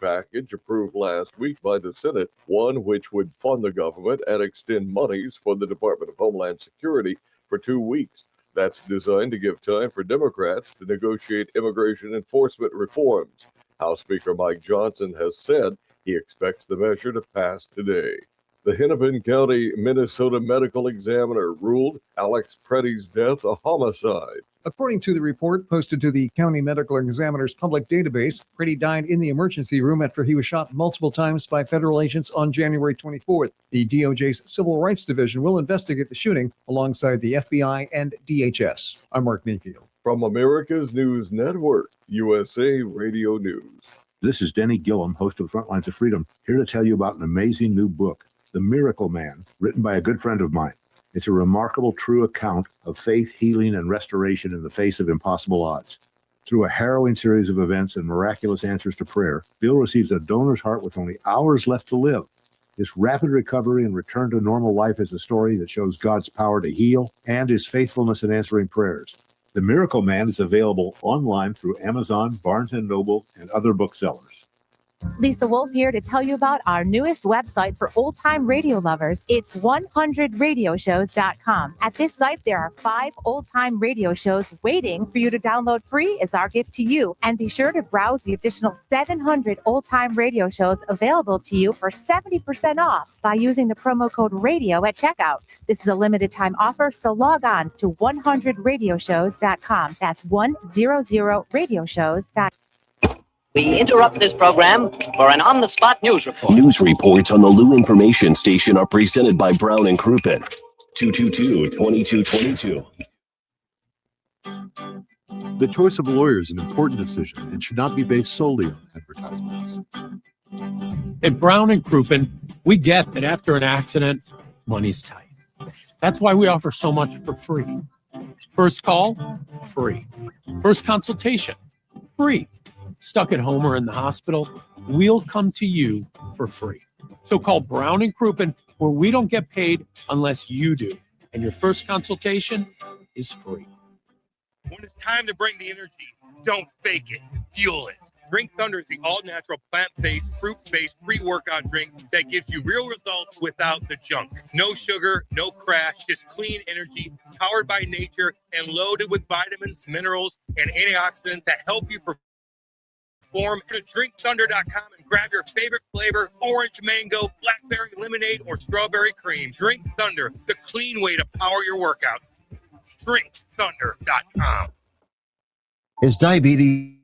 package approved last week by the Senate, one which would fund the government and extend monies for the Department of Homeland Security for 2 weeks. That's designed to give time for Democrats to negotiate immigration enforcement reforms. House Speaker Mike Johnson has said he expects the measure to pass today. The Hennepin County, Minnesota medical examiner ruled Alex Preddy's death a homicide. According to the report posted to the county medical examiner's public database, Preddy died in the emergency room after he was shot multiple times by federal agents on January 24th. The DOJ's Civil Rights Division will investigate the shooting alongside the FBI and DHS. I'm Mark Mayfield. From America's News Network, USA Radio News. This is Denny Gillum, host of Frontlines of Freedom, here to tell you about an amazing new book, The Miracle Man, written by a good friend of mine. It's a remarkable, true account of faith, healing, and restoration in the face of impossible odds. Through a harrowing series of events and miraculous answers to prayer, Bill receives a donor's heart with only hours left to live. His rapid recovery and return to normal life is a story that shows God's power to heal and his faithfulness in answering prayers. The Miracle Man is available online through Amazon, Barnes & Noble, and other booksellers. Lisa Wolf here to tell you about our newest website for old-time radio lovers. It's 100radioshows.com. At this site, there are 5 old-time radio shows waiting for you to download free as our gift to you. And be sure to browse the additional 700 old-time radio shows available to you for 70% off by using the promo code RADIO at checkout. This is a limited-time offer, so log on to 100radioshows.com. That's 100radioshows.com. We interrupt this program for an on-the-spot news report. News reports on the Lou Information Station are presented by Brown and Crouppen. 222-2222. The choice of a lawyer is an important decision and should not be based solely on advertisements. At Brown and Crouppen, we get that after an accident, money's tight. That's why we offer so much for free. First call, free. First consultation, free. Stuck at home or in the hospital, we'll come to you for free. So call Brown and Crouppen, where we don't get paid unless you do. And your first consultation is free. When it's time to bring the energy, don't fake it, fuel it. Drink Thunder is the all-natural, plant-based, fruit-based pre-workout drink that gives you real results without the junk. No sugar, no crash, just clean energy, powered by nature, and loaded with vitamins, minerals, and antioxidants that help you perform. Go to drinkthunder.com and grab your favorite flavor: orange, mango, blackberry, lemonade, or strawberry cream. Drink Thunder, the clean way to power your workout. drinkthunder.com. Is diabetes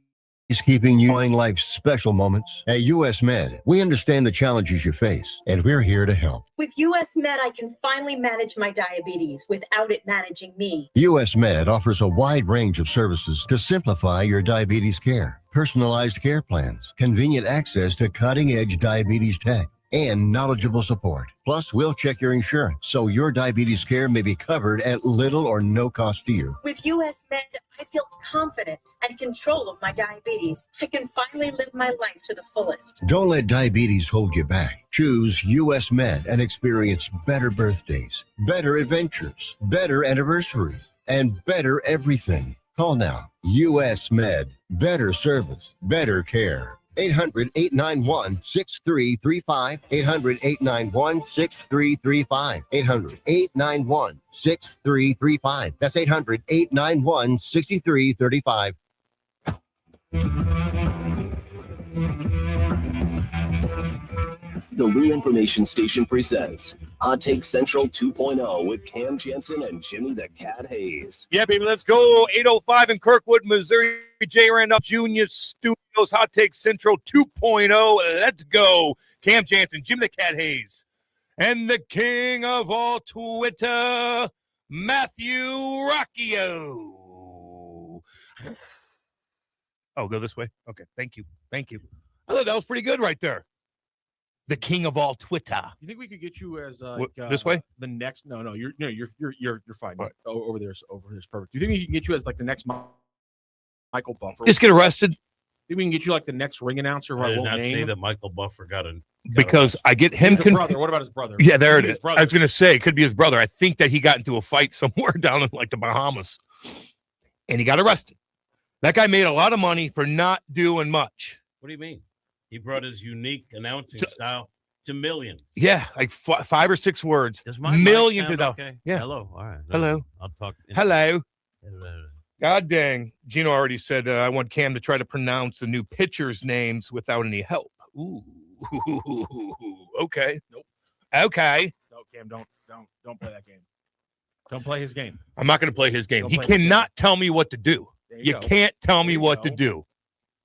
keeping you enjoying life's special moments? At US Med, we understand the challenges you face, and we're here to help. With US Med, I can finally manage my diabetes without it managing me. US Med offers a wide range of services to simplify your diabetes care. Personalized care plans, convenient access to cutting-edge diabetes tech, and knowledgeable support. Plus, we'll check your insurance so your diabetes care may be covered at little or no cost to you. With US Med, I feel confident and control of my diabetes. I can finally live my life to the fullest. Don't let diabetes hold you back. Choose US Med and experience better birthdays, better adventures, better anniversaries, and better everything. Call now. US Med. Better service, better care. 800-891-6335. 800-891-6335. 800-891-6335. That's 800-891-6335. The Lou Information Station presents Hot Take Central 2.0 with Cam Jensen and Jimmy the Cat Hayes. Yeah, baby, let's go. 805 in Kirkwood, Missouri. J. Randolph Jr. Studios, Hot Take Central 2.0. Let's go. Cam Jansen, Jim the Cat Hayes, and the king of all Twitter, Matthew Rocchio. Oh, go this way? Okay, thank you. Thank you. I thought that was pretty good right there. The king of all Twitter. You think we could get you as this way? The next? No, you're fine. Right. Over there's perfect. Do you think we can get you as like the next Michael Buffer? Just get arrested. Think we can get you like the next ring announcer? Who I did won't not name say that Michael Buffer got because I get him. Brother. What about his brother? Yeah, there it is. I was going to say it could be his brother. I think that he got into a fight somewhere down in like the Bahamas, and he got arrested. That guy made a lot of money for not doing much. What do you mean? He brought his unique announcing style to millions. Yeah, like 5 or 6 words. Does my million mic to sound know. okay? Yeah. Hello. All right. Hello. I'll talk. Hello. God dang. Gino already said I want Cam to try to pronounce the new pitchers' names without any help. Ooh. Okay. Nope. Okay. No, Cam, don't play that game. Don't play his game. I'm not going to play his game. Don't He play his cannot tell me what to do. There You go. can't tell me There you what to go. do.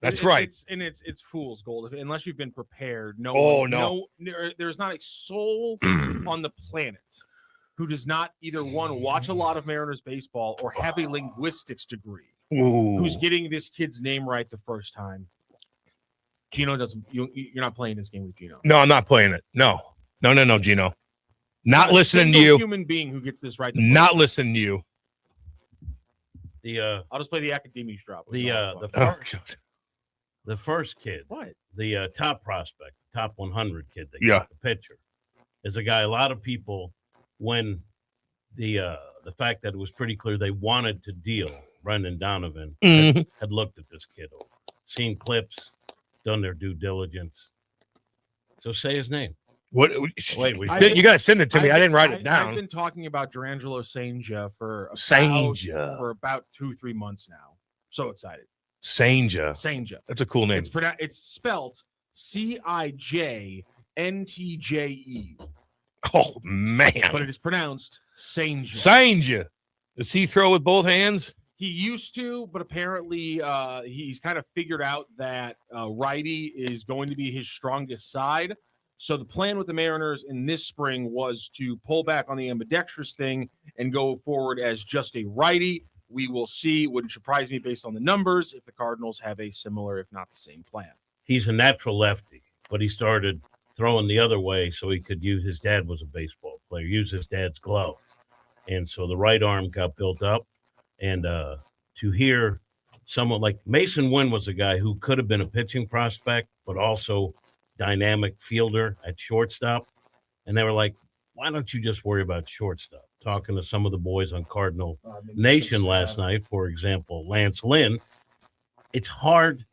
That's right. It's fool's gold. Unless you've been prepared. No. There's not a soul on the planet who does not either one watch a lot of Mariners baseball or have a linguistics degree. Ooh. Who's getting this kid's name right the first time. Gino doesn't. You're not playing this game with Gino. No, I'm not playing it. No, Gino. Not listening to you. Human being who gets this right. Not listening to you. I'll just play the academy drop. The first kid, what? The top prospect, top 100 kid, Yeah, the pitcher, is a guy. A lot of people, when the fact that it was pretty clear they wanted to deal Brendan Donovan, had looked at this kid over, seen clips, done their due diligence. So say his name. What? Wait, you got to send it to me. I didn't write it down. I've been talking about Durangelo Sainja for about 2-3 months now. So excited. Sainja. That's a cool name. It's spelledCijntje. Oh man! But it is pronounced Sainja. Sainja. Does he throw with both hands? He used to, but apparently he's kind of figured out that righty is going to be his strongest side. So the plan with the Mariners in this spring was to pull back on the ambidextrous thing and go forward as just a righty. We will see. Wouldn't surprise me based on the numbers if the Cardinals have a similar, if not the same plan. He's a natural lefty, but he started throwing the other way so he could use, his dad was a baseball player, use his dad's glove. And so the right arm got built up. And to hear someone like Mason Wynn was a guy who could have been a pitching prospect, but also dynamic fielder at shortstop. And they were like, why don't you just worry about shortstop? Talking to some of the boys on Cardinal Nation last night, for example, Lance Lynn, it's hard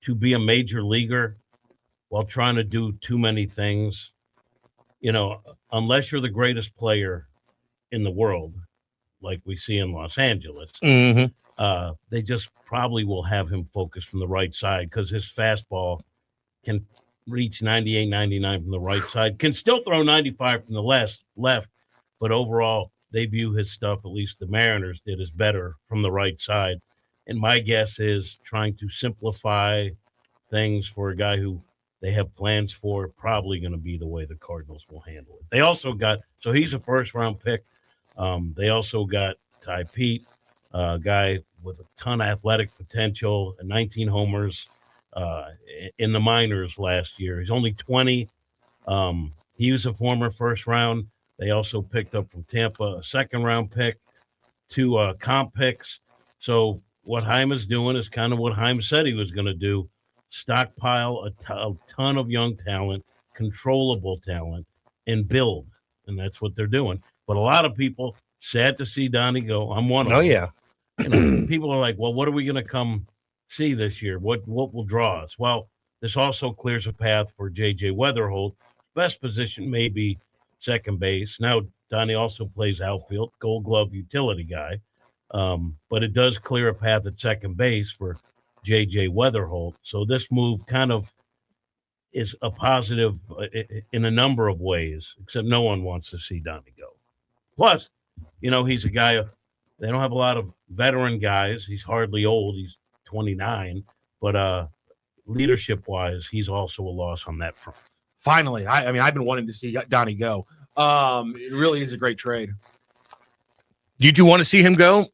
to be a major leaguer while trying to do too many things. You know, unless you're the greatest player in the world, like we see in Los Angeles, they just probably will have him focused from the right side because his fastball can reach 98, 99 from the right side, can still throw 95 from the left, but overall they view his stuff, at least the Mariners did, as better from the right side. And my guess is trying to simplify things for a guy who they have plans for, probably going to be the way the Cardinals will handle it. They also got, so he's a first-round pick. They also got Ty Pete, a guy with a ton of athletic potential, 19 homers in the minors last year. He's only 20. He was a former first round. They also picked up from Tampa a second-round pick, 2 comp picks. So what Heim is doing is kind of what Heim said he was going to do, stockpile a ton of young talent, controllable talent, and build. And that's what they're doing. But a lot of people, sad to see Donnie go. I'm one of them. Oh, yeah. You know, people are like, well, what are we going to come see this year? What will draw us? Well, this also clears a path for J.J. Weatherholt. Best position may be second base. Now, Donnie also plays outfield, Gold Glove utility guy. But it does clear a path at second base for J.J. Weatherholt. So this move kind of is a positive in a number of ways, except no one wants to see Donnie go. Plus, you know, he's a guy, they don't have a lot of veteran guys. He's hardly old. He's 29. But leadership-wise, he's also a loss on that front. Finally, I mean, I've been wanting to see Donnie go. It really is a great trade. Did you want to see him go?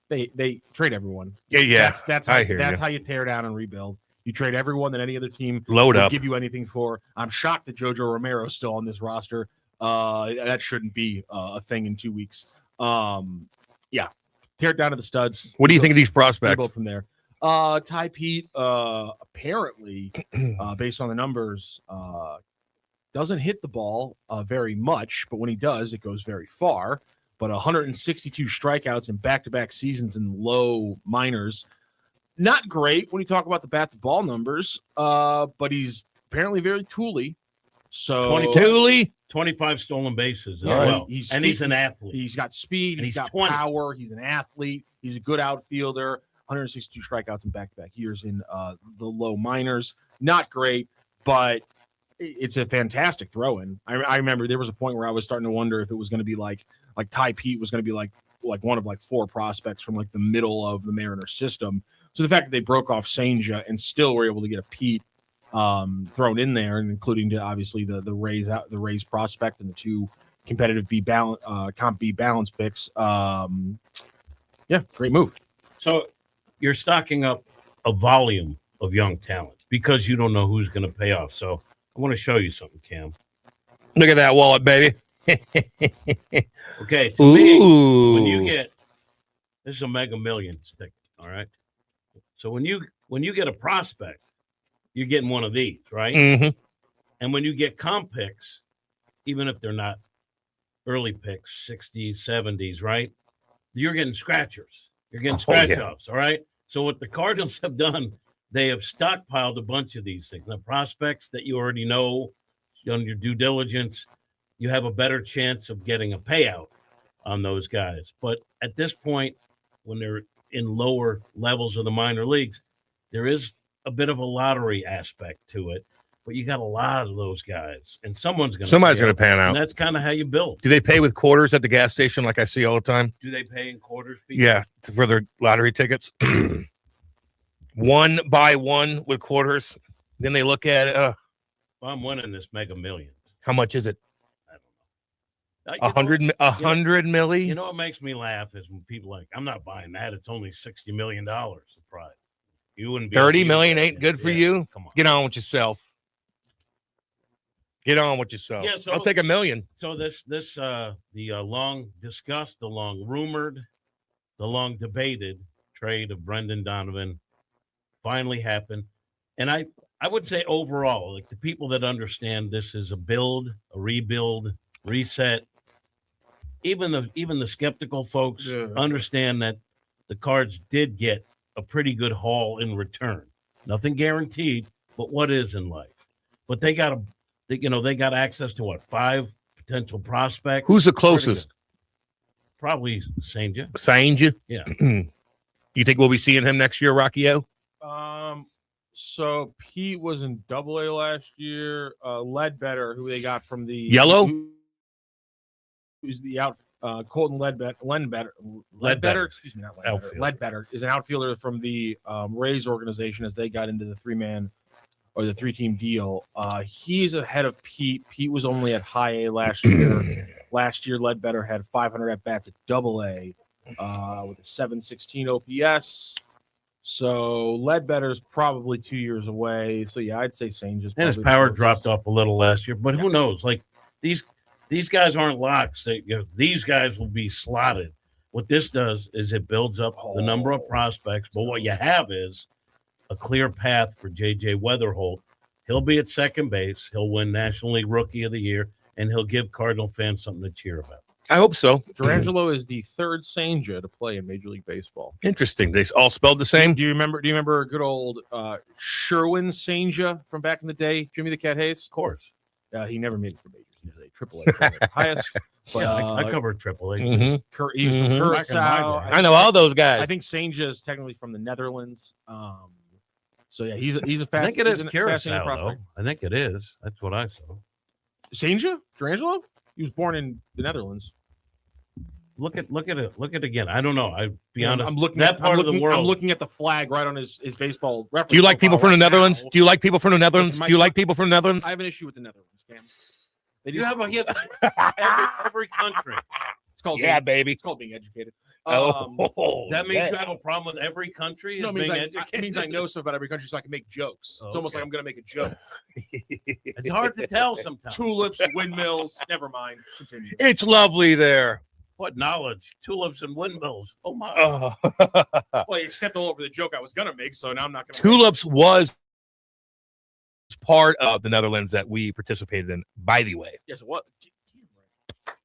They trade everyone. Yeah. That's how you tear down and rebuild. You trade everyone that any other team load up, give you anything for. I'm shocked that JoJo Romero is still on this roster. That shouldn't be a thing in 2 weeks. Yeah, tear it down to the studs. What do you think of these prospects? Rebuild from there. Ty Pete, apparently, based on the numbers, doesn't hit the ball very much, but when he does, it goes very far. But 162 strikeouts in back-to-back seasons in low minors. Not great when you talk about the bat to ball numbers, but he's apparently very tooly. So 25 stolen bases as Yeah, well. he's He's an athlete. He's got speed. And He's got 20. power. He's an athlete. He's a good outfielder. 162 strikeouts in back-to-back years in the low minors. Not great, but it's a fantastic throw-in. I remember there was a point where I was starting to wonder if it was going to be like Ty Pete was going to be like one of like 4 prospects from like the middle of the Mariners system. So the fact that they broke off Senja and still were able to get a Pete thrown in there, and including obviously the Rays prospect and the 2 competitive comp B balance picks. Yeah, great move. So you're stocking up a volume of young talent because you don't know who's going to pay off. So I want to show you something, Cam. Look at that wallet, baby. Okay, to me, when you get this is a Mega Millions ticket, all right. So when you get a prospect, you're getting one of these, right? Mm-hmm. And when you get comp picks, even if they're not early picks, 60s, 70s, right? You're getting scratchers. You're getting scratch-offs, all right? So what the Cardinals have done, they have stockpiled a bunch of these things. The prospects that you already know, done your due diligence, you have a better chance of getting a payout on those guys. But at this point, when they're in lower levels of the minor leagues, there is a bit of a lottery aspect to it. But you got a lot of those guys, and somebody's going to pan out. And that's kind of how you build. Do they pay with quarters at the gas station like I see all the time? Do they pay in quarters? Yeah, for their lottery tickets. 1 by 1 with quarters. Then they look at it. Well, I'm winning this Mega Millions. How much is it? I don't know. 100 milli? You know what makes me laugh is when people are like, I'm not buying that. It's only $60 million. Surprise. You wouldn't be 30 million ain't good for you? Come on. Get on with yourself. Get on with yourself. Yeah, so- I'll take $1 million. So the long discussed, the long rumored, the long debated trade of Brendan Donovan finally happened. And I would say overall, like the people that understand this is a build, a rebuild, reset, even the skeptical folks understand that the Cards did get a pretty good haul in return. Nothing guaranteed, but what is in life? But they got access to what, 5 potential prospects. Who's the closest? Probably Senja. Senja? Yeah. You think we'll be seeing him next year, Rocky O? So Pete was in Double-A last year. Ledbetter, who they got from the Yellow? Who's the out? Colton Ledbetter. Excuse me, not Ledbetter. Outfielder. Ledbetter is an outfielder from the Rays organization as they got into the 3-man or the 3-team deal. He's ahead of Pete. Pete was only at High A last year. Last year, Ledbetter had 500 at bats at Double-A with a 716 OPS. So Ledbetter's probably 2 years away. So yeah, I'd say Senja's. And his power dropped off a little last year, but who knows? Like these guys aren't locks. These guys will be slotted. What this does is it builds up the number of prospects. But what you have is a clear path for J.J. Weatherholt. He'll be at second base. He'll win National League Rookie of the Year, and he'll give Cardinal fans something to cheer about. I hope so. Durangelo is the 3rd Senja to play in Major League Baseball. Interesting. They all spelled the same? Do you remember good old Sherwin Senja from back in the day? Jimmy the Cat Hayes? Of course. He never made it for majors. He was a AAA highest. But, I covered AAA. He was from Curaçao. I know all those guys. I think Senja is technically from the Netherlands. So yeah, he's a fast. I think it is fascinating Curaçao, though. prospect. I think it is. That's what I saw. Senja? Durangelo? He was born in the Netherlands. Look at it again. I don't know. I'll be honest. I'm looking that at part of the world. I'm looking at the flag right on his baseball reference. Do you like people from the profile Netherlands? now. Do you like people from the Netherlands? Listen, Do you like people from the Netherlands? I have an issue with the Netherlands, Cam. They You have every country. It's called baby. It's called being educated. That means you have a problem with every country. No, it being means, educated. it means I know stuff about every country so I can make jokes. It's almost like I'm going to make a joke. It's hard to tell sometimes. Tulips, windmills. Never mind. Continue. It's lovely there. What knowledge? Tulips and windmills. Oh my! Well, you stepped all over the joke I was going to make, so now I'm not going to. Tulips was part of the Netherlands that we participated in, by the way. Yes, what?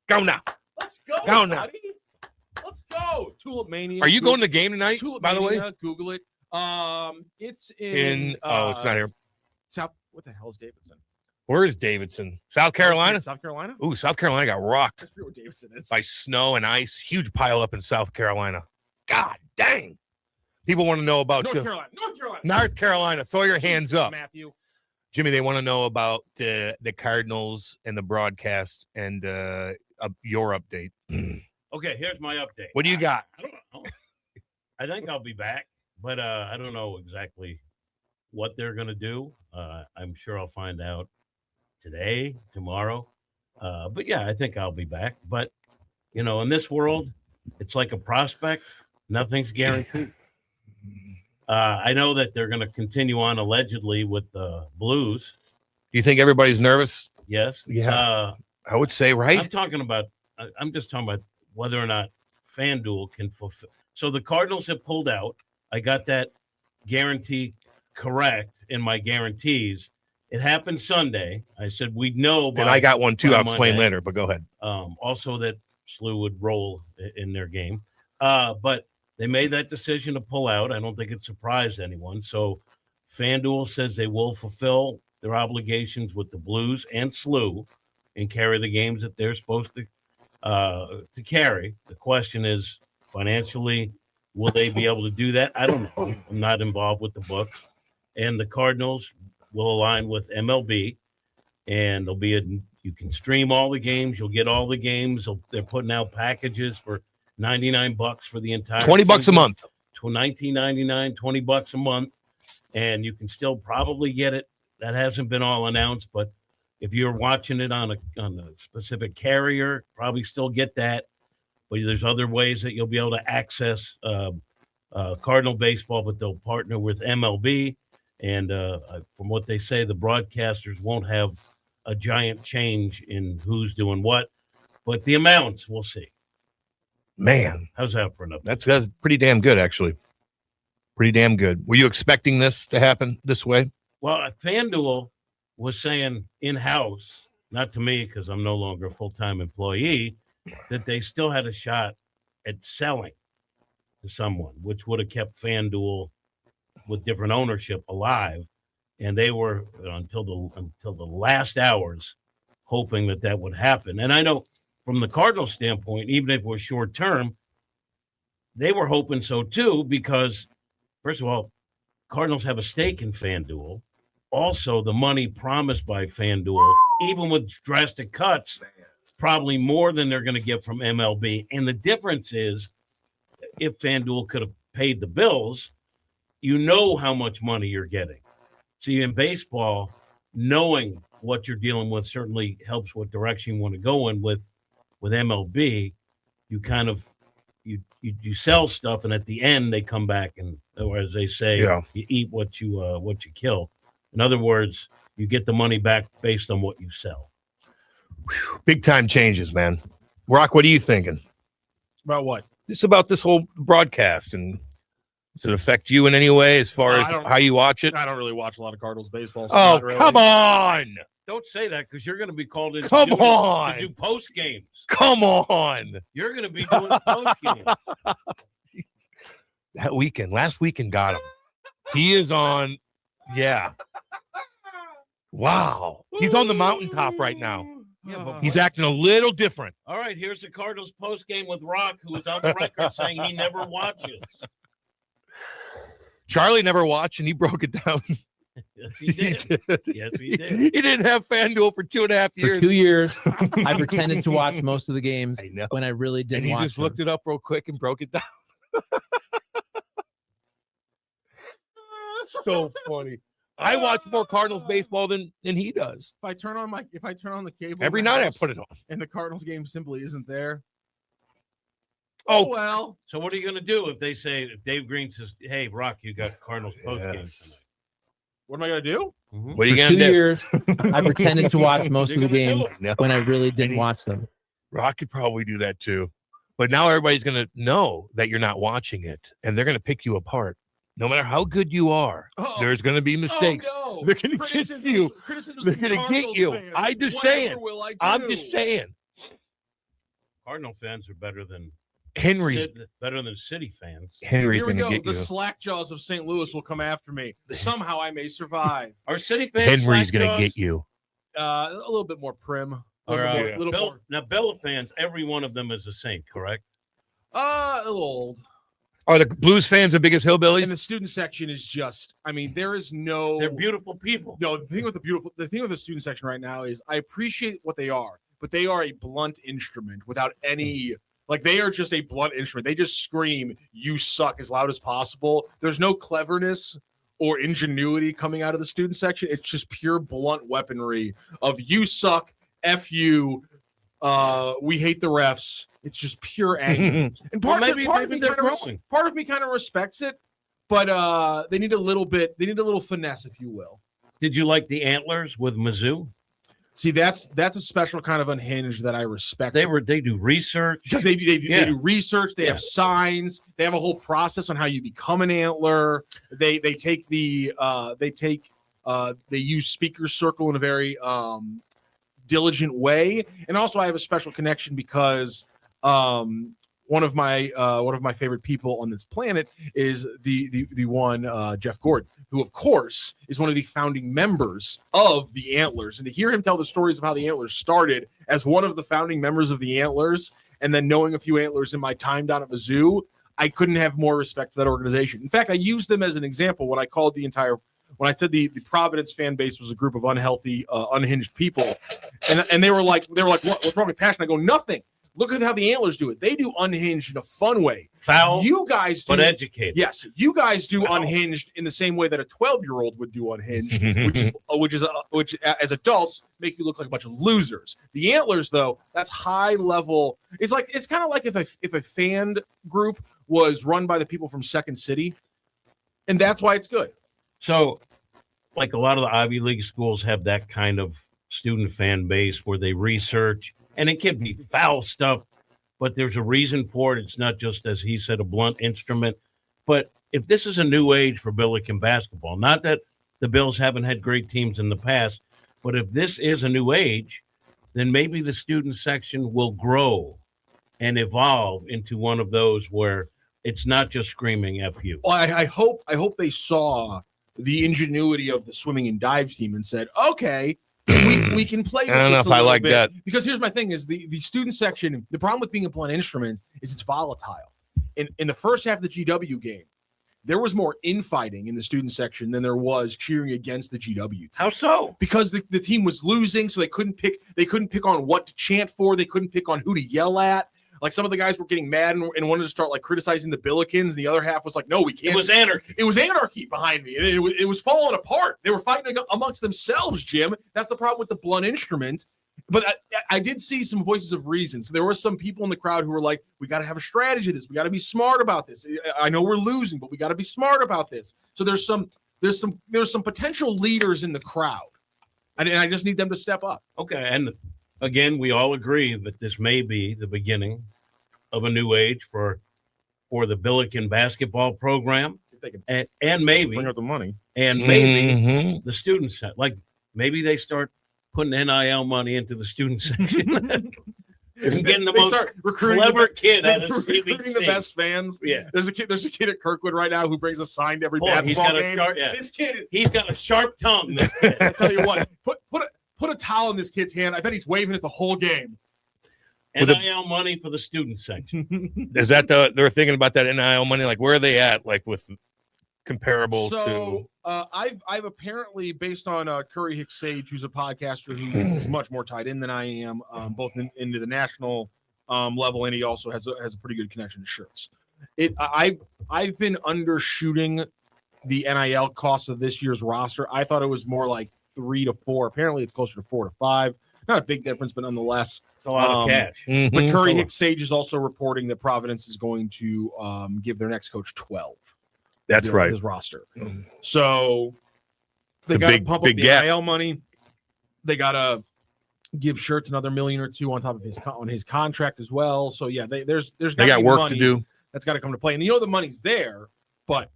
Go now. Let's go, Go now. buddy. Let's go. Tulip Mania. Are you going to the game tonight, Tulip by the way? Mania, Google it. It's In in. it's not here. South. What the hell is Davidson? Where is Davidson? South Carolina? South Carolina? Ooh, South Carolina got rocked That's where Davidson is. by snow and ice. Huge pile up in South Carolina. God dang. People want to know about North Carolina. North Carolina. North Carolina. Throw your hands up. Matthew. Jimmy, they want to know about the Cardinals and the broadcast and your update. Okay, here's my update. What do you got? I don't know. I think I'll be back, but I don't know exactly what they're going to do. I'm sure I'll find out today, tomorrow. But yeah, I think I'll be back. But, in this world, it's like a prospect. Nothing's guaranteed. I know that they're going to continue on allegedly with the Blues. Do you think everybody's nervous? Yes. Yeah. I would say, right? I'm just talking about whether or not FanDuel can fulfill. So the Cardinals have pulled out. I got that guarantee correct in my guarantees. It happened Sunday. I said we'd know. And I got one too. I'll explain Monday. later, but go ahead. Also that SLU would roll in their game. But they made that decision to pull out. I don't think it surprised anyone. So FanDuel says they will fulfill their obligations with the Blues and SLU and carry the games that they're supposed to carry. The question is, financially, will they be able to do that? I don't know. I'm not involved with the books. And the Cardinals will align with MLB, and you can stream all the games. You'll get all the games. They're putting out packages for $99 for the entire $20 a month. $19.99, $20 a month, and you can still probably get it. That hasn't been all announced, but if you're watching it on a specific carrier, probably still get that. But there's other ways that you'll be able to access Cardinal baseball, but they'll partner with MLB. And from what they say, the broadcasters won't have a giant change in who's doing what, but the amounts we'll see. Man, how's that for an update? That's pretty damn good, actually. Pretty damn good. Were you expecting this to happen this way? Well, FanDuel was saying in-house, not to me because I'm no longer a full-time employee, that they still had a shot at selling to someone, which would have kept FanDuel with different ownership alive. And they were until the last hours hoping that would happen. And I know from the Cardinals standpoint, even if it was short term, they were hoping so too, because first of all, Cardinals have a stake in FanDuel. Also, the money promised by FanDuel, even with drastic cuts, probably more than they're going to get from MLB. And the difference is, if FanDuel could have paid the bills, you know how much money you're getting. See, in baseball, knowing what you're dealing with certainly helps what direction you want to go in. With MLB, you kind of you sell stuff, and at the end they come back and, or as they say, you eat what you kill. In other words, you get the money back based on what you sell. Big time changes, man. Rock, what are you thinking? About what? Just about this whole broadcast, and does it affect you in any way as far as how you watch it? I don't really watch a lot of Cardinals baseball. So oh, really. Come on. Don't say that, because you're going to be called in to do post games. Come on. You're going to be doing post games. Last weekend got him. He is on, yeah. Wow. He's on the mountaintop right now. Yeah, but he's acting a little different. All right, here's the Cardinals post game with Rock, who is on the record saying he never watches. Charlie never watched, and he broke it down. Yes, he did. Yes, he did. He didn't have FanDuel for 2.5 years. For 2 years, I pretended to watch most of the games when I really didn't and he watch just looked it up real quick and broke it down. So funny. I watch more Cardinals baseball than he does. If I turn on the cable every in the night, I house put it on, and the Cardinals game simply isn't there. Oh well. So what are you going to do if Dave Green says, "Hey, Rock, you got Cardinals post game tonight"? What am I going to do? Mm-hmm. What are you For going to 2 do? years, I pretended to watch most of the games when I really didn't watch them. Rock could probably do that too. But now everybody's going to know that you're not watching it, and they're going to pick you apart. No matter how good you are, there's going to be mistakes. Oh, no. They're going to get you. They're going to get you. I'm just saying. Cardinal fans are better than Henry's better than City fans. Henry's Here we going to go. get The you. slack jaws of St. Louis will come after me. Somehow I may survive. Our City fans. Henry's going going to get you. A little bit more prim. All right. Little more. Now, Bella fans, every one of them is a Saint, correct? A little old. Are the Blues fans the biggest hillbillies? And the student section is just, I mean, there is no. They're beautiful people. No, the thing with the student section right now is I appreciate what they are, but they are a blunt instrument without any, like, they are just a blunt instrument. They just scream, "You suck," as loud as possible. There's no cleverness or ingenuity coming out of the student section. It's just pure blunt weaponry of "you suck," "F you," we hate the refs. It's just pure anger. And part of me kind of respects it, but they need a little finesse, if you will. Did you like the antlers with Mizzou? See, that's a special kind of unhinged that I respect. They do research because they do research. They have signs. They have a whole process on how you become an antler. They use Speaker Circle in a very diligent way. And also, I have a special connection because one of my favorite people on this planet is the one Jeff Gordon, who of course is one of the founding members of the Antlers. And to hear him tell the stories of how the Antlers started as one of the founding members of the Antlers, and then knowing a few Antlers in my time down at Mizzou, I couldn't have more respect for that organization. In fact, I used them as an example when I said the Providence fan base was a group of unhealthy, unhinged people, and they were like, what's wrong with passion? I go, nothing. Look at how the Antlers do it. They do unhinged in a fun way. Foul, you guys do, but educated. Yes, you guys do unhinged in the same way that a 12-year-old would do unhinged, which as adults make you look like a bunch of losers. The Antlers, though, that's high level. It's kind of like if a fan group was run by the people from Second City, and that's why it's good. So, like a lot of the Ivy League schools have that kind of student fan base where they research. And it can be foul stuff, but there's a reason for it. It's not just, as he said, a blunt instrument. But if this is a new age for Billiken basketball, not that the Bills haven't had great teams in the past, but if this is a new age, then maybe the student section will grow and evolve into one of those where it's not just screaming F you. Well, I hope they saw the ingenuity of the swimming and dive team and said, okay, we can play with I don't know this if I like bit. that. Because here's my thing is the student section, the problem with being a blunt instrument is it's volatile. In the first half of the GW game, there was more infighting in the student section than there was cheering against the GW team. How so? Because the team was losing, so they couldn't pick on what to chant for, they couldn't pick on who to yell at. Like some of the guys were getting mad and wanted to start like criticizing the Billikens. And the other half was like, no, we can't. It was anarchy. It was anarchy behind me. And it was falling apart. They were fighting amongst themselves, Jim. That's the problem with the blunt instrument. But I did see some voices of reason. So there were some people in the crowd who were like, we got to have a strategy of this. We got to be smart about this. I know we're losing, but we got to be smart about this. So there's some potential leaders in the crowd. And I just need them to step up. Okay. And again, we all agree that this may be the beginning of a new age for the Billiken basketball program, and maybe bring out the money, and maybe the student set. Like maybe they start putting NIL money into the student section and getting the most clever kid out of recruiting the best fans. Yeah, there's a kid at Kirkwood right now who brings a sign to every basketball game. This kid, he's got a sharp tongue. I tell you what, put a towel in this kid's hand. I bet he's waving it the whole game. NIL money for the student section. Is that they're thinking about that NIL money? Like, where are they at? Like, with comparable to? I've apparently, based on Curry Hicks Sage, who's a podcaster who's much more tied in than I am, both into the national level, and he also has a pretty good connection to shirts. I've been undershooting the NIL cost of this year's roster. I thought it was more like 3 to 4. Apparently, it's closer to 4 to 5. Not a big difference, but nonetheless, it's a lot of cash. But Curry Hicks Sage is also reporting that Providence is going to give their next coach 12. That's right. His roster. So they got to pump up the NIL money. They got to give Shirts another $1 million or $2 on top of his contract as well. So yeah, there's they got work to do. That's got to come to play. And the money's there, but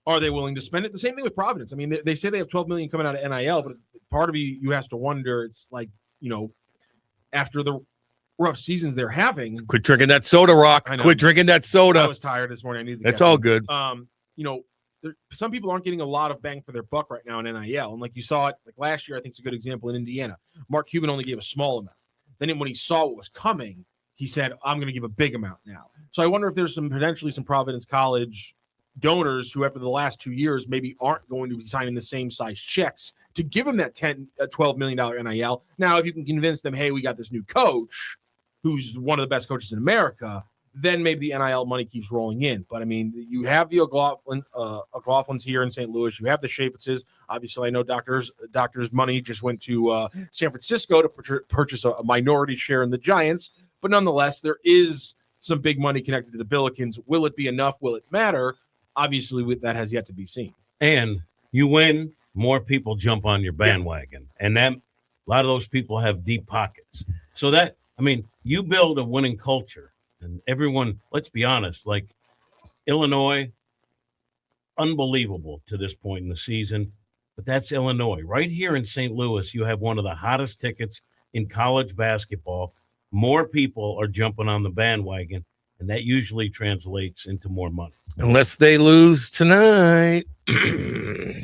are they willing to spend it? The same thing with Providence. I mean, they say they have $12 million coming out of NIL, but part of you has to wonder. It's like after the rough seasons they're having. Quit drinking that soda, Rock. I know. Quit drinking that soda. I was tired this morning. I needed. That's all good. You know, some people aren't getting a lot of bang for their buck right now in NIL, and like you saw it, like last year, I think it's a good example in Indiana. Mark Cuban only gave a small amount. Then when he saw what was coming, he said, "I'm going to give a big amount now." So I wonder if there's potentially some Providence College donors who, after the last 2 years, maybe aren't going to be signing the same size checks to give them that $12 million NIL. Now, if you can convince them, hey, we got this new coach who's one of the best coaches in America, then maybe the NIL money keeps rolling in. But I mean, you have the O'Glaughlins here in St. Louis. You have the Shapitzes. Obviously, I know Doctor's money just went to San Francisco to purchase a minority share in the Giants. But nonetheless, there is some big money connected to the Billikens. Will it be enough? Will it matter? Obviously, that has yet to be seen. And you win, more people jump on your bandwagon. And then a lot of those people have deep pockets. So that, I mean, you build a winning culture. And everyone, let's be honest, like Illinois, unbelievable to this point in the season. But that's Illinois. Right here in St. Louis, you have one of the hottest tickets in college basketball. More people are jumping on the bandwagon, and that usually translates into more money. Unless they lose tonight.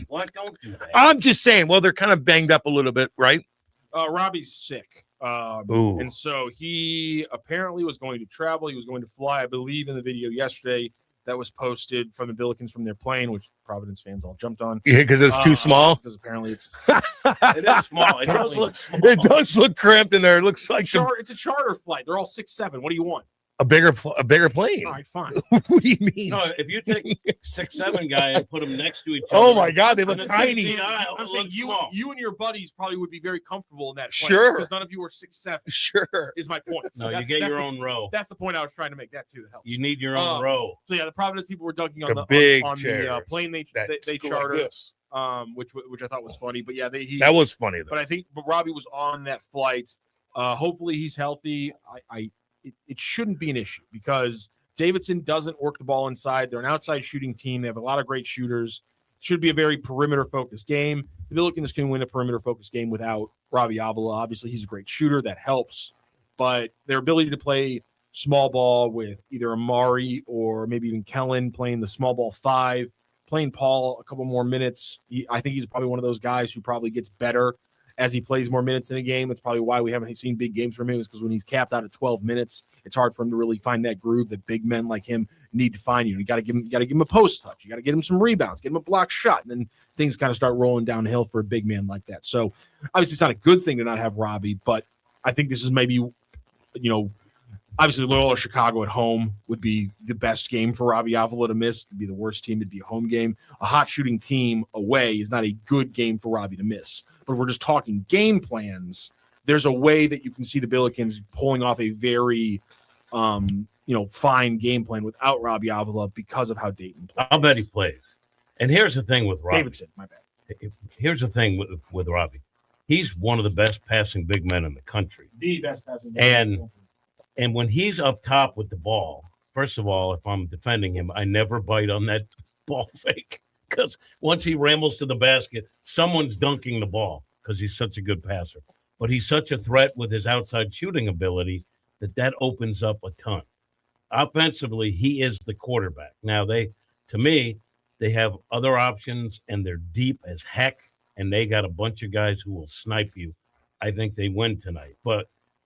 Why don't do that? I'm just saying, well, they're kind of banged up a little bit, right? Robbie's sick. And so he apparently was going to travel. He was going to fly, I believe, in the video yesterday that was posted from the Billikens from their plane, which Providence fans all jumped on. Yeah, because it's too small. Because apparently it's it is small. It does look small. It does look cramped in there. It looks like it's a charter flight. They're all 6'7". What do you want? a bigger plane. All right, fine. What do you mean? No, if you take 6'7" guy and put them next to each other. Oh my God, they look tiny. I'm saying you and your buddies probably would be very comfortable in that plane. Sure. Because none of you are 6'7". Sure. Is my point. So you get your own row. That's the point I was trying to make. That too. That helps. You need your own row. So yeah, the Providence people were dunking on the plane they chartered. Which I thought was funny. But yeah, that was funny though. But I think Robbie was on that flight. Hopefully he's healthy. It shouldn't be an issue because Davidson doesn't work the ball inside. They're an outside shooting team. They have a lot of great shooters. Should be a very perimeter-focused game. The Billikens can win a perimeter-focused game without Robbie Avila. Obviously, he's a great shooter. That helps. But their ability to play small ball with either Amari or maybe even Kellen playing the small ball 5, playing Paul a couple more minutes. I think he's probably one of those guys who probably gets better as he plays more minutes in a game. It's probably why we haven't seen big games from him, is because when he's capped out at 12 minutes, it's hard for him to really find that groove that big men like him need to find. You got to give him a post touch. You got to get him some rebounds, get him a block shot, and then things kind of start rolling downhill for a big man like that. So obviously it's not a good thing to not have Robbie, but I think this is maybe, obviously Loyola Chicago at home would be the best game for Robbie Avila to miss. It'd be the worst team. It'd be a home game. A hot shooting team away is not a good game for Robbie to miss. But if we're just talking game plans, there's a way that you can see the Billikens pulling off a very, fine game plan without Robbie Avila because of how Dayton plays. I'll bet he plays. And here's the thing with Robbie. Davidson, my bad. Here's the thing with Robbie. He's one of the best passing big men in the country. The best passing big man in the country. And when he's up top with the ball, first of all, if I'm defending him, I never bite on that ball fake. Because once he rambles to the basket, someone's dunking the ball because he's such a good passer. But he's such a threat with his outside shooting ability that opens up a ton. Offensively, he is the quarterback. Now, to me, they have other options, and they're deep as heck, and they got a bunch of guys who will snipe you. I think they win tonight.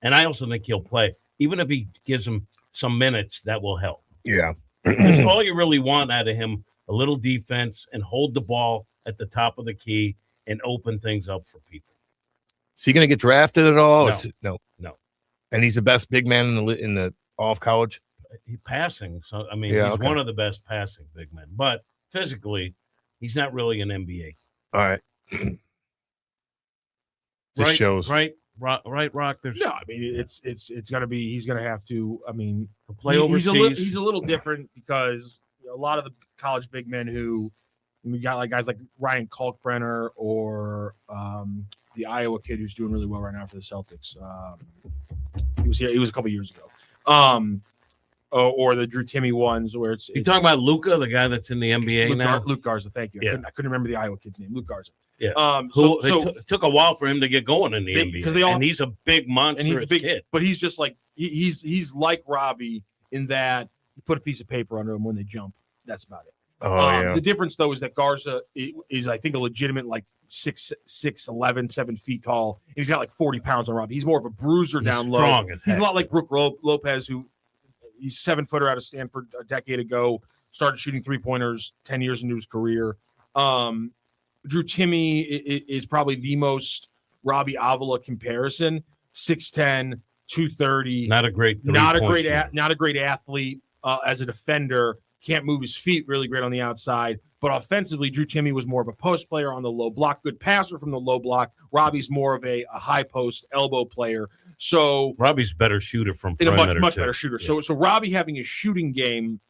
And I also think he'll play. Even if he gives him some minutes, that will help. Yeah. That's all you really want out of him. A little defense and hold the ball at the top of the key and open things up for people. Is he going to get drafted at all? No. And he's the best big man in the all of college. He's passing, so he's one of the best passing big men. But physically, he's not really an NBA. All right. This shows right, Rock. There's it's gonna be. He's gonna have to. Play overseas. He's a little different because a lot of the college big men who we got like guys like Ryan Kalkbrenner or the Iowa kid who's doing really well right now for the Celtics. He was here. He was a couple years ago. Or the Drew Timme ones where it's talking about Luka, the guy that's in the NBA now. Luke Garza. Thank you. Yeah. I couldn't remember the Iowa kid's name. Luke Garza. Yeah. It took a while for him to get going in the NBA. And he's a big monster kid. But he's just like he's like Robbie in that you put a piece of paper under him when they jump. That's about it. The difference though is that Garza is I think a legitimate like 6'11", 7 feet tall. And he's got like 40 pounds on Robbie. He's more of a bruiser down low. He's a lot like Brook Lopez, who he's 7-footer out of Stanford a decade ago. Started shooting 3-pointers 10 years into his career. Drew Timme is probably the most Robbie Avila comparison. 6'10", 230. Not a great athlete as a defender. Can't move his feet really great on the outside. But offensively, Drew Timme was more of a post player on the low block. Good passer from the low block. Robbie's more of a high post elbow player. So Robbie's better shooter from perimeter. Much too. better shooter. Yeah. So Robbie having a shooting game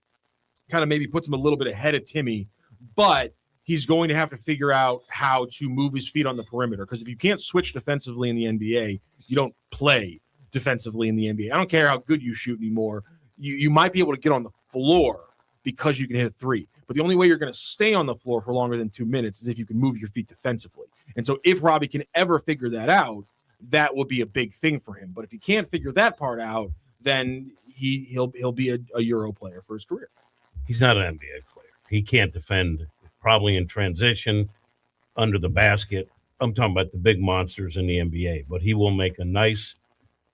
kind of maybe puts him a little bit ahead of Timme. But he's going to have to figure out how to move his feet on the perimeter. Because if you can't switch defensively in the NBA, you don't play defensively in the NBA. I don't care how good you shoot anymore. You might be able to get on the floor because you can hit a three. But the only way you're going to stay on the floor for longer than 2 minutes is if you can move your feet defensively. And so if Robbie can ever figure that out, that will be a big thing for him. But if he can't figure that part out, then he'll be a Euro player for his career. He's not an NBA player. He can't defend probably in transition under the basket. I'm talking about the big monsters in the NBA, but he will make a nice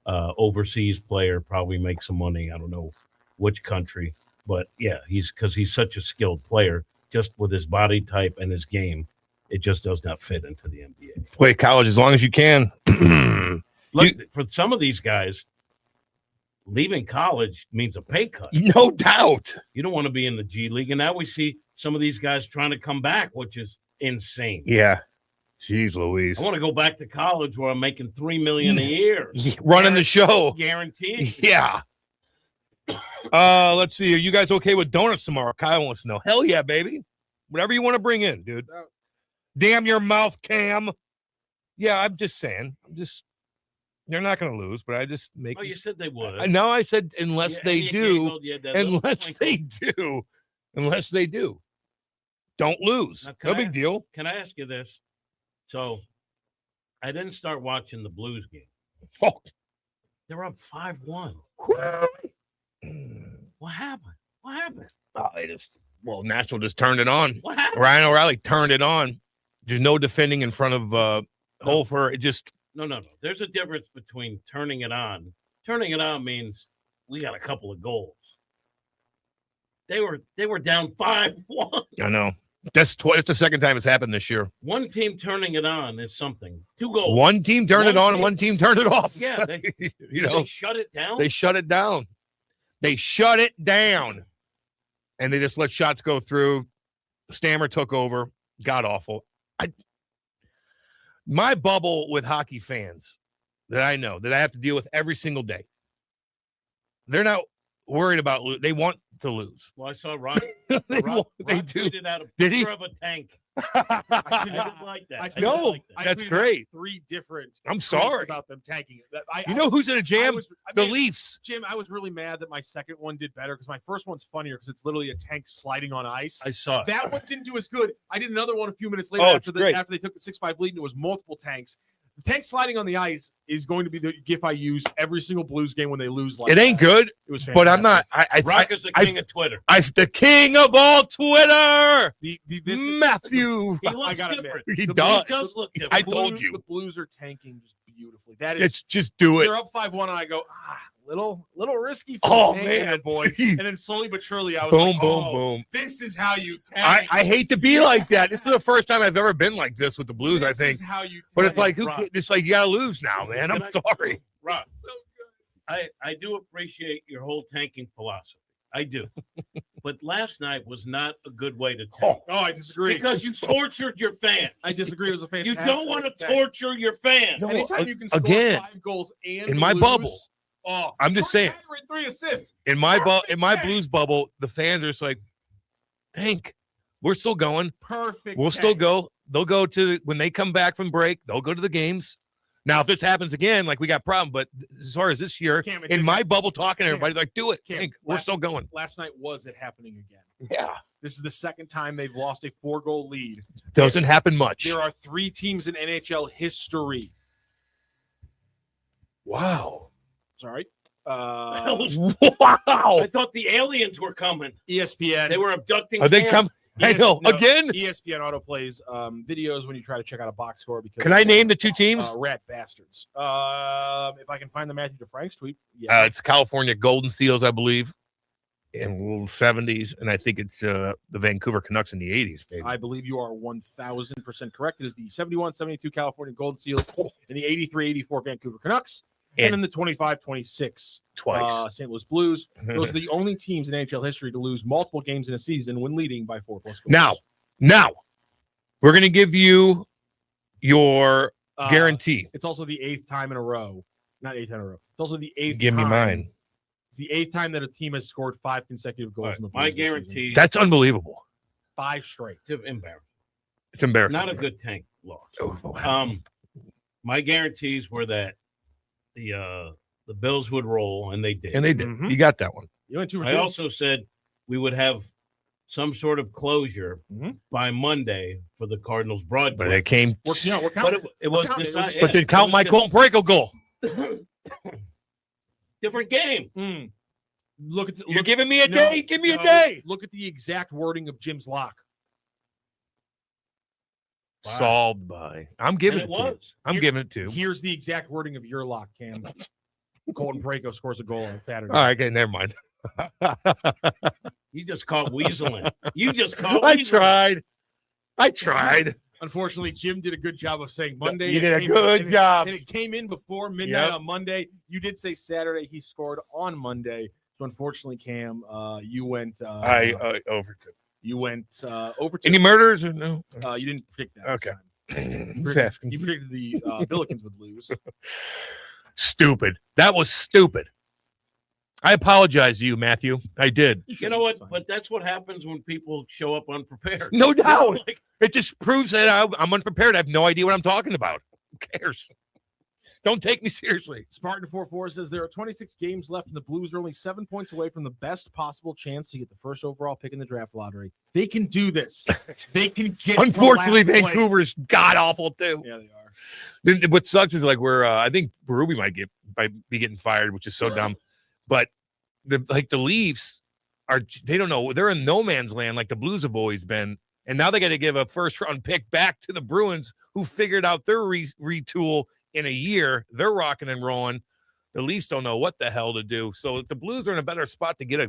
overseas player, probably make some money. I don't know which country, but yeah, he's such a skilled player, just with his body type and his game, it just does not fit into the NBA. Play college as long as you can. For some of these guys, leaving college means a pay cut. No doubt. You don't want to be in the G League. And now we see some of these guys trying to come back, which is insane. Yeah. Jeez Louise. I want to go back to college where I'm making $3 million a year. Running the show. Guaranteed. Yeah. Let's see. Are you guys okay with donuts tomorrow? Kyle wants to know. Hell yeah, baby. Whatever you want to bring in, dude. Damn your mouth, Cam. Yeah, I'm just saying. They're not going to lose, but I just make. Oh, you said they would. No, I said unless they do. Unless they do. Don't lose. No big deal. Can I ask you this? So, I didn't start watching the Blues game. Oh. They're up 5-1. What happened? Oh, Nashville just turned it on. What happened? Ryan O'Reilly turned it on. There's no defending in front of Holfer. It just. No. There's a difference between turning it on. Turning it on means we got a couple of goals. They were down 5-1. I know. That's the second time it's happened this year. One team turning it on is something. 2 goals. One team turned it on, and one team turned it off. Yeah, they shut it down. They shut it down. And they just let shots go through. Stammer took over. God awful. My bubble with hockey fans that I know that I have to deal with every single day. They're not worried about they want to lose. Well, I saw Rob. They do. Tweeted out a picture of a tank. I didn't like that. That's great. 3 different. I'm sorry about them tanking it. You know who's in a jam? The Leafs. Jim, I was really mad that my second one did better because my first one's funnier because it's literally a tank sliding on ice. I saw it. That one didn't do as good. I did another one a few minutes later after they took the 6-5 lead and it was multiple tanks. The tank sliding on the ice is going to be the gif I use every single Blues game when they lose. It ain't good. It was fantastic. But I'm not. Rock is the king of Twitter. The king of all Twitter. Matthew. He looks different. He does. He does look different. I told you. The Blues are tanking just beautifully. That is. Let's just do it. They're up 5-1, and I go, little risky for man, boy. And then slowly but surely, I was boom. This is how you tank. I hate to be like that. This is the first time I've ever been like this with the Blues. I think. This is how you. But it's like you gotta lose now, man. I'm sorry. Rob, so good. I do appreciate your whole tanking philosophy. I do. But last night was not a good way to tank. Oh, I disagree. Because you tortured your fans. I disagree. It was a fantastic. You don't want to torture your fans. No, anytime you can score 5 goals and in my lose, bubble. I'm just saying. 3 assists. In my Blues bubble, the fans are just like, tank. We're still going. Perfect. We'll still go. They'll go to when they come back from break. They'll go to the games. Now, if this happens again, like we got a problem. But as far as this year, in my bubble, talking to everybody, like, do it. Tank. We're still going. Last night was it happening again? Yeah. This is the second time they've lost a 4-goal lead. Doesn't happen much. There are 3 teams in NHL history. Wow. Sorry. Wow. Wow. I thought the aliens were coming. ESPN. They were abducting. Are they Cam. coming? I know. No, Again? ESPN autoplays videos when you try to check out a box score. Because Can I name the 2 teams? Rat bastards. If I can find the Matthew DeFrank's tweet. Yeah. It's California Golden Seals, I believe, in the 70s, and I think it's the Vancouver Canucks in the 80s. Maybe. I believe you are 1,000% correct. It is the 71-72 California Golden Seals and the 83-84 Vancouver Canucks. And then the 25-26 twice St. Louis Blues. Those are the only teams in NHL history to lose multiple games in a season when leading by 4+ goals. Now, we're going to give you your guarantee. It's also the 8th time in a row. Not 8th time in a row. It's also the 8th Give me mine. It's the 8th time that a team has scored 5 consecutive goals in the Blues My this guarantee. season. That's unbelievable. 5 straight. It's embarrassing. It's embarrassing. Not a good tank loss. Oh, wow. My guarantees were that the Bills would roll, and they did. And they did. Mm-hmm. You got that one. You went 2 for 2. I also said we would have some sort of closure by Monday for the Cardinals broadcast. But it came. We're But it was decided. But did count my Colton Parayko goal? Different game. Look at You're giving me a day? Give me a day. Look at the exact wording of Jim's lock. Wow. Solved by. I'm giving And it it to you. was. I'm giving it to you. Here's the exact wording of your lock, Cam. Colton Parayko scores a goal on Saturday. All right, okay, never mind. You just caught weaseling. You just caught I weaseling. tried. Unfortunately, Jim did a good job of saying Monday. You did a It good and job. And it came in before midnight Yep. on Monday. You did say Saturday. He scored on Monday. So unfortunately, Cam, you went. I overtook. You went over. Any murders or no? You didn't predict that. Okay. Just asking. You predicted the Billikens would lose. Stupid. That was stupid. I apologize to you, Matthew. I did. You know what? But that's what happens when people show up unprepared. No doubt. Like, It just proves that I'm unprepared. I have no idea what I'm talking about. Who cares? Don't take me seriously. Spartan 44 says there are 26 games left, and the Blues are only 7 points away from the best possible chance to get the first overall pick in the draft lottery. They can do this. They can get. Unfortunately, to last place. Vancouver's god awful too. Yeah, they are. Then what sucks is like we're I think Berube might be getting fired, which is so dumb. But the Leafs they don't know, they're in no man's land like the Blues have always been, and now they got to give a first round pick back to the Bruins, who figured out their retool in a year. They're rocking and rolling. The Leafs don't know what the hell to do. So if the Blues are in a better spot to get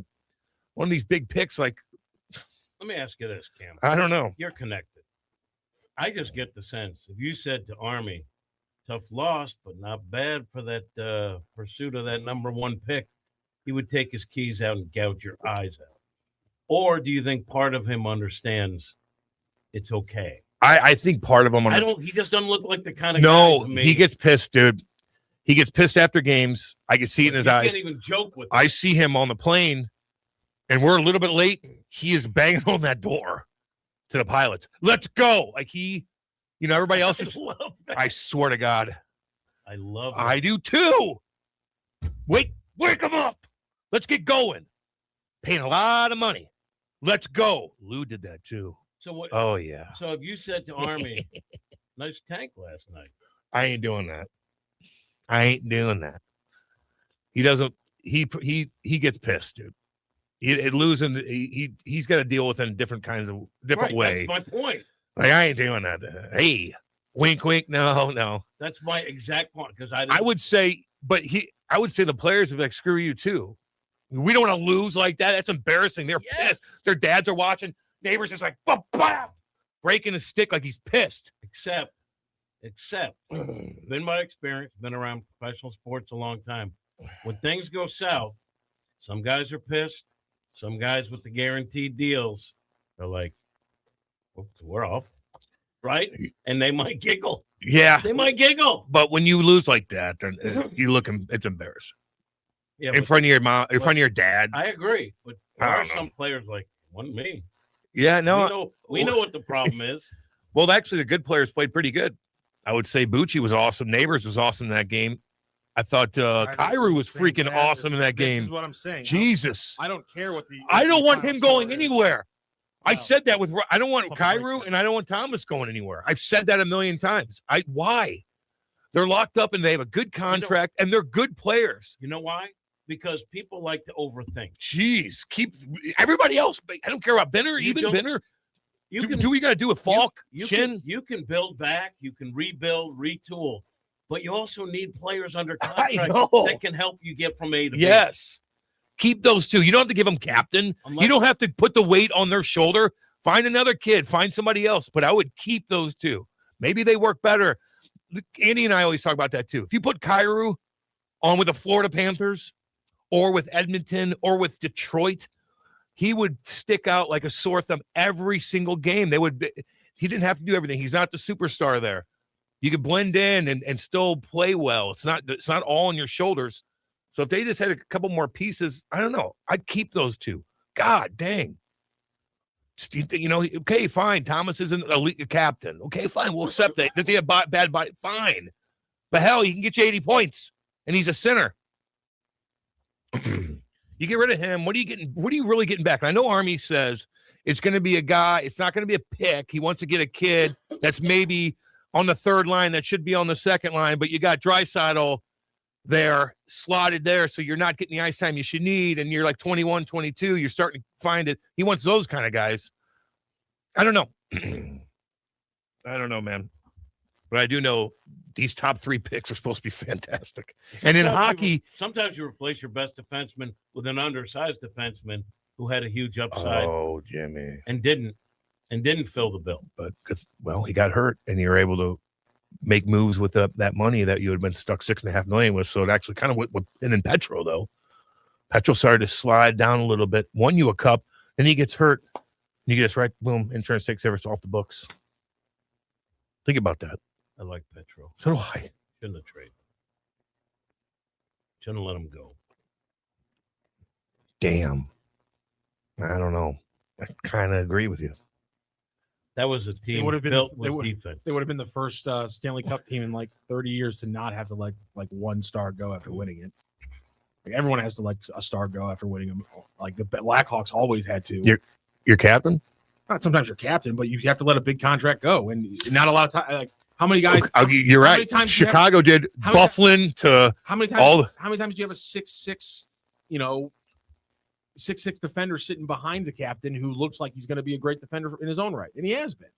one of these big picks, like let me ask you this, Cam. I don't know. You're connected. I just get the sense if you said to Army, tough loss, but not bad for that pursuit of that number 1 pick, he would take his keys out and gouge your eyes out. Or do you think part of him understands it's okay? I think part of him. He just doesn't look like the kind of guy to me. He gets pissed, dude. He gets pissed after games. I can see it in his eyes. Can't even joke with I see him on the plane, and we're a little bit late. He is banging on that door to the pilots. Let's go. Like everybody else is. I swear to God. I love it. I do too. Wake him up. Let's get going. Paying a lot of money. Let's go. Lou did that too. So what? Oh yeah. So if you said to Army, nice tank last night. I ain't doing that. I ain't doing that. He doesn't. He gets pissed, dude. Losing. He's got to deal with it in different way. That's my point. Like I ain't doing that. Hey, wink, wink. No. That's my exact point because I would say, I would say the players would be like, screw you too. We don't want to lose like that. That's embarrassing. They're pissed. Their dads are watching. Neighbors just like breaking his stick like he's pissed. Except, been my experience, been around professional sports a long time. When things go south, some guys are pissed. Some guys with the guaranteed deals are like, we're off, right? And they might giggle. Yeah, they might giggle. But when you lose like that, then it's embarrassing. Yeah, in front of your mom, in front of your dad. I agree, but there are some players like, wasn't me. Yeah, no, we know what the problem is. Well, actually, the good players played pretty good. I would say Bucci was awesome. Neighbors was awesome in that game. I thought Kyrie was freaking awesome in that game. This is what I'm saying. Jesus. I don't care what the. I don't want final him going score is. anywhere. I No. said that with I don't want Couple breaks Kyrie there. and I don't want Thomas going anywhere. I've said that a million times. Why? They're locked up and they have a good contract and they're good players. You know why? Because people like to overthink. Jeez, keep everybody else. I don't care about Benner, You even don't- Benner. You do can what you got to do with Falk, you Shin. you can build back, you can rebuild, retool, but you also need players under contract know. that can help you get from A to B. Yes. Keep those two. You don't have to give them captain. You don't have to put the weight on their shoulder. Find another kid. Find somebody else. But I would keep those two. Maybe they work better. Andy and I always talk about that too. If you put Kyrie on with the Florida Panthers or with Edmonton or with Detroit, he would stick out like a sore thumb every single game. He didn't have to do everything. He's not the superstar there. You could blend in and still play well. It's not all on your shoulders. So if they just had a couple more pieces, I don't know. I'd keep those two. God dang. Okay, fine. Thomas isn't a captain. Okay, fine. We'll accept that. Does he have bad body? Fine. But hell, he can get you 80 points, and he's a center. You get rid of him. What are you really getting back? And I know Army says it's going to be a guy. It's not going to be a pick. He wants to get a kid that's maybe on the third line that should be on the second line, but you got Draisaitl there, slotted there, so you're not getting the ice time you should need, and you're like 21, 22. You're starting to find it. He wants those kind of guys. I don't know. I don't know, man. But I do know these top 3 picks are supposed to be fantastic. And in hockey, sometimes you replace your best defenseman with an undersized defenseman who had a huge upside. Oh, Jimmy. And didn't fill the bill. But he got hurt, and you're able to make moves with that money that you had been stuck $6.5 million with. So it actually kind of and then Petro, though. Petro started to slide down a little bit, won you a cup, and he gets hurt. You get us right, boom, insurance takes everything off the books. Think about that. I like Petro. So do I. Shouldn't have traded. Shouldn't have let him go. Damn. I don't know. I kind of agree with you. That was a They team would have been built they with would, defense. They would have been the first Stanley Cup team in like 30 years to not have to like one star go after winning it. Like everyone has to like a star go after winning them. Like the Blackhawks always had to. Your captain? Not sometimes you're captain, but you have to let a big contract go, and not a lot of time. Like how many guys? You're how right. many times Chicago did Bufflin to how many times? How many times do you have a 6'6", 6'6" defender sitting behind the captain who looks like he's going to be a great defender in his own right, and he has been.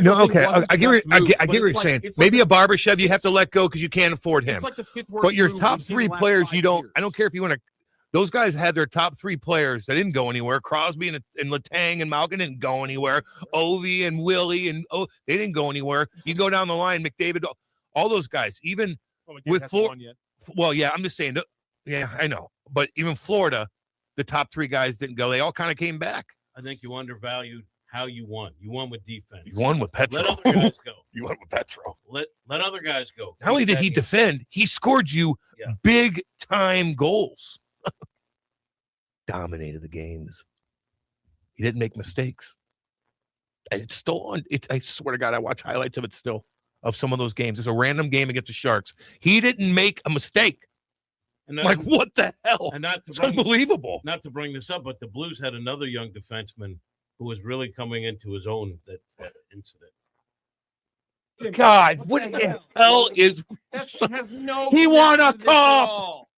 No, okay. I get what you're saying. Maybe a Barbashev you have to let go because you can't afford him. It's like the fifth worst but your move top we've seen 3 in the last players, 5 you don't. years. I don't care if you want to. Those guys had their top 3 players that didn't go anywhere. Crosby and Letang and Malkin didn't go anywhere. Ovi and Willie they didn't go anywhere. You go down the line, McDavid, all those guys. Even with Florida. Well, yeah, I'm just saying. Yeah, I know. But even Florida, the top 3 guys didn't go. They all kind of came back. I think you undervalued how you won. You won with defense. You won with Petro. Let other guys go. You won with Petro. Let other guys go. Not only did he defend, he scored you big time goals. Dominated the games. He didn't make mistakes. And it's still on. I swear to God, I watch highlights of it still, of some of those games. It's a random game against the Sharks. He didn't make a mistake. And like, what the hell? And it's unbelievable. Not to bring this up, but the Blues had another young defenseman who was really coming into his own that incident. God, what the hell is... No he won a connection to cup.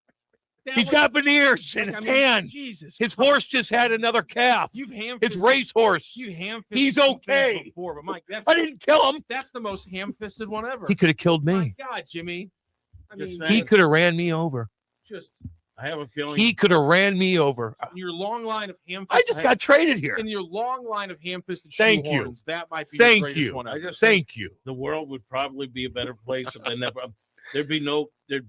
this He's got veneers in his hand. Jesus, his horse just had another calf. You've His racehorse. You ham-fisted He's okay. before, but Mike, I didn't kill him. That's the most ham-fisted one ever. He could have killed me. My God, Jimmy. I mean, He could have ran me over. just I have a feeling He could have ran me over. in your long line of ham-fisted. I just got traded here. In your long line of ham-fisted Thank you. shoehorns, that might be Thank the greatest you. one ever. Thank you. the world would probably be a better place if they never. There'd be no. You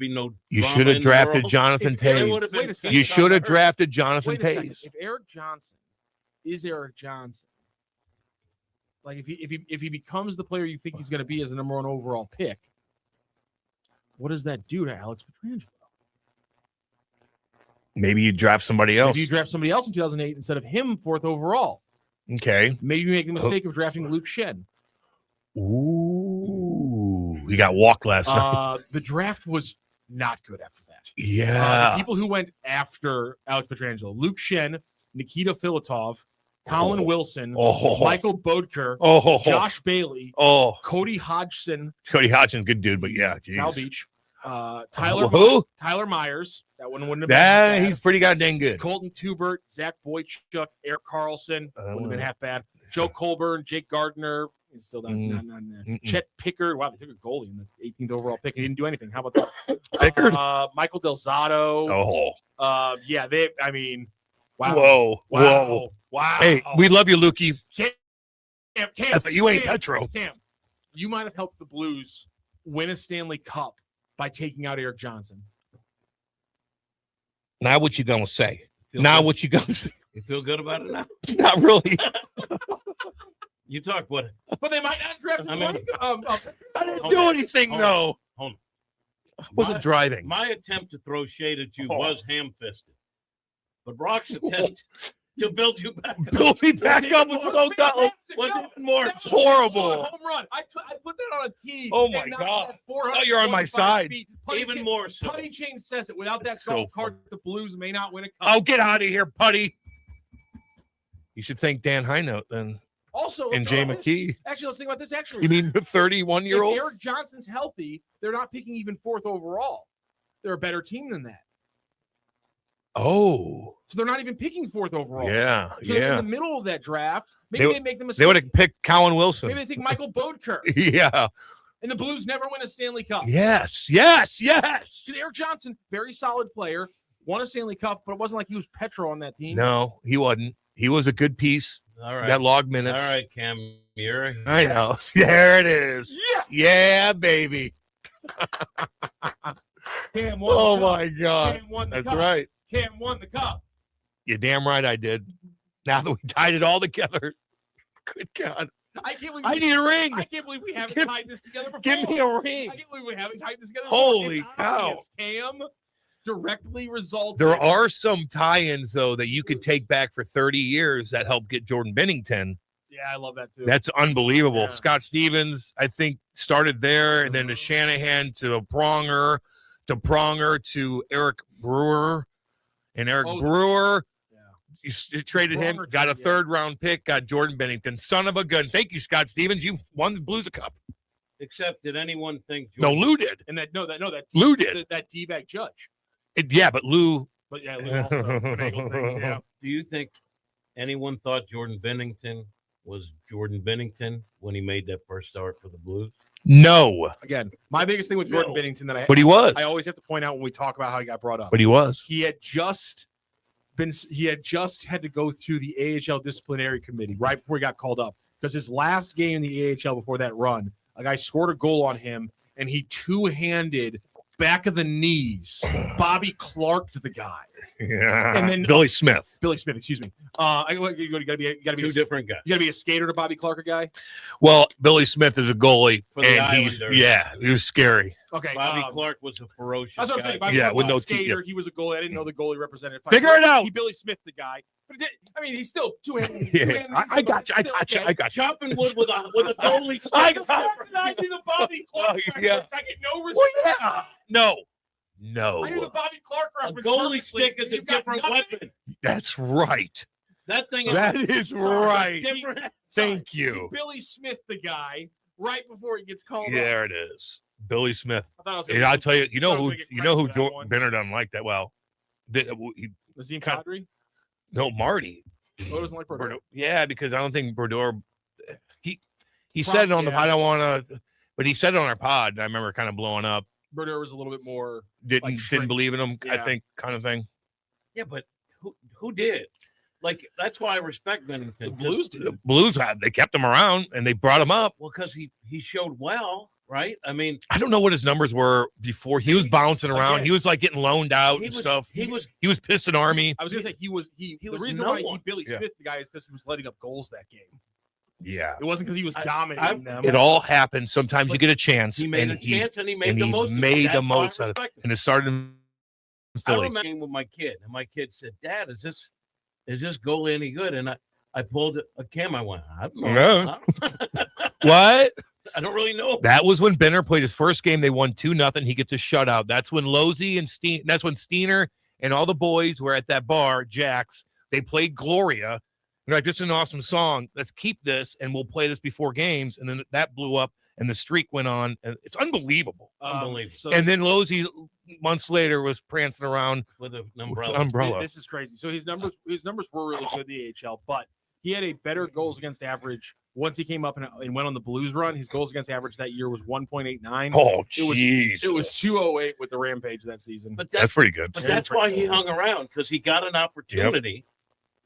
drama should have in the drafted world. Jonathan If there Taze. would have been Wait a second. You peace should on have earth. drafted Jonathan Wait a second. Taze. If Eric Johnson is Eric Johnson, like if he becomes the player you think he's going to be as a number 1 overall pick, what does that do to Alex Pietrangelo? Maybe you draft somebody else. Maybe you draft somebody else in 2008 instead of him 4th overall. Okay. Maybe you make the mistake of drafting Luke Shen. Ooh. he got walked last night. The draft was not good after that. Yeah. The people who went after Alex Pietrangelo: Luke Shen, Nikita Filatov, Colin Wilson, Michael Bodker, Josh Bailey, Cody Hodgson. Cody Hodgson, good dude, but yeah, geez. Cal Beach. Tyler who? Tyler Myers. That one wouldn't have Yeah, been half he's bad. pretty goddamn good. Colton Tubert, Zach Boychuk, Eric Carlson. Wouldn't have been half bad. Joe Colburn, Jake Gardner. He's still not there. Chet Pickard. Wow, they took a goalie in the 18th overall pick. He didn't do anything. How about that? Pickard? Michael Delzato. Yeah, they. I mean, wow. Whoa. Hey, we love you, Lukey. Cam, I thought you ain't Petro. Cam, you might have helped the Blues win a Stanley Cup by taking out Eric Johnson. Now what you gonna say? What you gonna say? You feel good about it now? Not really. You talk what? But they might not draft him. I didn't do anything, though. Hold on. Wasn't driving. My attempt to throw shade at you was ham-fisted. But Brock's attempt to build you back up. Build me back up was so dumb. Was even more. It's horrible. Home run. I put that on a tee. Oh, my God. Oh, you're on my side. Even more so. Putty Chain says it. Without that so golf cart, the Blues may not win a cup. Oh, get out of here, Putty. You should thank Dan Highnote then. Also, and Jay McKee. Actually, let's think about this. Actually, You mean the 31-year-old? If Eric Johnson's healthy, they're not picking even 4th overall. They're a better team than that. Oh. So they're not even picking 4th overall. Yeah, So yeah. in the middle of that draft, maybe they make the mistake. They would have picked Colin Wilson. Maybe they take Michael Bodker. Yeah. And the Blues never win a Stanley Cup. Yes. Because Eric Johnson, very solid player, won a Stanley Cup, but it wasn't like he was Petro on that team. No, he wasn't. He was a good piece. All right. Got log minutes. All right, Cam. You're I know. There it is. Yeah, baby. Cam won Oh, the cup. my God. Cam won the That's cup. right. Cam won the cup. You're damn right I did. Now that we tied it all together. Good God. I can't believe I need a ring. I can't believe we haven't tied this together before. Give me a ring. I can't believe we haven't tied this together. Holy It's cow. obvious. Cam directly resulted. There are some tie-ins, though, that you could take back for 30 years that helped get Jordan Bennington. Yeah, I love that too. That's unbelievable. Yeah. Scott Stevens, I think, started there, and then to Shanahan, to Pronger, to Eric Brewer. And Eric Brewer, you traded him, got a third-round pick, got Jordan Bennington. Son of a gun. Thank you, Scott Stevens. You won the Blues a cup. Except, did anyone think? No, Lou did. And that Lou did. That D-bag judge. Yeah, but Lou. But yeah, Lou also finagled things. Yeah. Do you think anyone thought Jordan Bennington was Jordan Bennington when he made that first start for the Blues? No. Again, my biggest thing with Jordan Bennington that But he was. I always have to point out when we talk about how he got brought up. But he was. He had just had to go through the AHL disciplinary committee right before he got called up, because his last game in the AHL before that run, a guy scored a goal on him and he two-handed back of the knees Bobby Clark'd the guy. Yeah. And then Billy Smith. Excuse me. You gotta be Two different guys. You gotta be a skater to Bobby Clark a guy. Well, Billy Smith is a goalie, For the and he's Islanders. he was scary. Okay, Bobby Clark was a ferocious that's what I'm guy. saying. Bobby Yeah, Clark with was no a skater. teeth. He was a goalie. I didn't know the goalie represented. Figure it out. He Billy Smith the guy. But he's still two-handed. Yeah, I got you. I got you. Chopping wood with a goalie. I The got fact that I do the Bobby Clark Oh, yeah. reference, I get no respect. Well, yeah. No. I do the Bobby Clark A reference. goalie perfectly. stick is a You've got different nothing. weapon. That's right. That thing That is right. different. Thank you. Billy Smith the guy right before he gets called up. There it is. Billy Smith. I thought I was And gonna I'll get- tell you, I thought I was gonna get cracked for that one. Benner doesn't like that. Well, Nazim Kadri? no, Marty. Oh, doesn't like Bordeaux. Yeah, because I don't think Brodeur. He said it on the yeah. pod. I don't want to, but he said it on our pod. And I remember kind of blowing up. Bordeaux was a little bit more Didn't strict. believe in him. I Yeah. think kind of thing. Yeah, but who did? Like, that's why I respect Bennington. The Blues did. The Blues they kept him around and they brought him up. Well, because he showed well, right? I mean, I don't know what his numbers were before. He was bouncing around. Again, he was like getting loaned out he and was- stuff. he was- he was pissing Army. I was gonna say he was the was reason no why one. he Billy Yeah. Smith the guy is because he was letting up goals that game. Yeah. It wasn't because he was dominating them. It all happened. Sometimes you get a chance. he made and a chance and he made and the he most. made of it. the That's why I most out of it. respect him. And it started in I Philly. remember being with my kid, and my kid said, "Dad, is this goalie any good?" And I pulled a Cam. I went, I don't know. Yeah. What? I don't really know. That was when Benner played his first game. They won 2-0. He gets a shutout. That's when Losey and that's when Steiner and all the boys were at that bar, Jack's. They played Gloria. They're like, this is an awesome song. Let's keep this, and we'll play this before games. And then that blew up, and the streak went on. And it's unbelievable. Unbelievable. And then Losey, months later, was prancing around with an umbrella. This is crazy. So his numbers were really good in the AHL, but he had a better goals against average once he came up and went on the Blues run. His goals against average that year was 1.89. Oh, it was 208 with the Rampage that season. But that's pretty good. But that's why he hung around, because he got an opportunity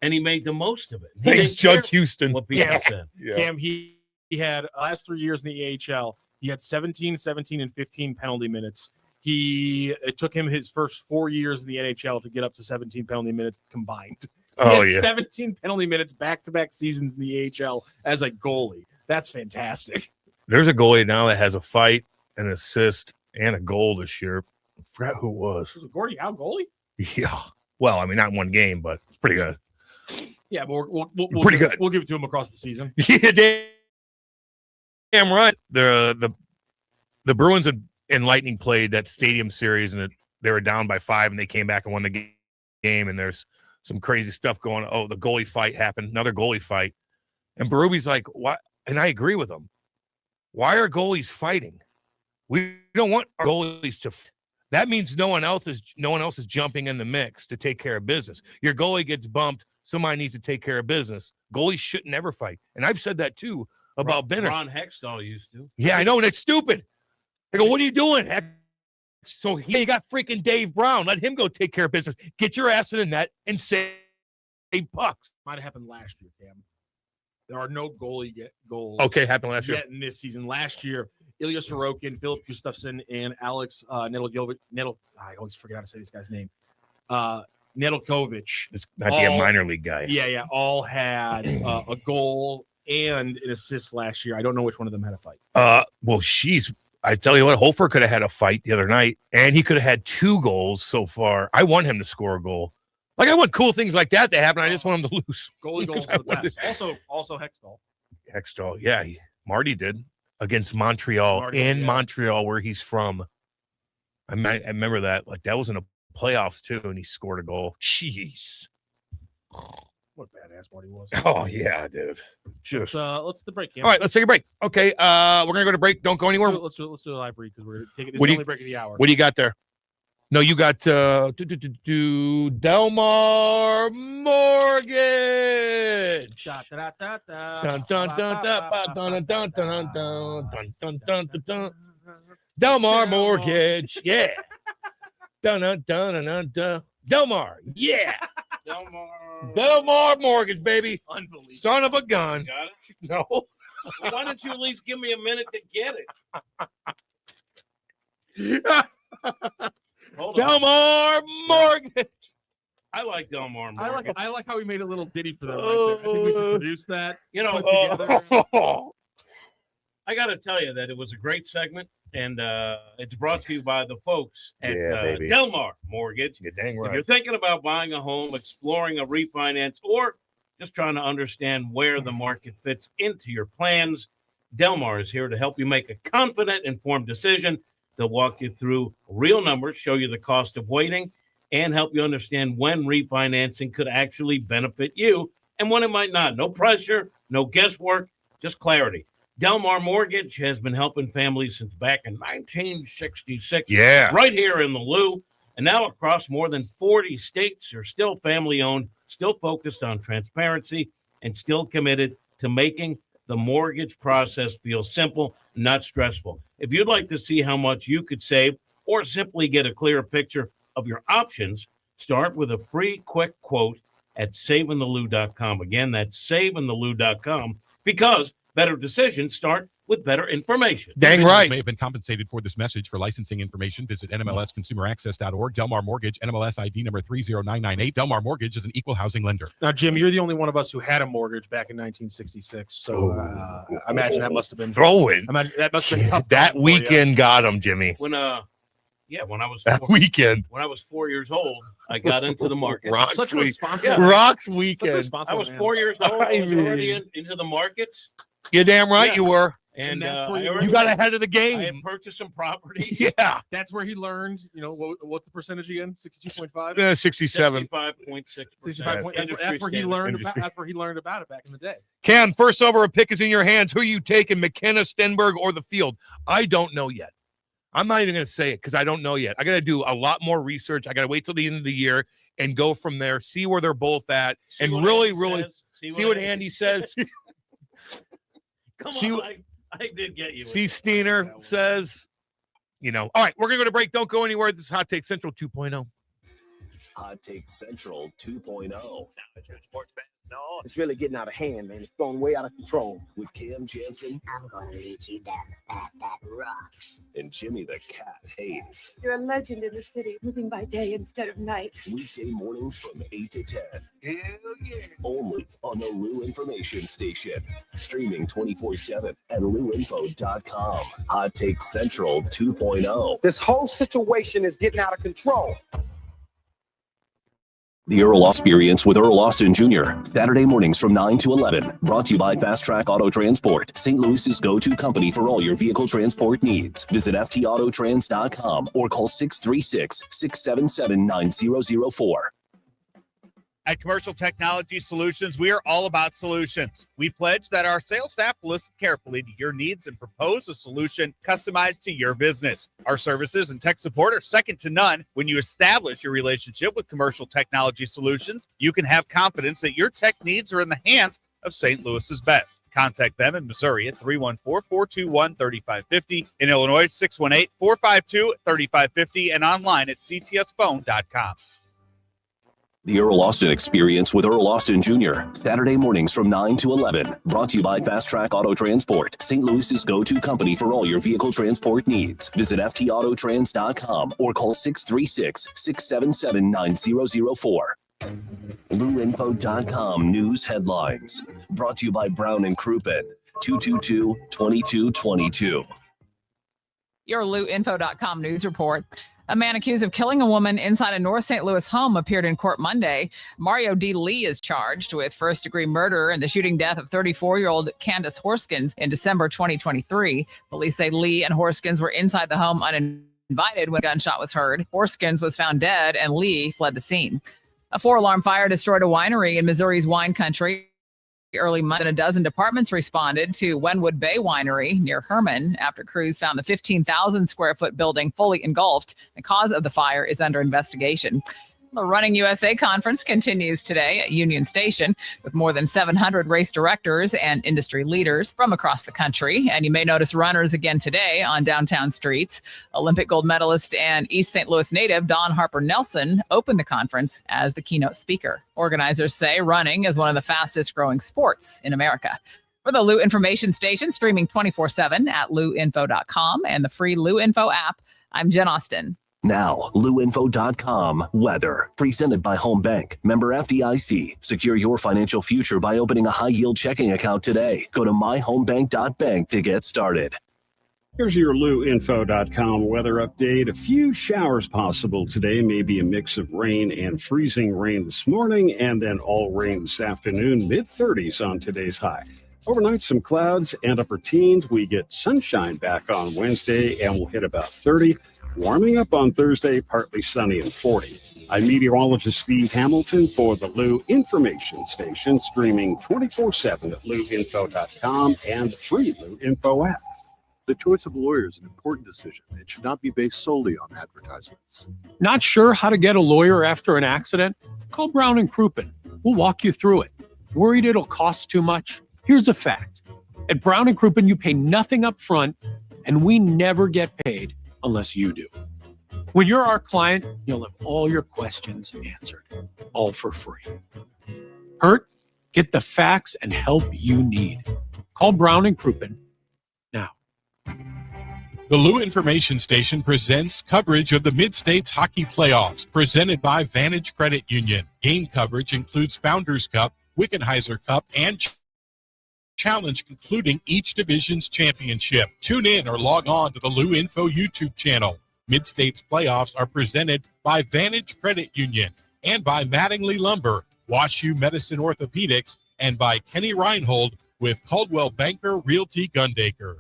and he made the most of it. Thanks, Judge Houston. What people said. Cam, he had last 3 years in the AHL, he had 17, 17, and 15 penalty minutes. It took him his first 4 years in the NHL to get up to 17 penalty minutes combined. He had 17 penalty minutes back-to-back seasons in the AHL as a goalie. That's fantastic. There's a goalie now that has a fight, an assist, and a goal this year. I forgot who it was. Was it Gordie Howe goalie? Yeah. Well, I mean, not in one game, but it's pretty good. Yeah, but we'll pretty good. We'll give it to him across the season. Yeah, damn right. The Bruins and Lightning played that stadium series, and they were down by 5, and they came back and won the game. And there's some crazy stuff going on. Oh, the goalie fight happened, another goalie fight. And Berube's like, what? And I agree with him. Why are goalies fighting? We don't want our goalies to. That means no one else is jumping in the mix to take care of business. Your goalie gets bumped. Somebody needs to take care of business. Goalies shouldn't never fight. And I've said that too about Benner. Ron Hextall used to. Yeah, I know, and it's stupid. I go, what are you doing, Hex? So you got freaking Dave Brown. Let him go take care of business. Get your ass in the net and save pucks. Might have happened last year, Cam. There are no goalie goals. Okay, happened last year. Yet in this season. Last year, Ilya Sorokin, Philip Gustafsson, and Alex Nedeljkovic. I always forget how to say this guy's name. Nedeljkovic. This might be a minor league guy. Yeah. All had a goal and an assist last year. I don't know which one of them had a fight. Well, I tell you what, Hofer could have had a fight the other night, and he could have had 2 goals so far. I want him to score a goal. Like, I want cool things like that to happen. I just want him to lose. Goalie goals are the best. Also Hextall. Hextall, yeah. Marty did against Montreal, Montreal, where he's from. I remember that. Like, that was in the playoffs, too, and he scored a goal. Jeez. What a badass Marty was. Oh, yeah, dude. Just. Let's do the break, Cam. All right, let's take a break. Okay, we're going to go to break. Don't go anywhere. Let's do a live read because we're taking this only break of the hour. What do you got there? No, you got Delmar Mortgage. Delmar Mortgage. Yeah. Delmar. Yeah. Delmar Mortgage, baby. Unbelievable. Son of a gun. Got it? No. Why don't you at least give me a minute to get it? Hold on. Delmar Mortgage. I like Delmar Mortgage. I like how we made a little ditty for them right there. I think we should produce that. You know, I got to tell you that it was a great segment, and it's brought to you by the folks at Delmar Mortgage. You're dang right. If you're thinking about buying a home, exploring a refinance, or just trying to understand where the market fits into your plans, Delmar is here to help you make a confident, informed decision. They'll walk you through real numbers, show you the cost of waiting, and help you understand when refinancing could actually benefit you and when it might not. No pressure, no guesswork, just clarity. Delmar Mortgage has been helping families since back in 1966. Yeah. Right here in the Lou. And now across more than 40 states, they're still family-owned, still focused on transparency, and still committed to making the mortgage process feel simple, not stressful. If you'd like to see how much you could save or simply get a clearer picture of your options, start with a free quick quote at saveinthelu.com. Again, that's saveinthelu.com, because better decisions start with better information. Dang right. May have been compensated for this message. For licensing information, visit NMLSconsumeraccess.org. Delmar Mortgage, NMLS ID number 30998. Delmar Mortgage is an equal housing lender. Now, Jim, you're the only one of us who had a mortgage back in 1966. So I imagine that must have been throwing. Imagine that must have been tough. That weekend got him, Jimmy. When I was that weekend. When I was 4 years old, I got into the market. Rocks Such a week. responsible Rocks weekend. I was 4 years old. I was already into the markets. You're damn right you were. And that's where I you already- You got ahead of the I game. had purchased some property. Yeah. That's where he learned, what's the percentage again? 62.5? 67. 65.6%. 65 point, that's where he learned about. That's where he learned about it back in the day. Cam, first over, a pick is in your hands. Who are you taking, McKenna, Stenberg, or the field? I don't know yet. I'm not even going to say it because I don't know yet. I got to do a lot more research. I got to wait till the end of the year and go from there, see where they're both at, and really see what Andy says. Come See on, what- I did get you. See Steiner says, All right, we're going to go to break. Don't go anywhere. This is Hot Take Central 2.0. Hot Take Central 2.0. It's really getting out of hand, man. It's going way out of control. With Cam Jansen. I'm going to lead you down the path that rocks. And Jimmy the Cat Hayes. You're a legend in the city, moving by day instead of night. Weekday mornings from 8 to 10. Hell yeah. Only on the Lou Information Station. Streaming 24/7 at louinfo.com. Hot Take Central 2.0. This whole situation is getting out of control. The Earl Experience with Earl Austin Jr. Saturday mornings from 9 to 11. Brought to you by Fast Track Auto Transport, St. Louis's go-to company for all your vehicle transport needs. Visit ftautotrans.com or call 636-677-9004. At Commercial Technology Solutions, we are all about solutions. We pledge that our sales staff will listen carefully to your needs and propose a solution customized to your business. Our services and tech support are second to none. When you establish your relationship with Commercial Technology Solutions, you can have confidence that your tech needs are in the hands of St. Louis's best. Contact them in Missouri at 314-421-3550, in Illinois 618-452-3550, and online at ctsphone.com. The Earl Austin Experience with Earl Austin Jr. Saturday mornings from 9 to 11. Brought to you by Fast Track Auto Transport, St. Louis's go-to company for all your vehicle transport needs. Visit ftautotrans.com or call 636-677-9004. LouInfo.com news headlines. Brought to you by Brown and Crouppen, 222-2222. Your LouInfo.com news report. A man accused of killing a woman inside a North St. Louis home appeared in court Monday. Mario D. Lee is charged with first-degree murder and the shooting death of 34-year-old Candace Horskins in December 2023. Police say Lee and Horskins were inside the home uninvited when a gunshot was heard. Horskins was found dead, and Lee fled the scene. A 4-alarm fire destroyed a winery in Missouri's wine country. Early Monday, a dozen departments responded to Wenwood Bay Winery near Herman after crews found the 15,000 square foot building fully engulfed. The cause of the fire is under investigation. The Running USA conference continues today at Union Station with more than 700 race directors and industry leaders from across the country. And you may notice runners again today on downtown streets. Olympic gold medalist and East St. Louis native Dawn Harper Nelson opened the conference as the keynote speaker. Organizers say running is one of the fastest growing sports in America. For the Lou Information Station, streaming 24/7 at louinfo.com and the free Lou Info app, I'm Jen Austin. Now, louinfo.com weather. Presented by Home Bank. Member FDIC. Secure your financial future by opening a high-yield checking account today. Go to myhomebank.bank to get started. Here's your louinfo.com weather update. A few showers possible today, maybe a mix of rain and freezing rain this morning, and then all rain this afternoon, mid-30s on today's high. Overnight, some clouds and upper teens. We get sunshine back on Wednesday, and we'll hit about 30. Warming up on Thursday, partly sunny and 40. I'm meteorologist Steve Hamilton for the Lou Information Station, streaming 24/7 at louinfo.com and the free Lou Info app. The choice of a lawyer is an important decision. It should not be based solely on advertisements. Not sure how to get a lawyer after an accident? Call Brown and Crouppen. We'll walk you through it. Worried it'll cost too much? Here's a fact. At Brown and Crouppen, you pay nothing up front, and we never get paid unless you do. When you're our client, you'll have all your questions answered, all for free. Hurt? Get the facts and help you need. Call Brown and Crouppen now. The Lou Information Station presents coverage of the Mid-States Hockey Playoffs, presented by Vantage Credit Union. Game coverage includes Founders Cup, Wickenheiser Cup, and Challenge, concluding each division's championship. Tune in or log on to the Lou Info YouTube channel. Mid-States playoffs are presented by Vantage Credit Union and by Mattingly Lumber, WashU Medicine Orthopedics, and by Kenny Reinhold, with Caldwell Banker Realty Gundaker.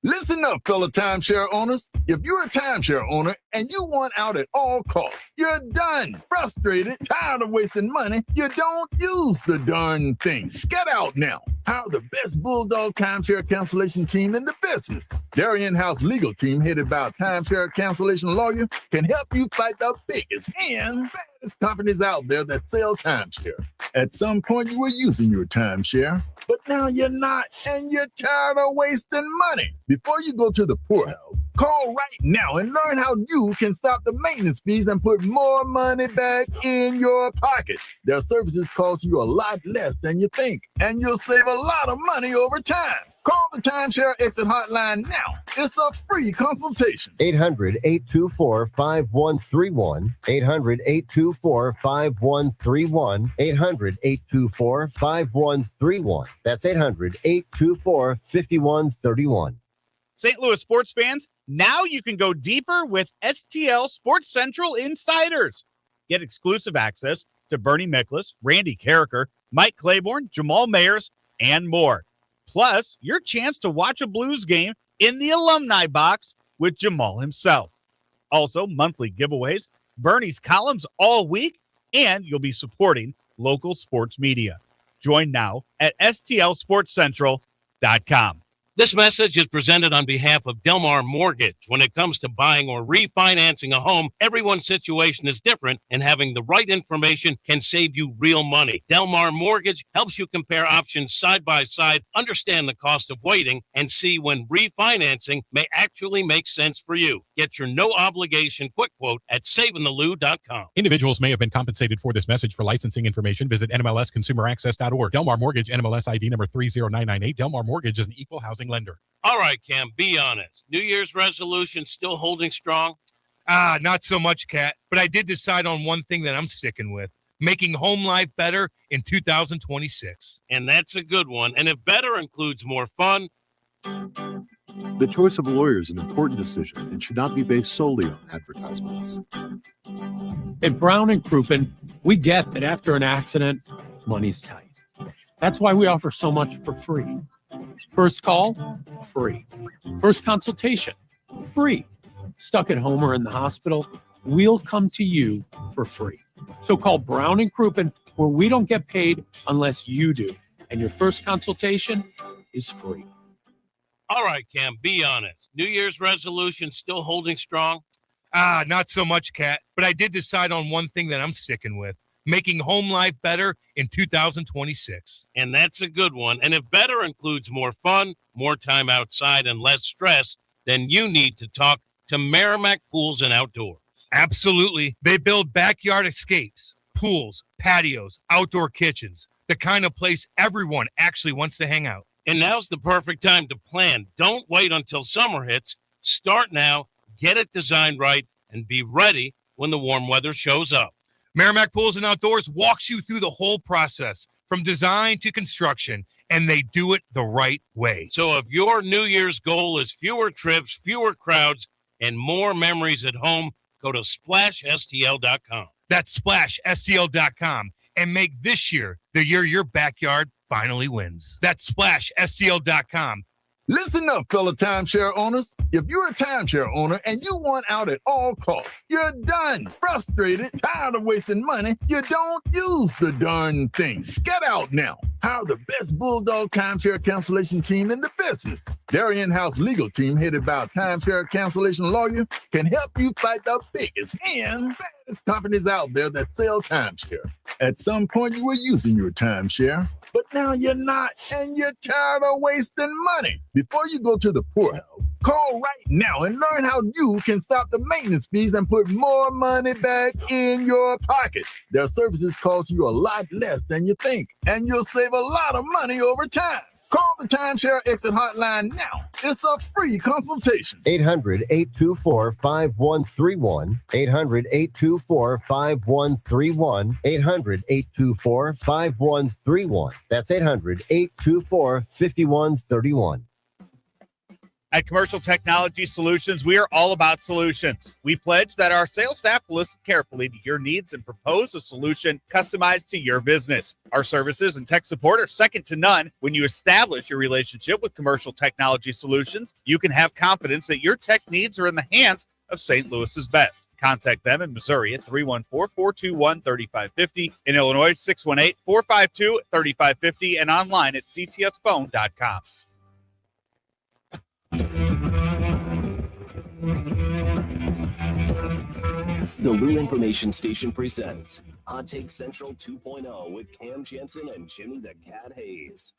Listen up, fellow timeshare owners. If you're a timeshare owner and you want out at all costs, you're done, frustrated, tired of wasting money, you don't use the darn thing. Get out now. Hire the best Bulldog timeshare cancellation team in the business. Their in-house legal team, headed by a timeshare cancellation lawyer, can help you fight the biggest and baddest companies out there that sell timeshare. At some point, you were using your timeshare, but now you're not, and you're tired of wasting money. Before you go to the poorhouse, call right now and learn how you can stop the maintenance fees and put more money back in your pocket. Their services cost you a lot less than you think, and you'll save a lot of money over time. Call the Timeshare Exit Hotline now. It's a free consultation. 800-824-5131. 800-824-5131. 800-824-5131. That's 800-824-5131. St. Louis sports fans, now you can go deeper with STL Sports Central Insiders. Get exclusive access to Bernie Miklasz, Randy Carricker, Mike Claiborne, Jamal Mayers, and more. Plus, your chance to watch a Blues game in the alumni box with Jamal himself. Also, monthly giveaways, Bernie's columns all week, and you'll be supporting local sports media. Join now at stlsportscentral.com. This message is presented on behalf of Delmar Mortgage. When it comes to buying or refinancing a home, everyone's situation is different, and having the right information can save you real money. Delmar Mortgage helps you compare options side by side, understand the cost of waiting, and see when refinancing may actually make sense for you. Get your no-obligation quick quote at savingthelou.com. Individuals may have been compensated for this message. For licensing information, visit NMLSConsumerAccess.org. Delmar Mortgage, NMLS ID number 30998. Delmar Mortgage is an equal housing lender. All right, Cam, be honest. New Year's resolution still holding strong? Not so much, Kat, but I did decide on one thing that I'm sticking with, making home life better in 2026. And that's a good one. And if better includes more fun. The choice of a lawyer is an important decision and should not be based solely on advertisements. At Brown and Crouppen, we get that after an accident, money's tight. That's why we offer so much for free. First call, free. First consultation, free. Stuck at home or in the hospital, we'll come to you for free. So call Brown and Crouppen, where we don't get paid unless you do. And your first consultation is free. All right, Cam, be honest. New Year's resolution still holding strong? Not so much, Kat, but I did decide on one thing that I'm sticking with, making home life better in 2026. And that's a good one. And if better includes more fun, more time outside, and less stress, then you need to talk to Merrimack Pools and Outdoors. Absolutely. They build backyard escapes, pools, patios, outdoor kitchens, the kind of place everyone actually wants to hang out. And now's the perfect time to plan. Don't wait until summer hits. Start now, get it designed right, and be ready when the warm weather shows up. Merrimack Pools and Outdoors walks you through the whole process, from design to construction, and they do it the right way. So if your New Year's goal is fewer trips, fewer crowds, and more memories at home, go to SplashSTL.com. That's SplashSTL.com, and make this year the year your backyard finally wins. That's SplashSTL.com. Listen up, fellow timeshare owners. If you're a timeshare owner and you want out at all costs, you're done, frustrated, tired of wasting money, you don't use the darn thing. Get out now. Hire the best Bulldog timeshare cancellation team in the business. Their in-house legal team, headed by a timeshare cancellation lawyer, can help you fight the biggest and baddest companies out there that sell timeshare. At some point, you were using your timeshare, but now you're not, and you're tired of wasting money. Before you go to the poorhouse, call right now and learn how you can stop the maintenance fees and put more money back in your pocket. Their services cost you a lot less than you think, and you'll save a lot of money over time. Call the Timeshare Exit Hotline now. It's a free consultation. 800-824-5131. 800-824-5131. 800-824-5131. That's 800-824-5131. At Commercial Technology Solutions, we are all about solutions. We pledge that our sales staff will listen carefully to your needs and propose a solution customized to your business. Our services and tech support are second to none. When you establish your relationship with Commercial Technology Solutions, you can have confidence that your tech needs are in the hands of St. Louis's best. Contact them in Missouri at 314-421-3550, in Illinois 618-452-3550, and online at ctsphone.com. The Lou Information Station presents Hot Take Central 2.0 with Cam Jensen and Jimmy the Cat Hayes.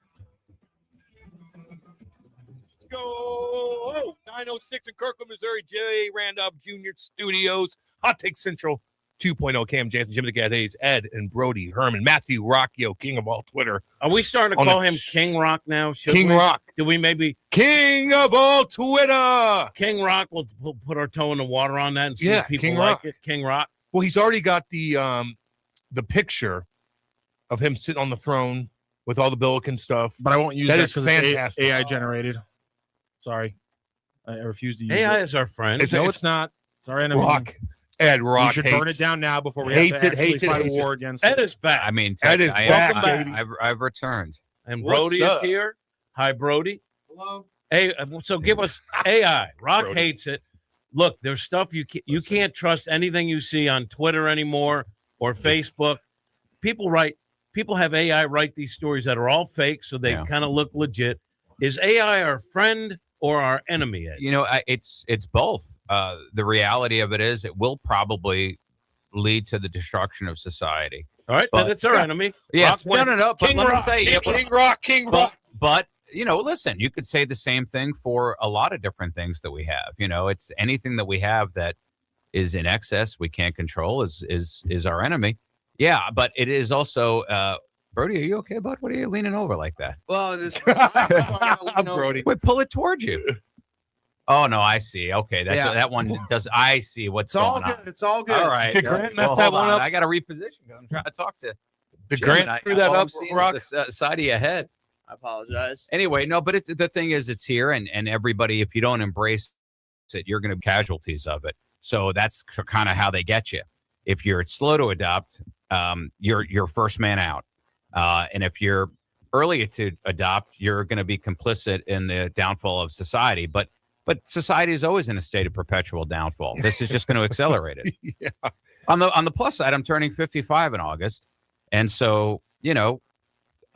Go 906 in Kirkland, Missouri. J. Randolph Jr. Studios. Hot Take Central 2.0. Cam Jansen, Jimmy the Cat Hayes, Ed and Brody Herman, Matthew Rockio, king of all Twitter. Are we starting to call him King Rock now? King Rock. Do we maybe King of all Twitter? King Rock? We'll put our toe in the water on that and see if people King like Rock. it. King Rock. Well, he's already got the picture of him sitting on the throne with all the Billiken stuff. But I won't use that is because it's fantastic. AI generated. Sorry. I refuse to use AI it. is our friend. It's not. It's our enemy. Rock. Ed Rock. You should burn it down now before we hates have to it, actually fight a war against Ed it. is back. I mean, Ed is back, baby. I've returned. And What's Brody is up? here. Hi, Brody. Hello. Hey, so give us AI. Rock Brody. hates it. Look, there's stuff you can't trust anything you see on Twitter anymore or Facebook. People have AI write these stories that are all fake, so they kind of look legit. Is AI our friend or our enemy, Ed? You know, it's both. The reality of it is it will probably lead to the destruction of society. All right, then it's our enemy. Yes, Rock no. But King let Rock, me tell you, King Rock, King Rock. But you know, listen, you could say the same thing for a lot of different things that we have. You know, it's anything that we have that is in excess we can't control is our enemy. Yeah, but it is also. Brody, are you okay, bud? What are you leaning over like that? Well, this Brody. Wait, pull it towards you. Oh no, I see. Okay, that one does. I see what's It's all going good. on. It's all good. All right. Did Grant mess Well, that hold one on. up? I got to reposition. I'm trying to talk to. Did Jim, Grant and screw that all up, I'm seeing is Rock? the side of your head. I apologize. Anyway, no, but the thing is, it's here, and everybody, if you don't embrace it, you're going to be casualties of it. So that's kind of how they get you. If you're slow to adopt, you're first man out. And if you're early to adopt, you're going to be complicit in the downfall of society. But society is always in a state of perpetual downfall. This is just going to accelerate it. Yeah. On the plus side, I'm turning 55 in August, and so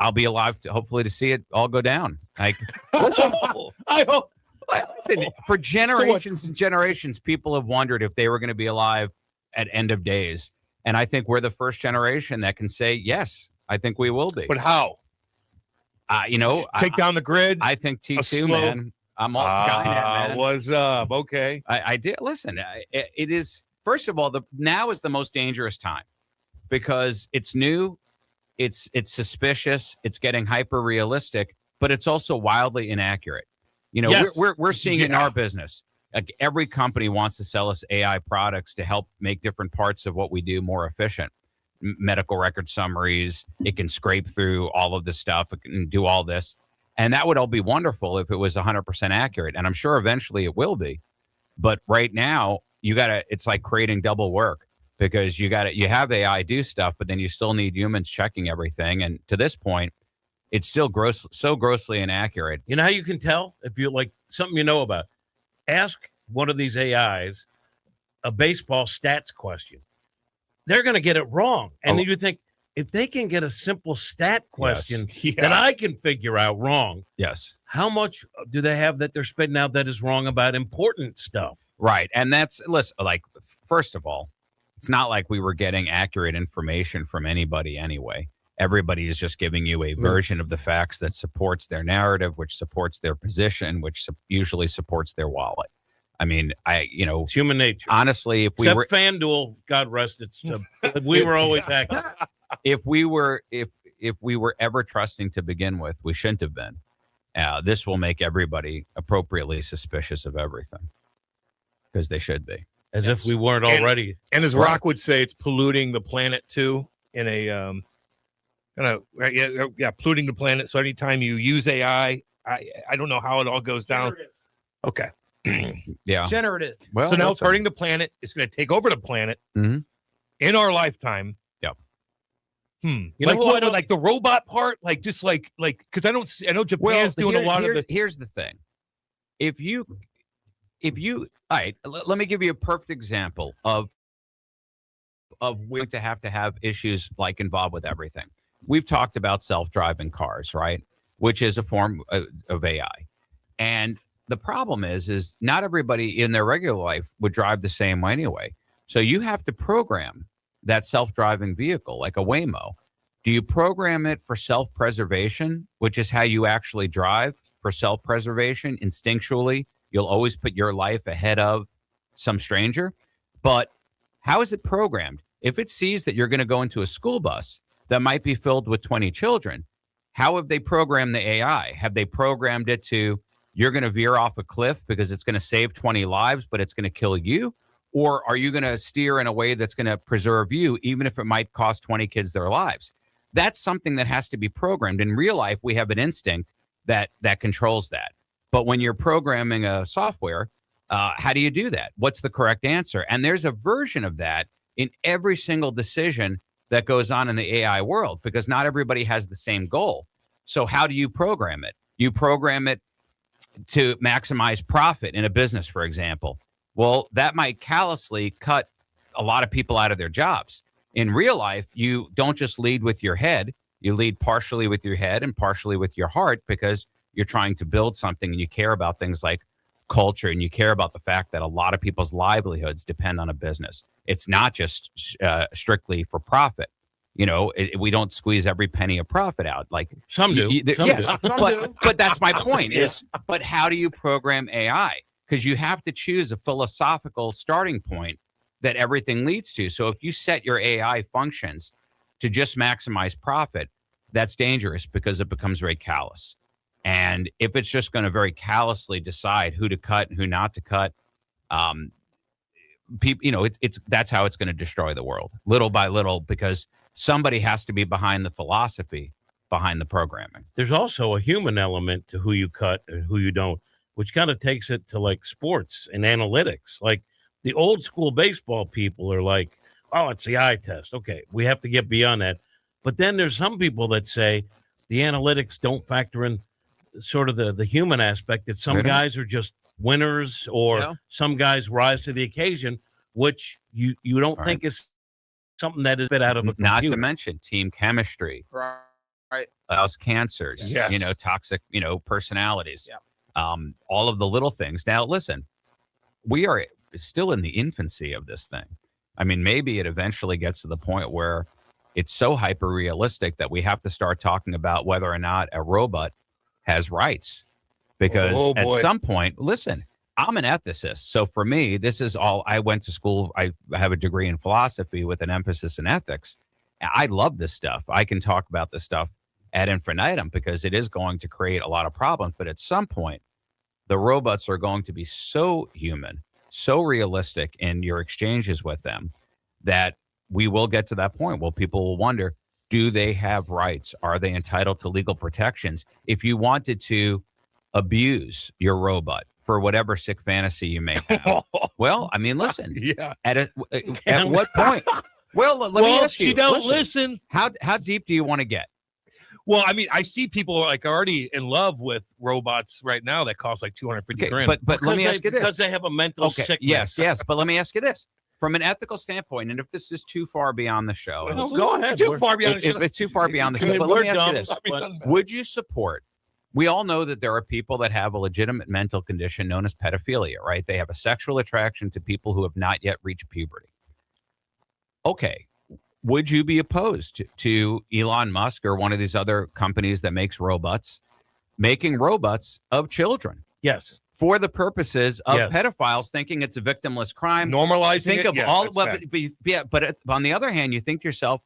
I'll be alive hopefully to see it all go down. Like, I hope. listen, for generations and generations, people have wondered if they were going to be alive at end of days, and I think we're the first generation that can say yes. I think we will be. But how? Take down the grid. I think T2, man. I'm all Skynet, man. What's up? Okay. I did listen. It is first of all now is the most dangerous time because it's new, it's suspicious, it's getting hyper realistic, but it's also wildly inaccurate. Yes. We're seeing it in our business. Like every company wants to sell us AI products to help make different parts of what we do more efficient. Medical record summaries. It can scrape through all of this stuff. It can do all this. And that would all be wonderful if it was 100% accurate. And I'm sure eventually it will be. But right now, it's like creating double work because you have AI do stuff, but then you still need humans checking everything. And to this point, it's still so grossly inaccurate. You know how you can tell if you like something you know about? Ask one of these AIs a baseball stats question. They're going to get it wrong. And then you think, if they can get a simple stat question that I can figure out wrong, yes, how much do they have that they're spitting out that is wrong about important stuff? Right. And first of all, it's not like we were getting accurate information from anybody anyway. Everybody is just giving you a version of the facts that supports their narrative, which supports their position, which usually supports their wallet. I mean, it's human nature. Honestly, if we were FanDuel, God rest its, we were always accurate. If we were ever trusting to begin with, we shouldn't have been. This will make everybody appropriately suspicious of everything because they should be. As if we weren't already. And as Rock would say, it's polluting the planet too in a polluting the planet. So anytime you use AI, I don't know how it all goes down. Okay. Yeah. Generative. Well, so now it's listen. hurting the planet. It's going to take over the planet Mhm. in our lifetime. Yep. You know like who I what, don't- like the robot part, like just like because I don't. I know Japan's doing a lot of the. Here's the thing. If you, all right, let me give you a perfect example of where to have issues like involved with everything. We've talked about self-driving cars, right? Which is a form of AI. And the problem is not everybody in their regular life would drive the same way anyway. So you have to program that self-driving vehicle like a Waymo. Do you program it for self-preservation, which is how you actually drive for self-preservation instinctually? You'll always put your life ahead of some stranger. But how is it programmed? If it sees that you're going to go into a school bus that might be filled with 20 children, how have they programmed the AI? Have they programmed it to, you're going to veer off a cliff because it's going to save 20 lives, but it's going to kill you? Or are you going to steer in a way that's going to preserve you, even if it might cost 20 kids their lives? That's something that has to be programmed. In real life, we have an instinct that controls that. But when you're programming a software, how do you do that? What's the correct answer? And there's a version of that in every single decision that goes on in the AI world, because not everybody has the same goal. So how do you program it? You program it to maximize profit in a business, for example. Well, that might callously cut a lot of people out of their jobs. In real life, you don't just lead with your head. You lead partially with your head and partially with your heart, because you're trying to build something and you care about things like culture, and you care about the fact that a lot of people's livelihoods depend on a business. It's not just strictly for profit. You know, we don't squeeze every penny of profit out. Like some do. But that's my point is, but how do you program AI? Because you have to choose a philosophical starting point that everything leads to. So if you set your AI functions to just maximize profit, that's dangerous because it becomes very callous. And if it's just going to very callously decide who to cut and who not to cut, people, you know, that's how it's going to destroy the world little by little, because somebody has to be behind the philosophy behind the programming. There's also a human element to who you cut and who you don't, which kind of takes it to like sports and analytics. Like the old school baseball people are like, oh, it's the eye test. Okay, we have to get beyond that. But then there's some people that say the analytics don't factor in sort of the human aspect, that some guys are just winners, or some guys rise to the occasion, which you don't think is something that is a bit out of a computer. Not to mention team chemistry, Right. allows cancers, Yes. you know, toxic, you know, personalities, all of the little things. Now, listen, we are still in the infancy of this thing. I mean, maybe it eventually gets to the point where it's so hyper realistic that we have to start talking about whether or not a robot has rights. Because at some point, listen, I'm an ethicist. So for me, this is all, I went to school. I have a degree in philosophy with an emphasis in ethics. I love this stuff. I can talk about this stuff ad infinitum because it is going to create a lot of problems. But at some point, the robots are going to be so human, so realistic in your exchanges with them, that we will get to that point where people will wonder, do they have rights? Are they entitled to legal protections? If you wanted to abuse your robot for whatever sick fantasy you may have, well, I mean, listen, at what point? Well, let me ask you. She don't listen. How deep do you want to get? Well, I mean, I see people like already in love with robots right now that cost like $250 grand. But let me ask you this: because they have a mental sickness. Yes. But let me ask you this: from an ethical standpoint, and if this is too far beyond the show, Well, go ahead. Too far beyond the show. If it's too far beyond the show, but let me ask you this: would you support? We all know that there are people that have a legitimate mental condition known as pedophilia, right? They have a sexual attraction to people who have not yet reached puberty. Okay. Would you be opposed to Elon Musk or one of these other companies that makes robots, making robots of children? Yes. For the purposes of pedophiles thinking it's a victimless crime. Normalizing think it? of Yes, all, that's well, bad. but on the other hand, you think to yourself,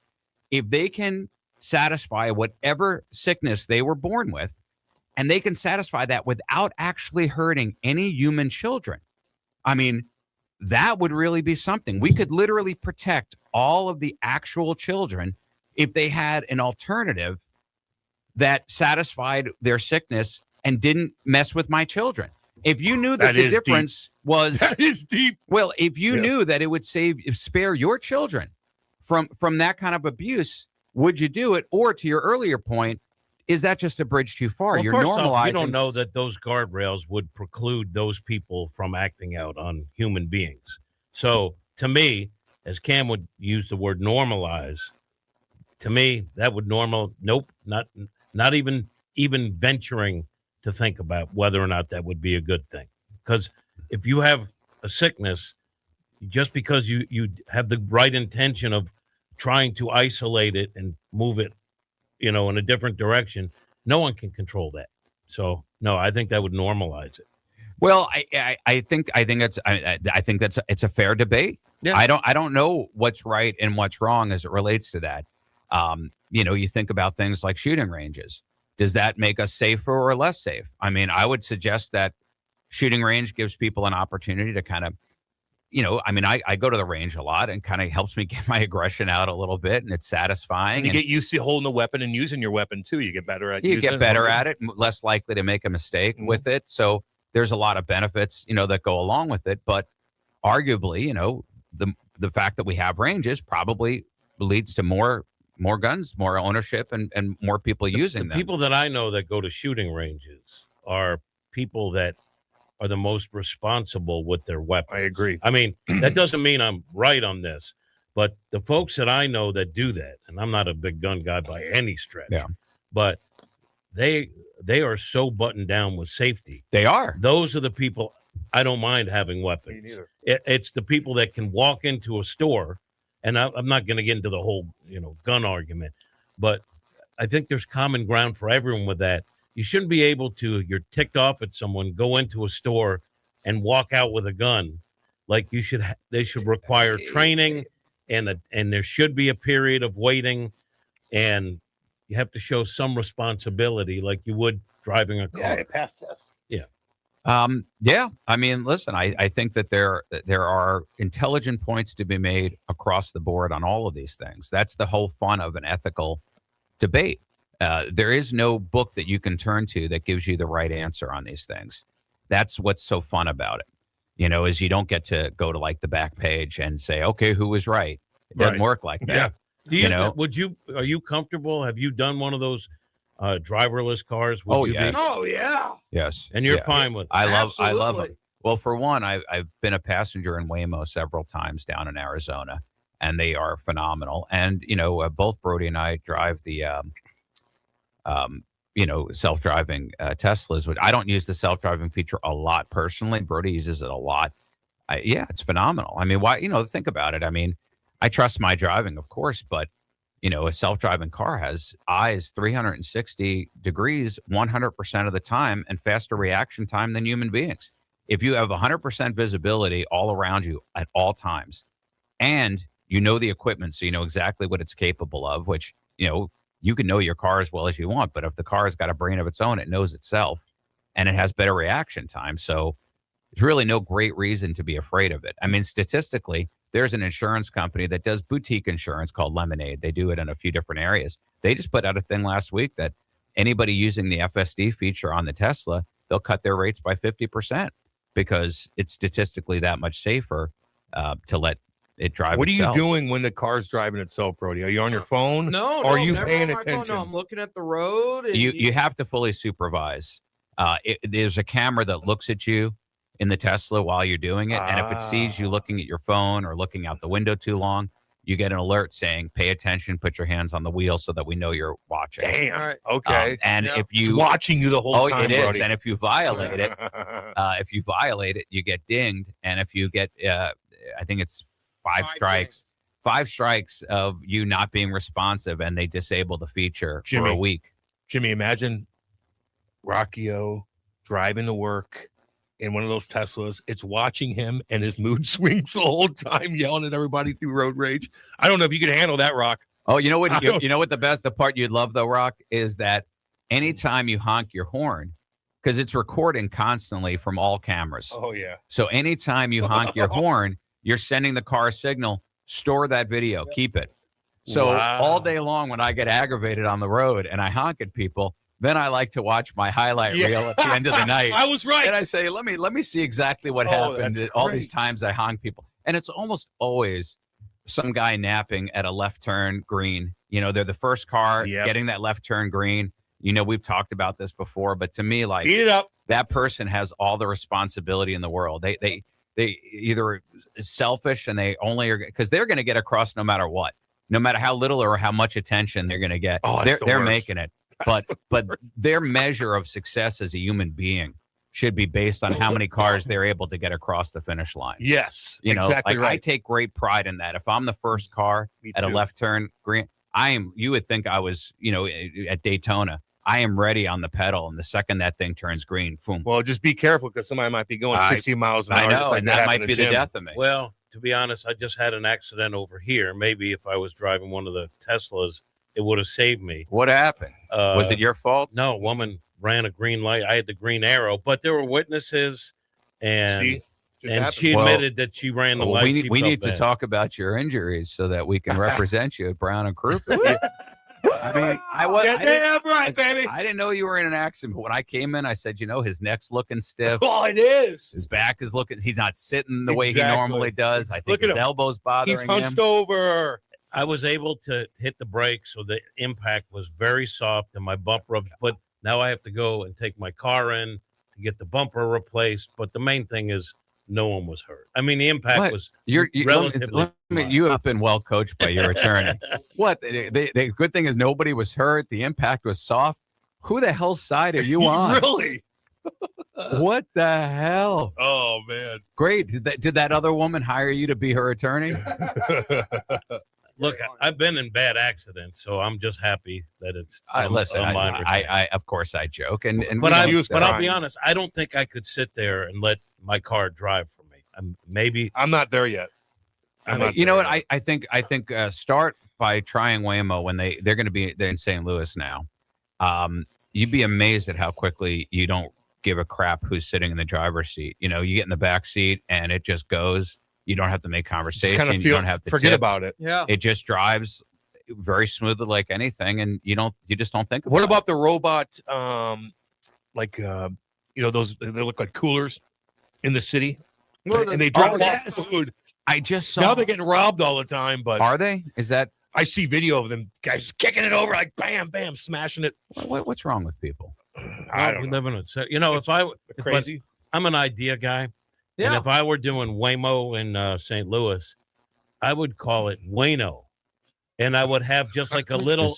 if they can satisfy whatever sickness they were born with, and they can satisfy that without actually hurting any human children, I mean, that would really be something. We could literally protect all of the actual children if they had an alternative that satisfied their sickness and didn't mess with my children. If you knew that the difference was that is deep. Well, if you knew that it would spare your children from that kind of abuse, would you do it? Or to your earlier point, is that just a bridge too far? Well, You're first off, normalizing. you don't know that those guardrails would preclude those people from acting out on human beings. So to me, as Cam would use the word normalize, to me, that would nope, not even venturing to think about whether or not that would be a good thing. Because if you have a sickness, just because you have the right intention of trying to isolate it and move it, in a different direction, no one can control that. So no, I think that would normalize it. Well, I think it's a fair debate. Yeah. I don't know what's right and what's wrong as it relates to that. You think about things like shooting ranges. Does that make us safer or less safe? I mean, I would suggest that shooting range gives people an opportunity to kind of, I go to the range a lot and kind of helps me get my aggression out a little bit, and it's satisfying. And you get used to holding a weapon and using your weapon too. You get better at it, less likely to make a mistake with it. So there's a lot of benefits, that go along with it. But arguably, the fact that we have ranges probably leads to more guns, more ownership, and more people using them. People that I know that go to shooting ranges are people that are the most responsible with their weapons. I agree. I mean, that doesn't mean I'm right on this, but the folks that I know that do that, and I'm not a big gun guy by any stretch, but they are so buttoned down with safety. They are. Those are the people I don't mind having weapons. Me neither. It's the people that can walk into a store, and I'm not going to get into the whole, gun argument, but I think there's common ground for everyone with that. You shouldn't be able to, you're ticked off at someone, go into a store and walk out with a gun. Like they should require training, and there should be a period of waiting, and you have to show some responsibility like you would driving a car. Yeah, pass test. Yeah. I mean, listen, I think that there are intelligent points to be made across the board on all of these things. That's the whole fun of an ethical debate. There is no book that you can turn to that gives you the right answer on these things. That's what's so fun about it, is you don't get to go to like the back page and say, okay, who was right? It doesn't work like that. Yeah. Are you comfortable? Have you done one of those driverless cars? Yes. Oh yeah. Yes. And you're fine with it. I love them. Well, for one, I've been a passenger in Waymo several times down in Arizona, and they are phenomenal. And, both Brody and I drive the, self-driving Teslas, which I don't use the self-driving feature a lot personally. Brody uses it a lot. It's phenomenal. I mean, why, think about it. I mean, I trust my driving, of course, but, a self-driving car has eyes 360 degrees 100% of the time and faster reaction time than human beings. If you have 100% visibility all around you at all times, and the equipment, so you know exactly what it's capable of, which, you can know your car as well as you want, but if the car has got a brain of its own, it knows itself, and it has better reaction time. So there's really no great reason to be afraid of it. I mean, statistically, there's an insurance company that does boutique insurance called Lemonade. They do it in a few different areas. They just put out a thing last week that anybody using the FSD feature on the Tesla, they'll cut their rates by 50% because it's statistically that much safer to let it drive What itself. are you doing when the car's driving itself, Brody? Are you on your phone? No, or are you never paying on my phone. attention? No, I'm looking at the road. And You have to fully supervise. There's a camera that looks at you in the Tesla while you're doing it. And if it sees you looking at your phone or looking out the window too long, you get an alert saying, pay attention, put your hands on the wheel so that we know you're watching. Damn. All right. Okay. And if you it's watching you the whole time, it is. Brody. And if you violate it, you get dinged. And if you get, I think it's five strikes of you not being responsive, and they disable the feature for a week. Jimmy, imagine Rockio driving to work in one of those Teslas. It's watching him, and his mood swings the whole time, yelling at everybody through road rage. I don't know if you can handle that, Rock. Oh, you know what? You know what the part you'd love though, Rock, is that anytime you honk your horn, because it's recording constantly from all cameras. Oh yeah. So anytime you honk your horn, you're sending the car a signal. Store that video. Keep it. So all day long, when I get aggravated on the road and I honk at people, Then I like to watch my highlight reel at the end of the night. I was right. And I say, let me see exactly what happened. All these times I honk people. And it's almost always some guy napping at a left turn green. They're the first car getting that left turn green. We've talked about this before, but to me, like, beat it up. That person has all the responsibility in the world. They either selfish and they only are because they're going to get across no matter what, no matter how little or how much attention they're going to get. They're making it. But their measure of success as a human being should be based on how many cars they're able to get across the finish line. Yes, exactly right. I take great pride in that. If I'm the first car at a left turn green, you would think I was, at Daytona. I am ready on the pedal, and the second that thing turns green, boom. Well, just be careful because somebody might be going 60 miles an hour. I know, and that might be the death of me. Well, to be honest, I just had an accident over here. Maybe if I was driving one of the Teslas, it would have saved me. What happened? Was it your fault? No, a woman ran a green light. I had the green arrow, but there were witnesses, and she admitted that she ran the light. We need to talk about your injuries so that we can represent you at Brown and Crouppen. I mean, I didn't know you were in an accident, but when I came in, I said, his neck's looking stiff. Oh, it is. His back is looking. He's not sitting the way he normally does. I think his elbow's bothering him. He's hunched over. I was able to hit the brakes, so the impact was very soft, and my bumper up. But now I have to go and take my car in to get the bumper replaced. But the main thing is, no one was hurt. I mean, the impact was relatively. You have been well coached by your attorney. What? The good thing is nobody was hurt. The impact was soft. Who the hell's side are you on? Really? What the hell? Oh man! Great. Did that other woman hire you to be her attorney? Look, I've been in bad accidents, so I'm just happy that it's. Listen, I of course I joke, but I'll be honest. I don't think I could sit there and let my car drive for me. I'm not there yet. You know what? I think start by trying Waymo when they're going to be in St. Louis now. You'd be amazed at how quickly you don't give a crap who's sitting in the driver's seat. You get in the back seat and it just goes. You don't have to make conversation. You don't have to forget tip. about it. Yeah. It just drives very smoothly like anything, and you just don't think about it. What about the robot? Those they look like coolers in the city, and they drop off food. I just saw. Now they're getting robbed all the time, but are they? Is that? I see video of them guys kicking it over like bam, bam, smashing it. What's wrong with people? I don't know. If crazy. I'm an idea guy. Yeah. And if I were doing Waymo in St. Louis, I would call it Wayno. And I would have just like a little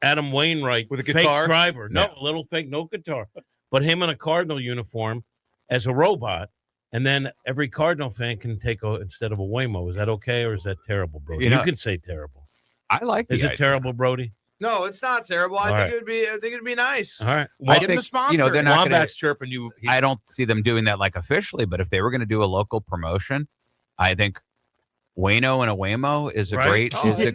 Adam Wainwright with a fake guitar driver. No, a little fake, no guitar. But him in a Cardinal uniform as a robot. And then every Cardinal fan can take instead of a Waymo. Is that okay or is that terrible, Brody? You can say terrible. I like Is it terrible, Brody? No, it's not terrible. I think it'd be nice. All right. I think they're not Wombat's chirping you. I don't see them doing that like officially, but if they were going to do a local promotion, I think Wayno and a Waymo is a great way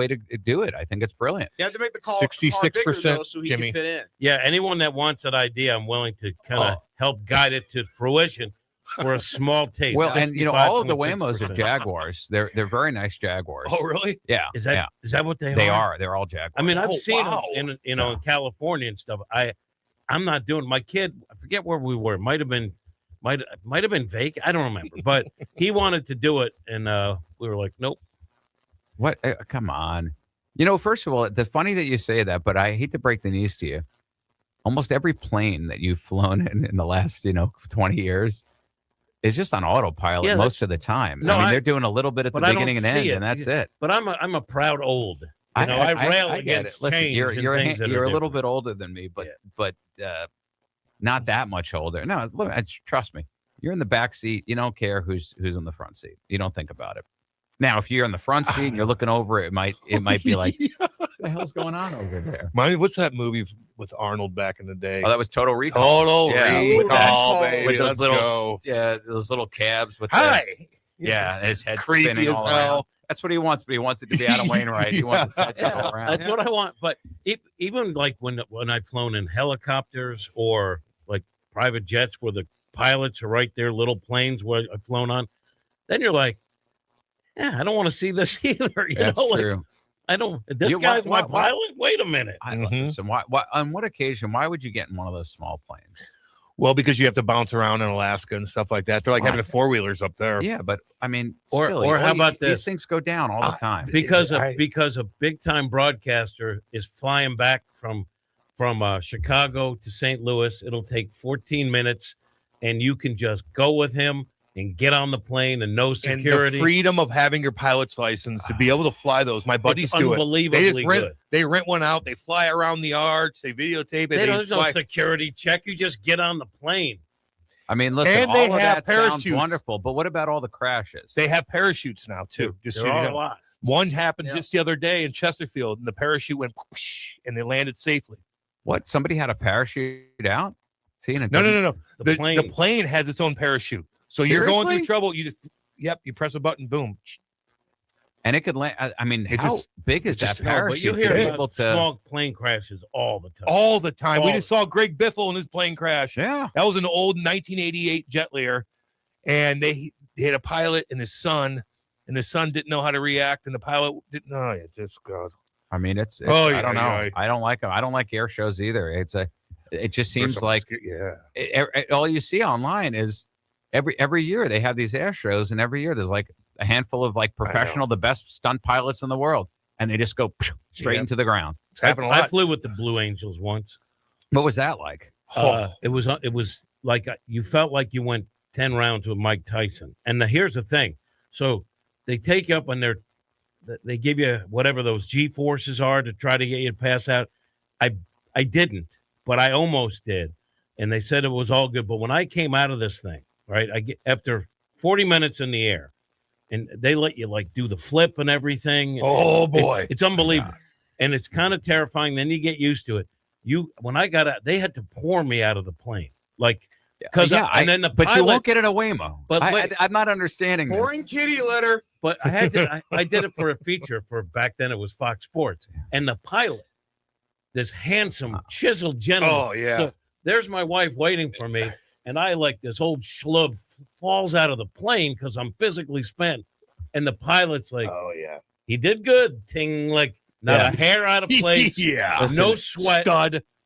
to do it. I think it's brilliant. You have to make the call 66%, so he Jimmy. can fit in. Yeah, anyone that wants that idea, I'm willing to kind of help guide it to fruition for a small taste. Well, and all of the Waymos are Jaguars. They're very nice Jaguars. Oh, really? Yeah. Is that what they are? They are. They're all Jaguars. I mean, I've seen them in California and stuff. I'm not doing. My kid, I forget where we were. Might have been Vegas. I don't remember, but he wanted to do it, and we were like, nope. What? Come on. First of all, the funny that you say that, but I hate to break the news to you. Almost every plane that you've flown in the last 20 years. Is just on autopilot most of the time. No, I mean, they're doing a little bit at the beginning and end, and that's it. But I'm a proud old. I rail against Listen, change. You're a little bit older than me, but not that much older. No, look, trust me. You're in the back seat. You don't care who's in the front seat. You don't think about it. Now, if you're in the front seat and you're looking over, it might be like, what the hell's going on over there? What's that movie with Arnold back in the day? Oh, that was Total Recall. Recall, baby. With those Let's go. those little cabs with his head Creepy spinning all around. That's what he wants, but he wants it to be Adam Wainwright. He wants it to go around. That's what I want. But even like when I've flown in helicopters or like private jets where the pilots are right there, little planes where I've flown on, then you're like, yeah, I don't want to see this either. That's true. I don't. This You- guy's why- my why- pilot. Wait a minute. Listen, why, on what occasion? Why would you get in one of those small planes? Well, because you have to bounce around in Alaska and stuff like that. They're like having four-wheelers up there. Yeah, but I mean, Or still, how about these this? things go down all the time. Because a big time broadcaster is flying back from Chicago to St. Louis. It'll take 14 minutes, and you can just go with him and get on the plane and no security. And the freedom of having your pilot's license to be able to fly those. My buddies do it. Unbelievably good. They rent one out. They fly around the arch. They videotape it. There's no fly. security check. You just get on the plane. I mean, listen, And all they of have that sounds parachutes. wonderful, but what about all the crashes? They have parachutes now too. Just so There you are a know. lot. One happened just the other day in Chesterfield, and the parachute went whoosh, and they landed safely. What? Somebody had a parachute out? See, and it No. doesn't- The plane has its own parachute. So you're going Seriously? through trouble. You just, you press a button, boom. And it could land. I mean, It how just- big is it that just- parachute? But you to hear be about able to? small plane crashes all the time. All the time. We All just saw Greg Biffle in his plane crash. Yeah. That was an old 1988 Jetlayer. And they had a pilot and his son, and the son didn't know how to react, and the pilot didn't know. It just goes. I mean, it's Oh, I yeah, don't know. yeah. I don't like them. I don't like air shows either. It just seems like all you see online is every year they have these air shows, and every year there's like a handful of like professional, the best stunt pilots in the world, and they just go straight into the ground. It's happening a lot. I flew with the Blue Angels once. What was that like? It was like you felt like you went 10 rounds with Mike Tyson. And here's the thing. So they take you up on they give you whatever those G forces are to try to get you to pass out. I didn't, but I almost did. And they said it was all good. But when I came out of this thing, right, after 40 minutes in the air, and they let you like do the flip and everything. Oh boy. It's unbelievable. And it's kind of terrifying. Then you get used to it. When I got out, they had to pour me out of the plane. Like, because and then the but pilot, you won't get an Waymo. But I'm not understanding this. Pouring kitty litter. But I had to. I did it for a feature for back then. It was Fox Sports, and the pilot, this handsome, chiseled gentleman. Oh, yeah. So there's my wife waiting for me, and I like this old schlub falls out of the plane because I'm physically spent, and the pilot's like, "Oh yeah, he did good." Ting, like not a hair out of place. Yeah. no Listen, sweat.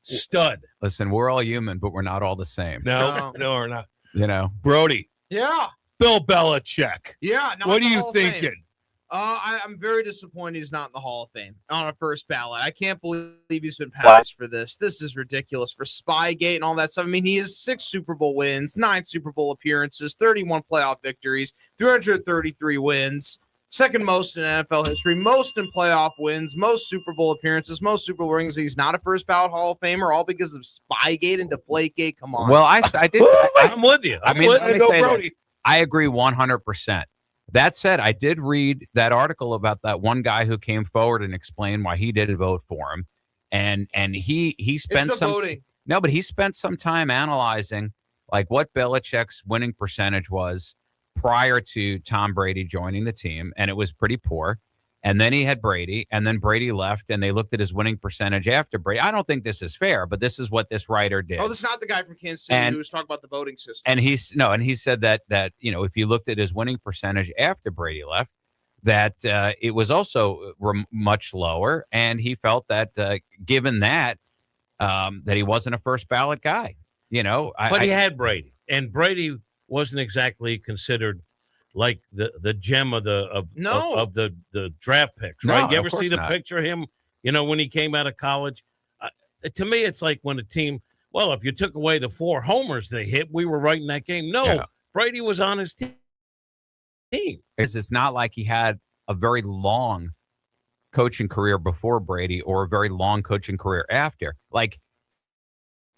Stud. Listen, we're all human, but we're not all the same. No, we're not. You know, Brody, Yeah. Bill Belichick. Yeah. Not What in are the you Hall of Fame. thinking? I'm very disappointed he's not in the Hall of Fame on a first ballot. I can't believe he's been passed for this. This is ridiculous for Spygate and all that stuff. I mean, he has 6 Super Bowl wins, 9 Super Bowl appearances, 31 playoff victories, 333 wins, second most in NFL history, most in playoff wins, most Super Bowl appearances, most Super Bowl rings. He's not a first ballot Hall of Famer, all because of Spygate and Deflategate. Come on. well, I did. I'm with you. I mean, let me Go say Brody. this. I agree 100%. That said, I did read that article about that one guy who came forward and explained why he didn't vote for him, and he spent It's the some voting. no, but he spent some time analyzing like what Belichick's winning percentage was prior to Tom Brady joining the team, and it was pretty poor. And then he had Brady, and then Brady left, and they looked at his winning percentage after Brady. I don't think this is fair, but this is what this writer did. Oh, this is not the guy from Kansas City And- who was talking about the voting system. And he said that if you looked at his winning percentage after Brady left, that it was also much lower, and he felt that given that that he wasn't a first ballot guy. But he had Brady, and Brady wasn't exactly considered like the gem of the draft picks, right? No, You of ever see course the not. picture of him? When he came out of college. To me, it's like when a team. Well, if you took away the 4 homers they hit, we were right in that game. No, Yeah. Brady was on his team. It's not like he had a very long coaching career before Brady or a very long coaching career after. Like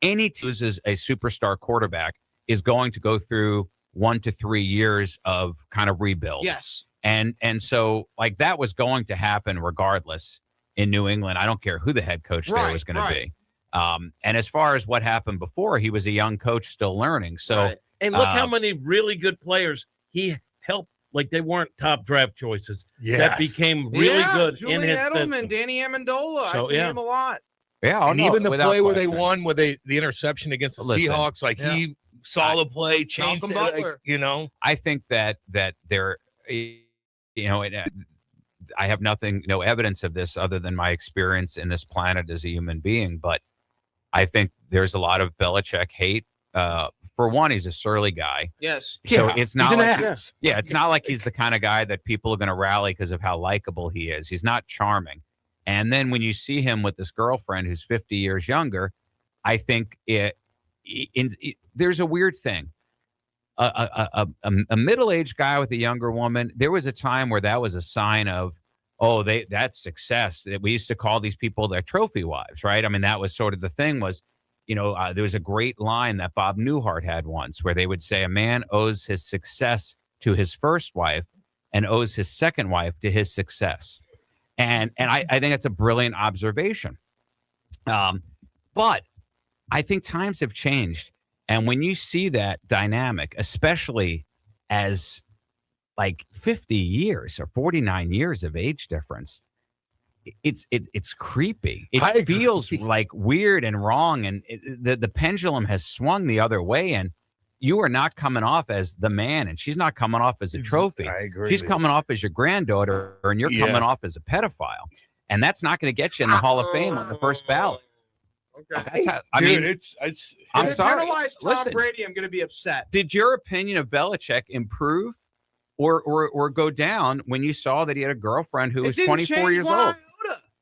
any team loses a superstar quarterback is going to go through 1 to 3 years of kind of rebuild. Yes. And so like that was going to happen regardless in New England. I don't care who the head coach there was going to be. And as far as what happened before, he was a young coach still learning. So And look how many really good players he helped. Like they weren't top draft choices that became really good Julian in his Edelman, system. Danny Amendola. So, I can name a lot. Yeah, and even the play where they won, where the interception against the Listen, Seahawks, like he saw the play, changed Malcolm it, Butler. like, I think that there, I have no evidence of this other than my experience in this planet as a human being. But I think there's a lot of Belichick hate. For one, he's a surly guy. Yes. So Yeah, it's not he's an like ass. it's not like he's the kind of guy that people are going to rally because of how likable he is. He's not charming. And then when you see him with this girlfriend who's 50 years younger, I think there's a weird thing. A middle-aged guy with a younger woman, there was a time where that was a sign of, that's success. We used to call these people their trophy wives, right? I mean, that was sort of the thing was, there was a great line that Bob Newhart had once where they would say a man owes his success to his first wife and owes his second wife to his success. And I think that's a brilliant observation. But I think times have changed. And when you see that dynamic, especially as like 50 years or 49 years of age difference, it's creepy. It feels like weird and wrong. And the pendulum has swung the other way. And you are not coming off as the man, and she's not coming off as a trophy. I agree. She's coming off as your granddaughter, and you're coming off as a pedophile. And that's not going to get you in the Hall of Fame on the first ballot. Okay. That's how, it's I'm If sorry. penalize Tom Listen, Brady, I'm going to be upset. did your opinion of Belichick improve or go down when you saw that he had a girlfriend who was 24 years old?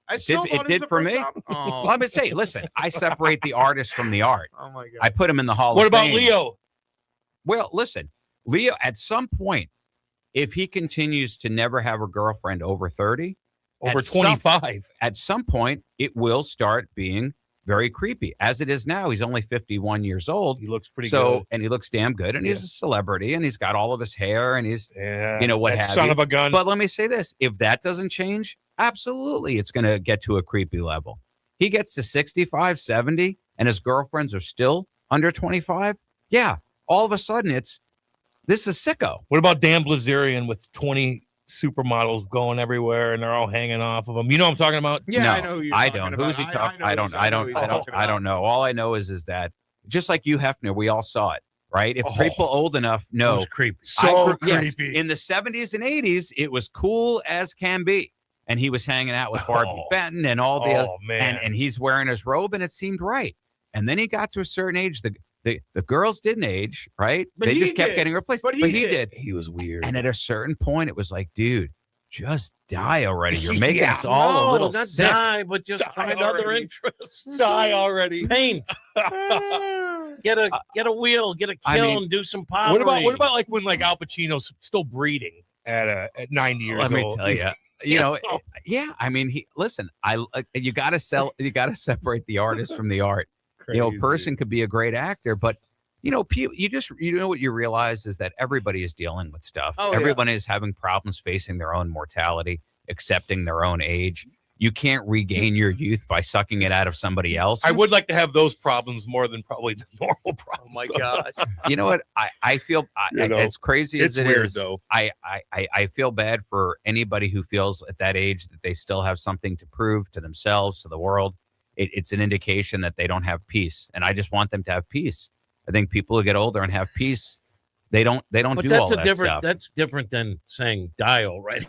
I still It did for me. Oh. Well, I'm going to say, listen, I separate the artist from the art. Oh my God. I put him in the Hall What of about Fame. Leo? Well, listen, Leo, at some point, if he continues to never have a girlfriend over 30, Over 25. at some point, it will start being very creepy. As it is now, he's only 51 years old. He looks pretty good. And he looks damn good. And he's a celebrity, and he's got all of his hair, and he's, what that have son you. of a gun. But let me say this. If that doesn't change, absolutely, it's going to get to a creepy level. He gets to 65, 70, and his girlfriends are still under 25. Yeah. All of a sudden, this is sicko. What about Dan Blazerian with 20 supermodels going everywhere and they're all hanging off of him? You know what I'm talking about? Yeah, No, I know who you're I talking don't. about. Who's he talking? I I don't know. All I know is that just like you, Hefner, we all saw it, right? If people old enough know, It was creepy. yes, Creepy. in the 70s and 80s, it was cool as can be. And he was hanging out with Barbie Benton and all the other, man. and he's wearing his robe, and it seemed right. And then he got to a certain age. The girls didn't age, right? But they he just kept did. getting replaced. But he did. He was weird. And at a certain point, it was like, dude, just die already. You're making us all a little not sick. die, but just Die find other already. interests. Die already. Paint. Get a wheel. Get a kiln. I mean, do some pottery. What about like when like Al Pacino's still breeding at 90 years Let old? me tell you. Yeah. I mean, you got to separate the artist from the art. A person could be a great actor, but you know what you realize is that everybody is dealing with stuff. Oh, yeah. Everyone is having problems facing their own mortality, accepting their own age. You can't regain your youth by sucking it out of somebody else. I would like to have those problems more than probably the normal problems. Oh my gosh. You know what? I feel as crazy as it's it weird, is, though. I feel bad for anybody who feels at that age that they still have something to prove to themselves, to the world. It's an indication that they don't have peace, and I just want them to have peace. I think people who get older and have peace, they don't But do that's all a that different. stuff. That's different than saying die already.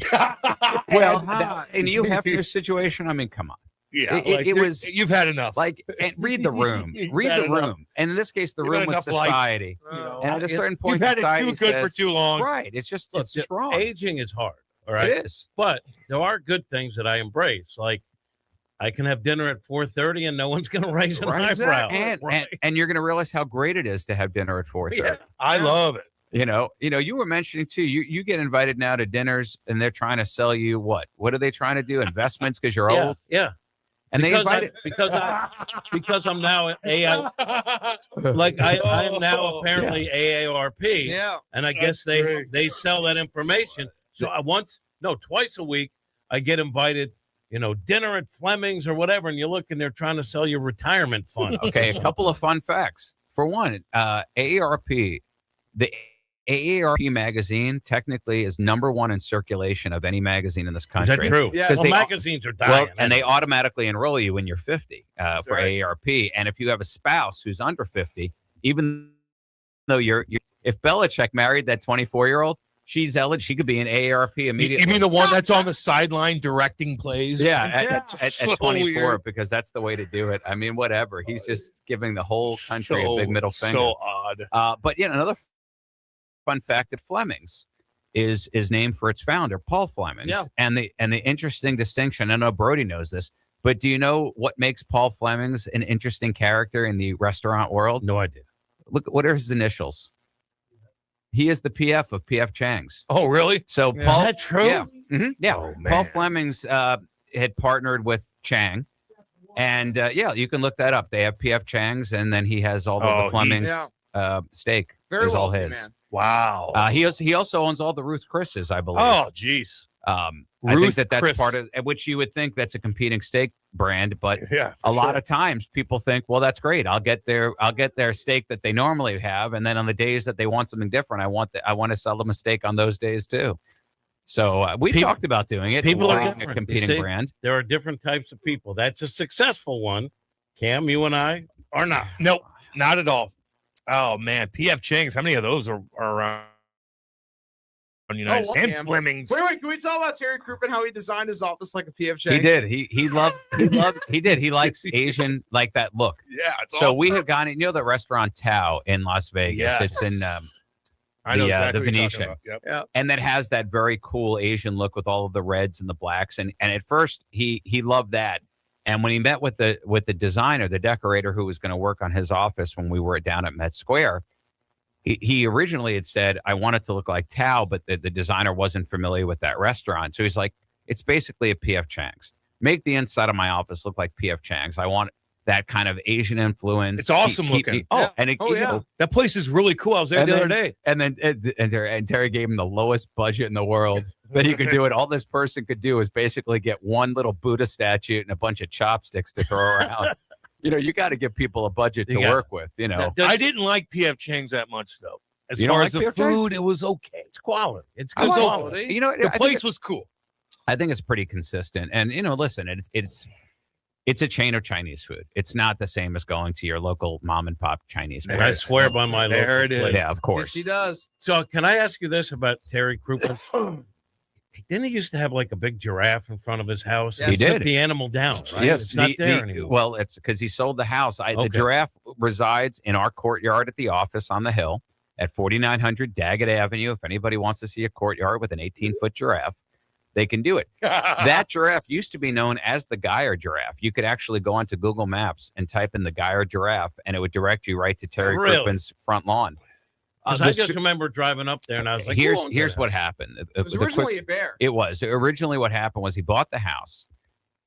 Well, and you have your situation. I mean, come on. Yeah, It was. You've had enough. Like, and read the room. You've Read had the enough. room. And in this case, the You've room had was enough life. society. And at a certain point, You've had it society too good for says, too long. right. It's just Look, it's just wrong. Aging is hard. All right. It is. But there are good things that I embrace. Like I can have dinner at 4:30 and no one's going to raise an Right. eyebrow. And you're going to realize how great it is to have dinner at 4:30. Yeah. I love it. You were mentioning too, you get invited now to dinners and they're trying to sell you what? What are they trying to do? Investments because you're old? Yeah. And they invited because I'm now AI, like I am now apparently AARP. Yeah. And I guess they sell that information. So twice a week, I get invited, dinner at Fleming's or whatever, and you look and they're trying to sell your retirement fund. Okay, a couple of fun facts. For one, AARP, the AARP magazine technically is #1 in circulation of any magazine in this Is country. that true? Yeah. Well, they- magazines are dying. Well, and they automatically enroll you when you're 50 for right. AARP. And if you have a spouse who's under 50, even though if Belichick married that 24-year-old, she's eligible. She could be an AARP immediately. You mean the one that's on the sideline directing plays? Yeah, at So 24, weird. because that's the way to do it. I mean, whatever. He's just giving the whole country a big middle finger. So odd. But another fun fact at Fleming's is named for its founder, Paul Flemings. Yeah. And the interesting distinction, I know Brody knows this, but do you know what makes Paul Flemings an interesting character in the restaurant world? No idea. Look, what are his initials? He is the PF of PF Chang's. Oh, really? So Yeah. Paul, Is that true? Yeah. Mhm, yeah. Oh, Paul man. Flemings had partnered with Chang. And you can look that up. They have PF Chang's, and then he has all the Flemings steak. Very is all wealthy, his. man. Wow. He also owns all the Ruth Chris's, I believe. Oh, jeez. I think Ruth that's Chris. part of which you would think that's a competing steak brand, but Yeah, a lot of times people think, well, that's great. I'll get their steak that they normally have, and then on the days that they want something different, I want to sell them a steak on those days too. So we talked about doing it. People are launching different. a competing You see, brand. There are different types of people. That's a successful one. Cam, you and I are not. Nope, not at all. Oh man, PF Chang's. How many of those are around? United Oh, and Cam. Fleming's. Wait, can we talk about Terry Crouppen, how he designed his office like a PF Chang's? He did. He did. He likes Asian, like that look. Yeah. It's So awesome. we have gone, the restaurant Tao in Las Vegas. Yes. It's in I know exactly the what you're talking Venetian. about. Yep. Yeah. And that has that very cool Asian look with all of the reds and the blacks. And at first he loved that. And when he met with the designer, the decorator who was going to work on his office when we were down at Met Square, he originally had said, I want it to look like Tao, but the designer wasn't familiar with that restaurant. So he's like, it's basically a PF Chang's. Make the inside of my office look like PF Chang's. I want that kind of Asian influence. It's awesome looking. That place is really cool. I was there the other day. And then Terry gave him the lowest budget in the world that he could do it. All this person could do is basically get one little Buddha statue and a bunch of chopsticks to throw around. You got to give people a budget to work with. I didn't like PF Chang's that much though. As You don't far like as the PF Chang's? food, it was okay. It's quality. It's I good like quality. it. I The think place was cool. I think it's pretty consistent. And listen, it's a chain of Chinese food. It's not the same as going to your local mom and pop Chinese And place. I swear by my There local it is. place. Yeah, of Yes, course. he does. So can I ask you this about Terry Crouppen? Didn't he used to have like a big giraffe in front of his house? He did. Took the animal down, right? Yes, It's not there anymore. Well, it's because he sold the house. The Okay. giraffe resides in our courtyard at the office on the hill at 4900 Daggett Avenue. If anybody wants to see a courtyard with an 18-foot giraffe, they can do it. That giraffe used to be known as the Geyer giraffe. You could actually go onto Google Maps and type in the Geyer giraffe, and it would direct you right to Terry Really? Crouppen's front lawn. 'Cause I just remember driving up there and I was like, here's who owns here's that what house? happened. It was originally a bear. It was originally what happened was he bought the house,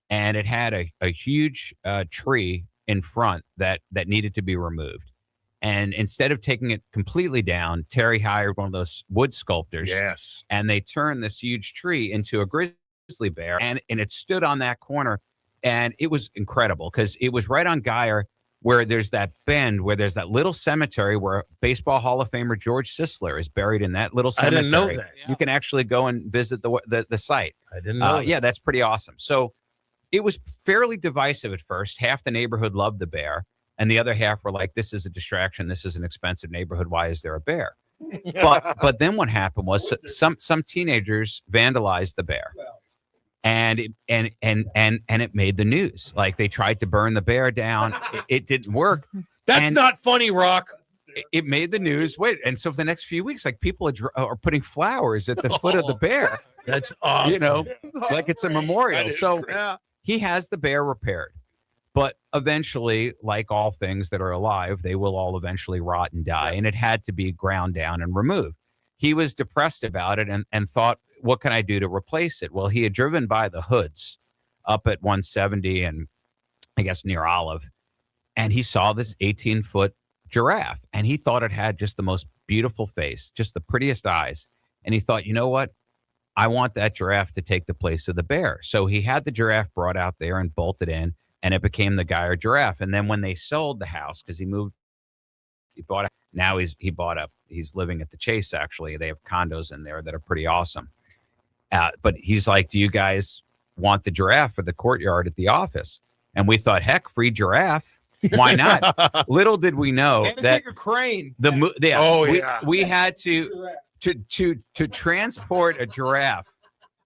and it had a huge tree in front that needed to be removed. And instead of taking it completely down, Terry hired one of those wood sculptors. Yes. And they turned this huge tree into a grizzly bear, and it stood on that corner, and it was incredible because it was right on Geyer, where there's that bend, where there's that little cemetery where Baseball Hall of Famer George Sisler is buried in that little I cemetery. didn't know that. You can actually go and visit the site. I didn't know that. Yeah, that's pretty awesome. So it was fairly divisive at first. Half the neighborhood loved the bear, and the other half were like, this is a distraction. This is an expensive neighborhood. Why is there a bear? But then what happened was some teenagers vandalized the bear. And it made the news. Like they tried to burn the bear down. It didn't work. That's not funny, Rock. It made the news. Wait, and so for the next few weeks, like people are putting flowers at the foot of the bear. That's awesome. It's like it's a memorial. So Yeah. he has the bear repaired. But eventually, like all things that are alive, they will all eventually rot and die. And it had to be ground down and removed. He was depressed about it and thought, what can I do to replace it? Well, he had driven by the Hoods up at 170 and I guess near Olive, and he saw this 18-foot giraffe, and he thought it had just the most beautiful face, just the prettiest eyes. And he thought, you know what? I want that giraffe to take the place of the bear. So he had the giraffe brought out there and bolted in, and it became the Geyer giraffe. And then when they sold the house, because he bought it. Now he's living at the Chase, actually. They have condos in there that are pretty awesome. But he's like, do you guys want the giraffe for the courtyard at the office? And we thought, heck, free giraffe. Why not? Little did we know And to that take a crane. we had to to transport a giraffe.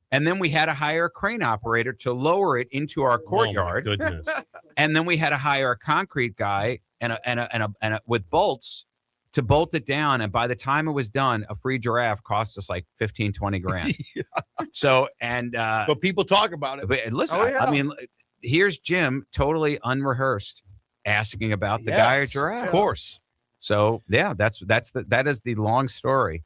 And then we had to hire a crane operator to lower it into our courtyard. Oh, my goodness. And then we had to hire a concrete guy and with bolts to bolt it down. And by the time it was done, a free giraffe cost us like 15, 20 grand. So, but people talk about it. But listen, I mean, here's Jim totally unrehearsed asking about the guy or giraffe. Of course. So yeah, that is the long story.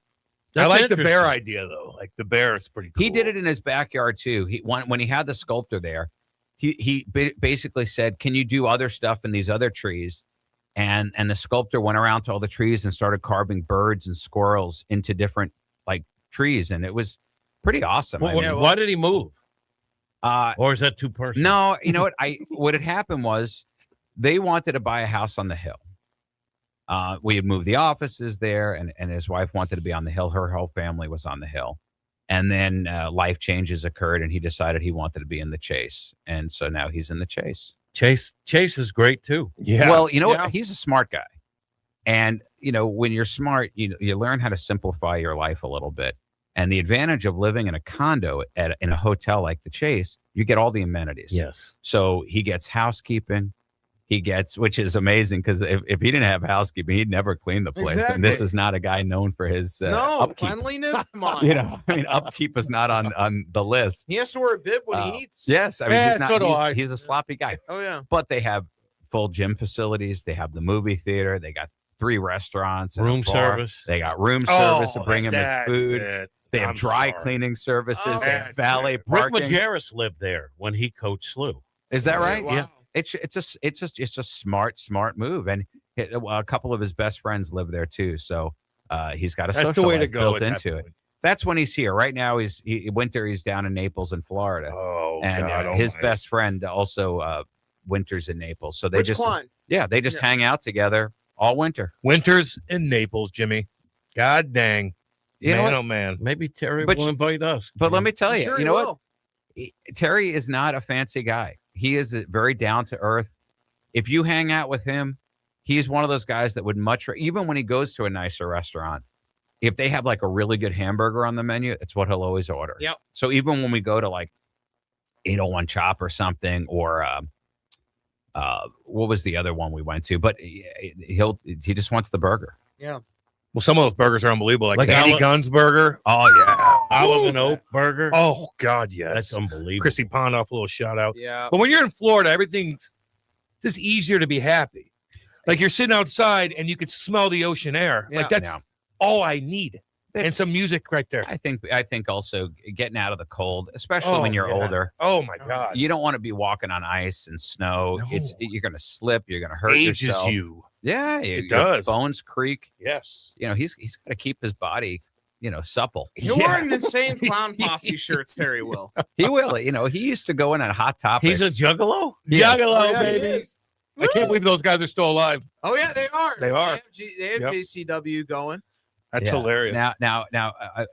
I like the bear idea though. Like the bear is pretty cool. He did it in his backyard too. When he had the sculptor there, he basically said, "Can you do other stuff in these other trees?" And the sculptor went around to all the trees and started carving birds and squirrels into different like trees, and it was pretty awesome. Why did he move? Or is that too personal? No, you know what? What had happened was they wanted to buy a house on the hill. We had moved the offices there, and his wife wanted to be on the hill. Her whole family was on the hill. And then life changes occurred, and he decided he wanted to be in the Chase. And so now he's in the Chase. Chase is great, too. Yeah. Well, you know what? He's a smart guy. And, you know, when you're smart, you learn how to simplify your life a little bit. And the advantage of living in a condo in a hotel like the Chase, you get all the amenities. Yes. So he gets housekeeping. Which is amazing because if he didn't have housekeeping, he'd never clean the place. Exactly. And this is not a guy known for his upkeep. Cleanliness. Come on. You know, I mean, upkeep is not on the list. He has to wear a bib when he eats. Yes, I mean, he's a sloppy guy. Oh yeah. But they have full gym facilities. They have the movie theater. They got 3 restaurants, and a room bar. service. They got room service to bring him his that's food. it. They have I'm dry sorry. cleaning services. They have that's valet it. parking. Rick Majerus lived there when he coached SLU. Is that right? Wow. Yeah. It's just a smart move, and a couple of his best friends live there too. So he's got a That's social the way to life go built at that into it. point. That's when he's here. Right now, winter. He's down in Naples in Florida, Oh, and God, his almighty. best friend also winters in Naples. So they Rich just Klein. they just hang out together all winter. Winters in Naples, Jimmy. God dang. You know Man, what? oh man. Maybe Terry But will invite us. But let me tell you, Sure you he know will. what? Terry is not a fancy guy. He is very down to earth. If you hang out with him, he's one of those guys that would even when he goes to a nicer restaurant, if they have like a really good hamburger on the menu, it's what he'll always order. Yep. So even when we go to like 801 Chop or something, or what was the other one we went to? But he just wants the burger. Yeah. Well, some of those burgers are unbelievable. Like Danny Olive- Gunn's burger. Oh yeah. Olive and Oak burger. Oh God, yes. That's unbelievable. Chrissy Pondoff, a little shout out. Yeah. But when you're in Florida, everything's just easier to be happy. Like you're sitting outside and you could smell the ocean air. Yeah. Like that's all I need. And some music right there. I think also getting out of the cold, especially when you're older. Oh my God. You don't want to be walking on ice and snow. No. You're going to slip. You're going to hurt Ages yourself. you. Yeah, It your does. Bones creak. Yes. You know, he's got to keep his body, supple. You're wearing insane clown posse shirts, Terry will. He will. He used to go in on Hot Topics. He's a juggalo? Yeah. Juggalo, Oh, yeah, he baby. is. I can't believe those guys are still alive. Oh yeah, they are. They are. They have Yep. JCW going. That's Yeah. hilarious. Now,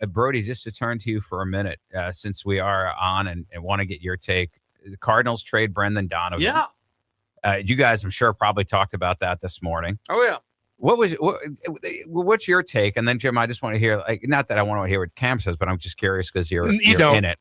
Brody, just to turn to you for a minute, since we are on and want to get your take. The Cardinals trade Brendan Donovan. Yeah. You guys, I'm sure, probably talked about that this morning. Oh yeah. What's your take? And then Jim, I just want to hear, not that I want to hear what Cam says, but I'm just curious because you're don't. in it.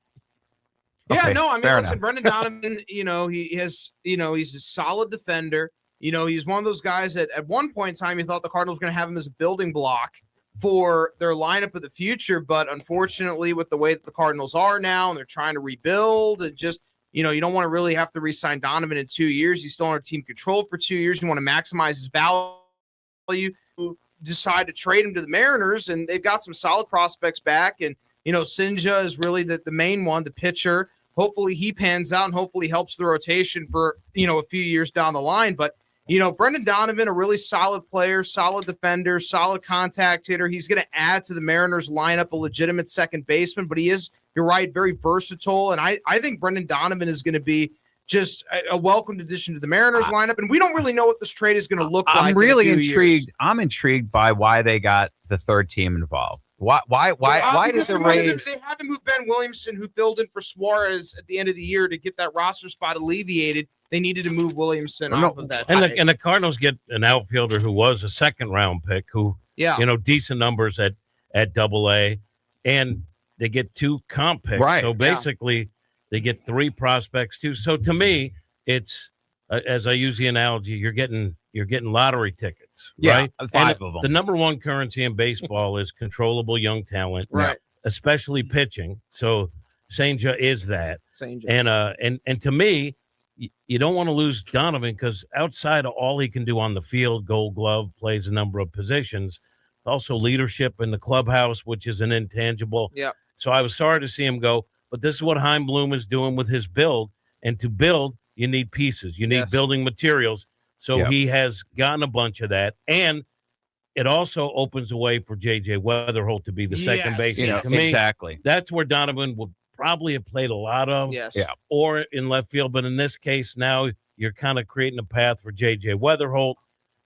Yeah, Okay, no, I mean, fair listen, enough. Brendan Donovan, he has, he's a solid defender. He's one of those guys that at one point in time, you thought the Cardinals were going to have him as a building block for their lineup of the future. But unfortunately, with the way that the Cardinals are now, and they're trying to rebuild, and just, you don't want to really have to re-sign Donovan in 2 years. He's still under team control for 2 years. You want to maximize his value. You decide to trade him to the Mariners, and they've got some solid prospects back. And, Sinja is really the main one, the pitcher. Hopefully he pans out and hopefully helps the rotation for, a few years down the line. But, Brendan Donovan, a really solid player, solid defender, solid contact hitter. He's going to add to the Mariners lineup a legitimate second baseman, but he is, you're right, very versatile. And I think Brendan Donovan is going to be just a welcomed addition to the Mariners lineup. And we don't really know what this trade is going to look like. I'm really in a few intrigued. years. I'm intrigued by why they got the third team involved. Why did Because the Rays? they had to move Ben Williamson, who filled in for Suarez at the end of the year, to get that roster spot alleviated. They needed to move Williamson off of that. And the Cardinals get an outfielder who was a second round pick who, decent numbers at at Double-A, and they get 2 comp picks. Right, So yeah. basically, they get 3 prospects too. So to me, it's as I use the analogy, you're getting lottery tickets, Yeah, right? 5 And of them. The number one currency in baseball is controllable young talent, Right. especially pitching. So Senja is that. Senja. And to me, you don't want to lose Donovan because outside of all he can do on the field, Gold Glove, plays a number of positions, also leadership in the clubhouse, which is an intangible. Yeah. So I was sorry to see him go, but this is what Heim Bloom is doing with his build. And to build, you need pieces. You need building materials. So he has gotten a bunch of that. And it also opens the way for J.J. Weatherholt to be the second baseman. To me, exactly. that's where Donovan would probably have played a lot of. Yes. Yeah. Or in left field. But in this case, now you're kind of creating a path for J.J. Weatherholt.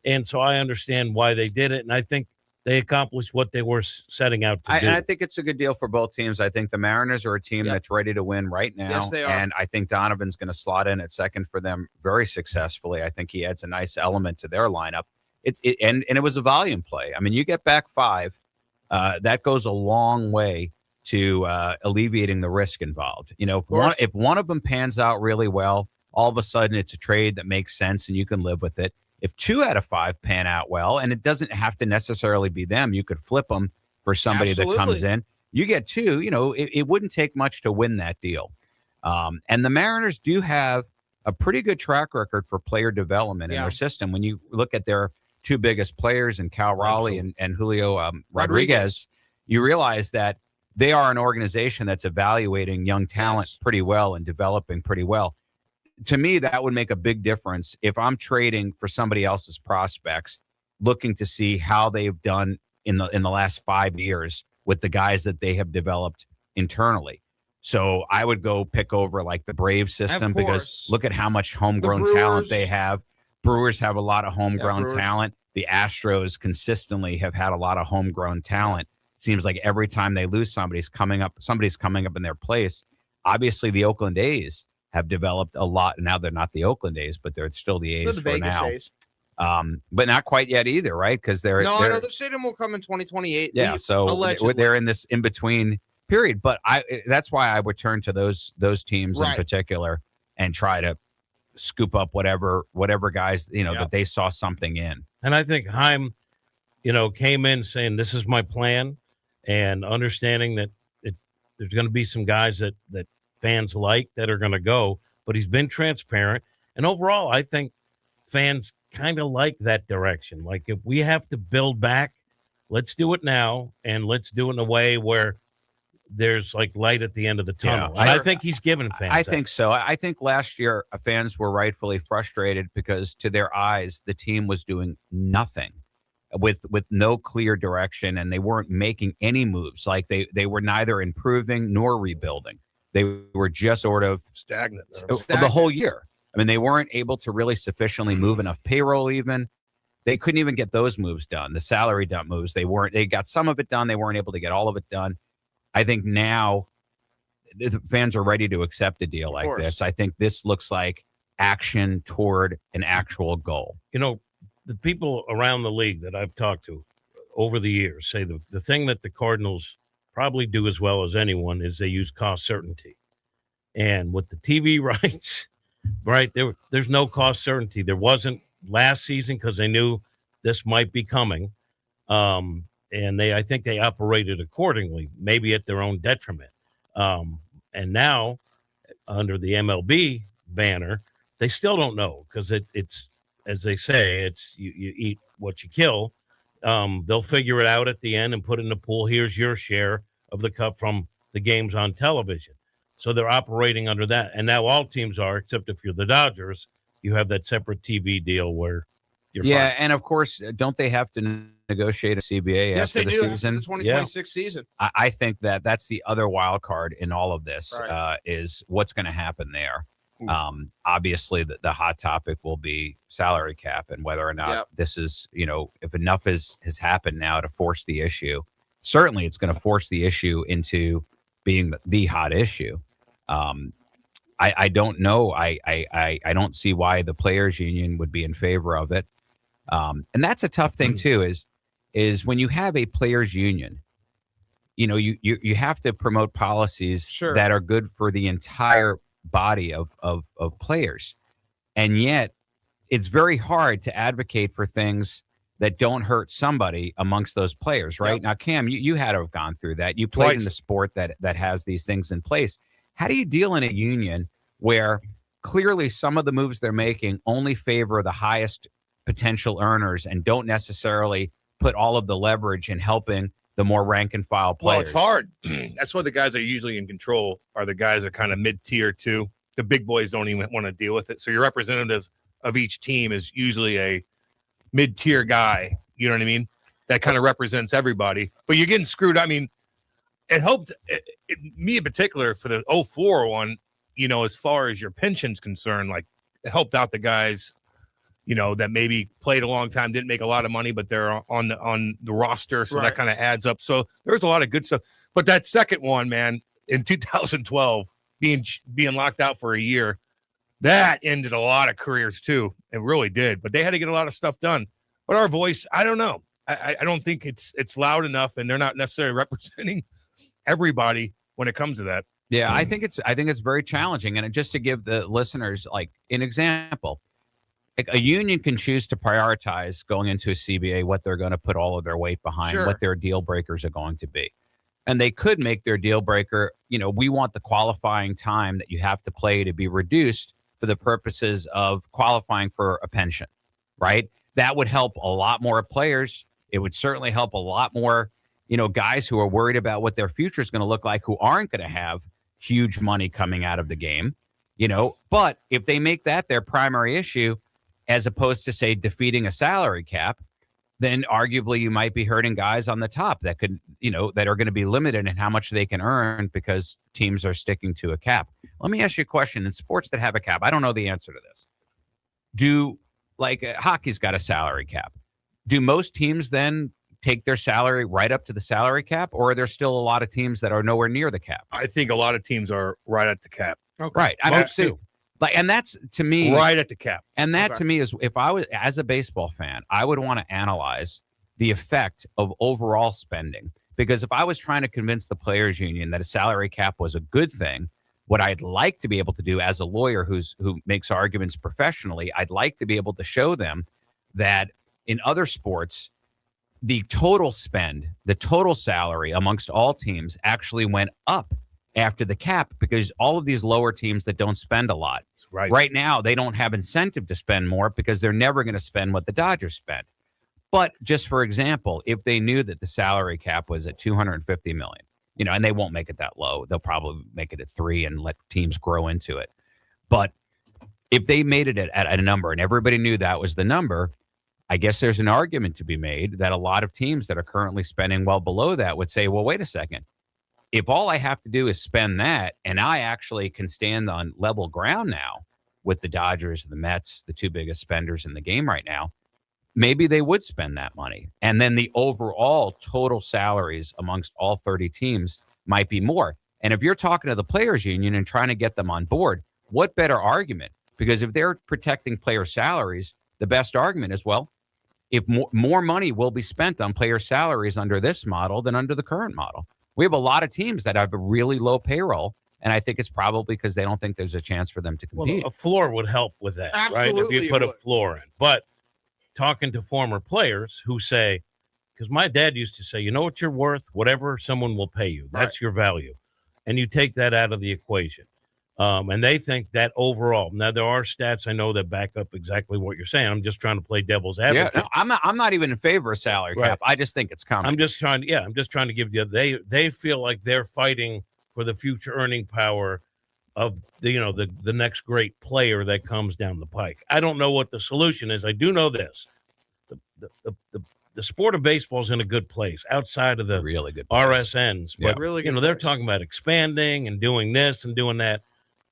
And so I understand why they did it. And I think they accomplished what they were setting out to do. And I think it's a good deal for both teams. I think the Mariners are a team that's ready to win right now. Yes, they are. And I think Donovan's going to slot in at second for them very successfully. I think he adds a nice element to their lineup. And it was a volume play. I mean, you get back 5, that goes a long way to alleviating the risk involved. You know, if one of them pans out really well, all of a sudden it's a trade that makes sense and you can live with it. If 2 out of 5 pan out well, and it doesn't have to necessarily be them, you could flip them for somebody that comes in. You get 2, you know, it wouldn't take much to win that deal. And the Mariners do have a pretty good track record for player development in their system. When you look at their 2 biggest players in Cal Raleigh and Julio Rodriguez, you realize that they are an organization that's evaluating young talent pretty well and developing pretty well. To me, that would make a big difference if I'm trading for somebody else's prospects, looking to see how they've done in the last 5 years with the guys that they have developed internally. So I would go pick over like the Braves system because look at how much homegrown talent they have. Brewers have a lot of homegrown talent. The Astros consistently have had a lot of homegrown talent. Seems like every time they lose somebody's coming up in their place. Obviously, the Oakland A's have developed a lot. Now they're not the Oakland A's, but they're still the A's for Vegas now. A's. But not quite yet either, right? Because I know the stadium will come in 2028. Yeah, so they're in this in between period. But that's why I would turn to those teams in particular and try to scoop up whatever guys that they saw something in. And I think Heim, came in saying this is my plan, and understanding that there's going to be some guys that fans like that are going to go, but he's been transparent. And overall, I think fans kind of like that direction. Like, if we have to build back, let's do it now, and let's do it in a way where there's like light at the end of the tunnel. Yeah, and I think he's given fans I think so. I think last year fans were rightfully frustrated because to their eyes, the team was doing nothing with no clear direction, and they weren't making any moves. Like they were neither improving nor rebuilding. They were just sort of stagnant the whole year. I mean, they weren't able to really sufficiently move enough payroll even. They couldn't even get those moves done. The salary dump moves, they got some of it done. They weren't able to get all of it done. I think now the fans are ready to accept a deal like this. I think this looks like action toward an actual goal. The people around the league that I've talked to over the years say the thing that the Cardinals probably do as well as anyone is they use cost certainty. And with the TV rights, right, there's no cost certainty. There wasn't last season because they knew this might be coming. And I think they operated accordingly, maybe at their own detriment. And now, under the MLB banner, they still don't know because it's, as they say, it's you eat what you kill. They'll figure it out at the end and put it in the pool. Here's your share of the cup from the games on television. So they're operating under that. And now all teams are, except if you're the Dodgers, you have that separate TV deal where you're fine. And of course, don't they have to negotiate a CBA after the season? The 2026 season. I think that's the other wild card in all of this is what's going to happen there. Obviously, the hot topic will be salary cap and whether or not this is, if enough has happened now to force the issue. Certainly, it's going to force the issue into being the hot issue. I don't know. I don't see why the players union would be in favor of it. And that's a tough thing too, is when you have a players union you have to promote policies Sure. that are good for the entire body of players. And yet it's very hard to advocate for things that don't hurt somebody amongst those players, right? Yep. Now, Cam, you had to have gone through that. You played in Twice. the sport that has these things in place. How do you deal in a union where clearly some of the moves they're making only favor the highest potential earners and don't necessarily put all of the leverage in helping the more rank and file players? Well, it's hard. That's why the guys that are usually in control are the guys that are kind of mid-tier too. The big boys don't even want to deal with it. So your representative of each team is usually a mid-tier guy. You know what I mean? That kind of represents everybody. But you're getting screwed. I mean, it helped me in particular for the 04 one, as far as your pension's concerned, like it helped out the guys, that maybe played a long time, didn't make a lot of money, but they're on the roster. So Right. that kind of adds up. So there's a lot of good stuff. But that second one, man, in 2012, being locked out for a year, that ended a lot of careers too. It really did. But they had to get a lot of stuff done. But our voice, I don't know. I don't think it's loud enough, and they're not necessarily representing everybody when it comes to that. Yeah, I think it's very challenging. And just to give the listeners like an example, like a union can choose to prioritize going into a CBA what they're going to put all of their weight behind, Sure. what their deal breakers are going to be. And they could make their deal breaker, we want the qualifying time that you have to play to be reduced for the purposes of qualifying for a pension, right? That would help a lot more players. It would certainly help a lot more, guys who are worried about what their future is going to look like, who aren't going to have huge money coming out of the game, But if they make that their primary issue, as opposed to, say, defeating a salary cap, then arguably you might be hurting guys on the top that could, that are going to be limited in how much they can earn because teams are sticking to a cap. Let me ask you a question. In sports that have a cap, I don't know the answer to this. Hockey's got a salary cap. Do most teams then take their salary right up to the salary cap, or are there still a lot of teams that are nowhere near the cap? I think a lot of teams are right at the cap. Right. I don't see. And that's to me right at the cap. And that to me is, if I was as a baseball fan, I would want to analyze the effect of overall spending. Because if I was trying to convince the players union that a salary cap was a good thing, what I'd like to be able to do as a lawyer who makes arguments professionally, I'd like to be able to show them that in other sports, the total spend, the total salary amongst all teams actually went up after the cap, because all of these lower teams that don't spend a lot, right now, they don't have incentive to spend more because they're never going to spend what the Dodgers spent. But just for example, if they knew that the salary cap was at $250 million, and they won't make it that low, they'll probably make it at 3 and let teams grow into it. But if they made it at a number and everybody knew that was the number, I guess there's an argument to be made that a lot of teams that are currently spending well below that would say, well, wait a second. If all I have to do is spend that, and I actually can stand on level ground now with the Dodgers and the Mets, the two biggest spenders in the game right now, maybe they would spend that money. And then the overall total salaries amongst all 30 teams might be more. And if you're talking to the players union and trying to get them on board, what better argument? Because if they're protecting player salaries, the best argument is, well, if more money will be spent on player salaries under this model than under the current model. We have a lot of teams that have a really low payroll, and I think it's probably because they don't think there's a chance for them to compete. Well, a floor would help with that, right? If Absolutely you put it a would. floor in. But talking to former players who say, because my dad used to say, you know what you're worth? Whatever someone will pay you. That's your value. And you take that out of the equation. And they think that overall, now there are stats I know that back up exactly what you're saying. I'm just trying to play devil's advocate. Yeah, no, I'm not even in favor of salary cap. I just think it's coming. I'm just trying to give you, they feel like they're fighting for the future earning power of the next great player that comes down the pike. I don't know what the solution is. I do know this. The sport of baseball is in a good place outside of the really good place. RSNs. But Really good they're place. talking about expanding and doing this and doing that.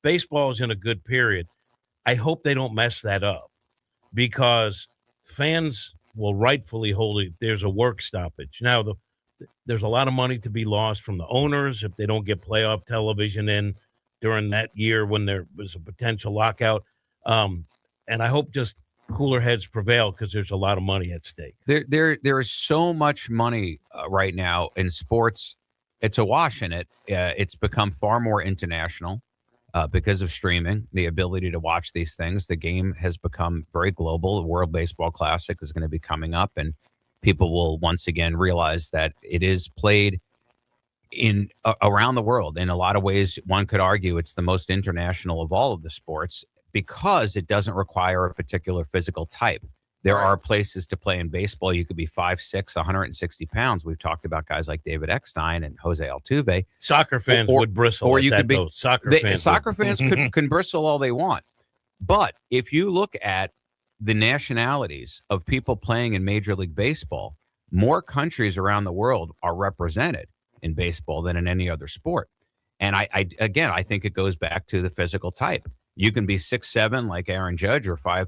Baseball is in a good period. I hope they don't mess that up, because fans will rightfully hold it. There's a work stoppage. Now, there's a lot of money to be lost from the owners if they don't get playoff television in during that year when there was a potential lockout. And I hope just cooler heads prevail, because there's a lot of money at stake. There is so much money right now in sports it's a wash in it. It's become far more international because of streaming, the ability to watch these things. The game has become very global. The World Baseball Classic is going to be coming up, and people will once again realize that it is played in around the world. In a lot of ways, one could argue it's the most international of all of the sports because it doesn't require a particular physical type. There are places to play in baseball. You could be 5'6", 160 pounds. We've talked about guys like David Eckstein and Jose Altuve. Soccer fans would bristle. Or at you that, could be though. Soccer fans can bristle all they want. But if you look at the nationalities of people playing in Major League Baseball, more countries around the world are represented in baseball than in any other sport. And I think it goes back to the physical type. You can be 6'7" like Aaron Judge or 5'6"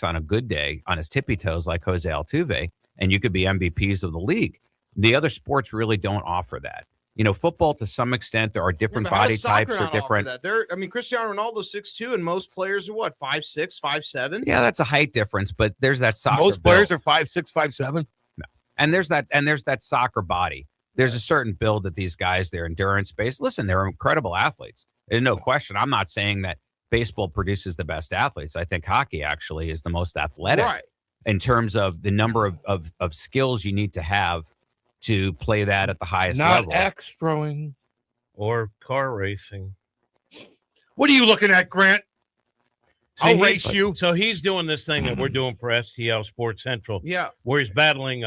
on a good day on his tippy toes like Jose Altuve, and you could be MVPs of the league. The other sports really don't offer that. Football to some extent, there are different body types for different. Cristiano Ronaldo 6'2", and most players are what, 5'6", 5'7"? Yeah, that's a height difference, but there's that soccer. Most players are 5'6", 5'7". No. And there's that soccer body. There's a certain build that these guys, their endurance based. Listen, they're incredible athletes. There's no question. I'm not saying that baseball produces the best athletes. I think hockey actually is the most athletic in terms of the number of skills you need to have to play that at the highest level. Not axe throwing or car racing. What are you looking at, Grant? I'll race you. So he's doing this thing that we're doing for STL Sports Central. Yeah. Where he's battling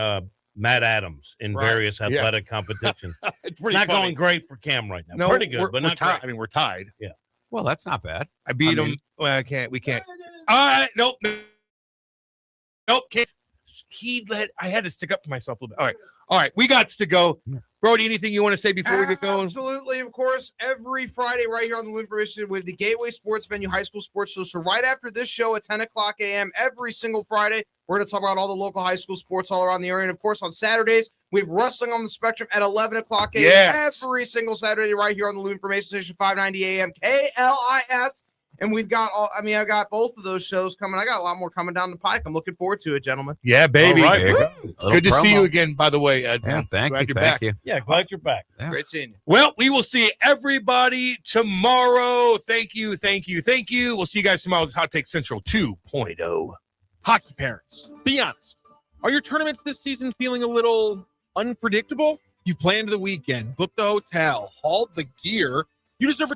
Matt Adams in various athletic competitions. It's not funny. going great for Cam right now. No, pretty good, but not tied. great. I mean, we're tied. Yeah. Well, that's not bad. I beat him. Well, we can't. All right. Nope. I had to stick up for myself a little bit. All right. We got to go. Brody, anything you want to say before we get going? Absolutely. Of course, every Friday right here on the Loon Information with the Gateway Sports Venue High School Sports Show. So right after this show at 10 o'clock a.m. every single Friday, we're going to talk about all the local high school sports all around the area. And, of course, on Saturdays, we have Wrestling on the Spectrum at 11 o'clock a.m. every single Saturday right here on the Loon Information Station, 590 a.m. KLIS. And we've got I've got both of those shows coming. I got a lot more coming down the pike. I'm looking forward to it, gentlemen. Yeah, baby. All right, Good to see you again, by the way. Thank you. Yeah, glad you're back. Yeah. Great seeing you. Well, we will see everybody tomorrow. Thank you. We'll see you guys tomorrow. It's Hot Take Central 2.0. Hockey parents, be honest. Are your tournaments this season feeling a little unpredictable? You've planned the weekend, booked the hotel, hauled the gear. You deserve a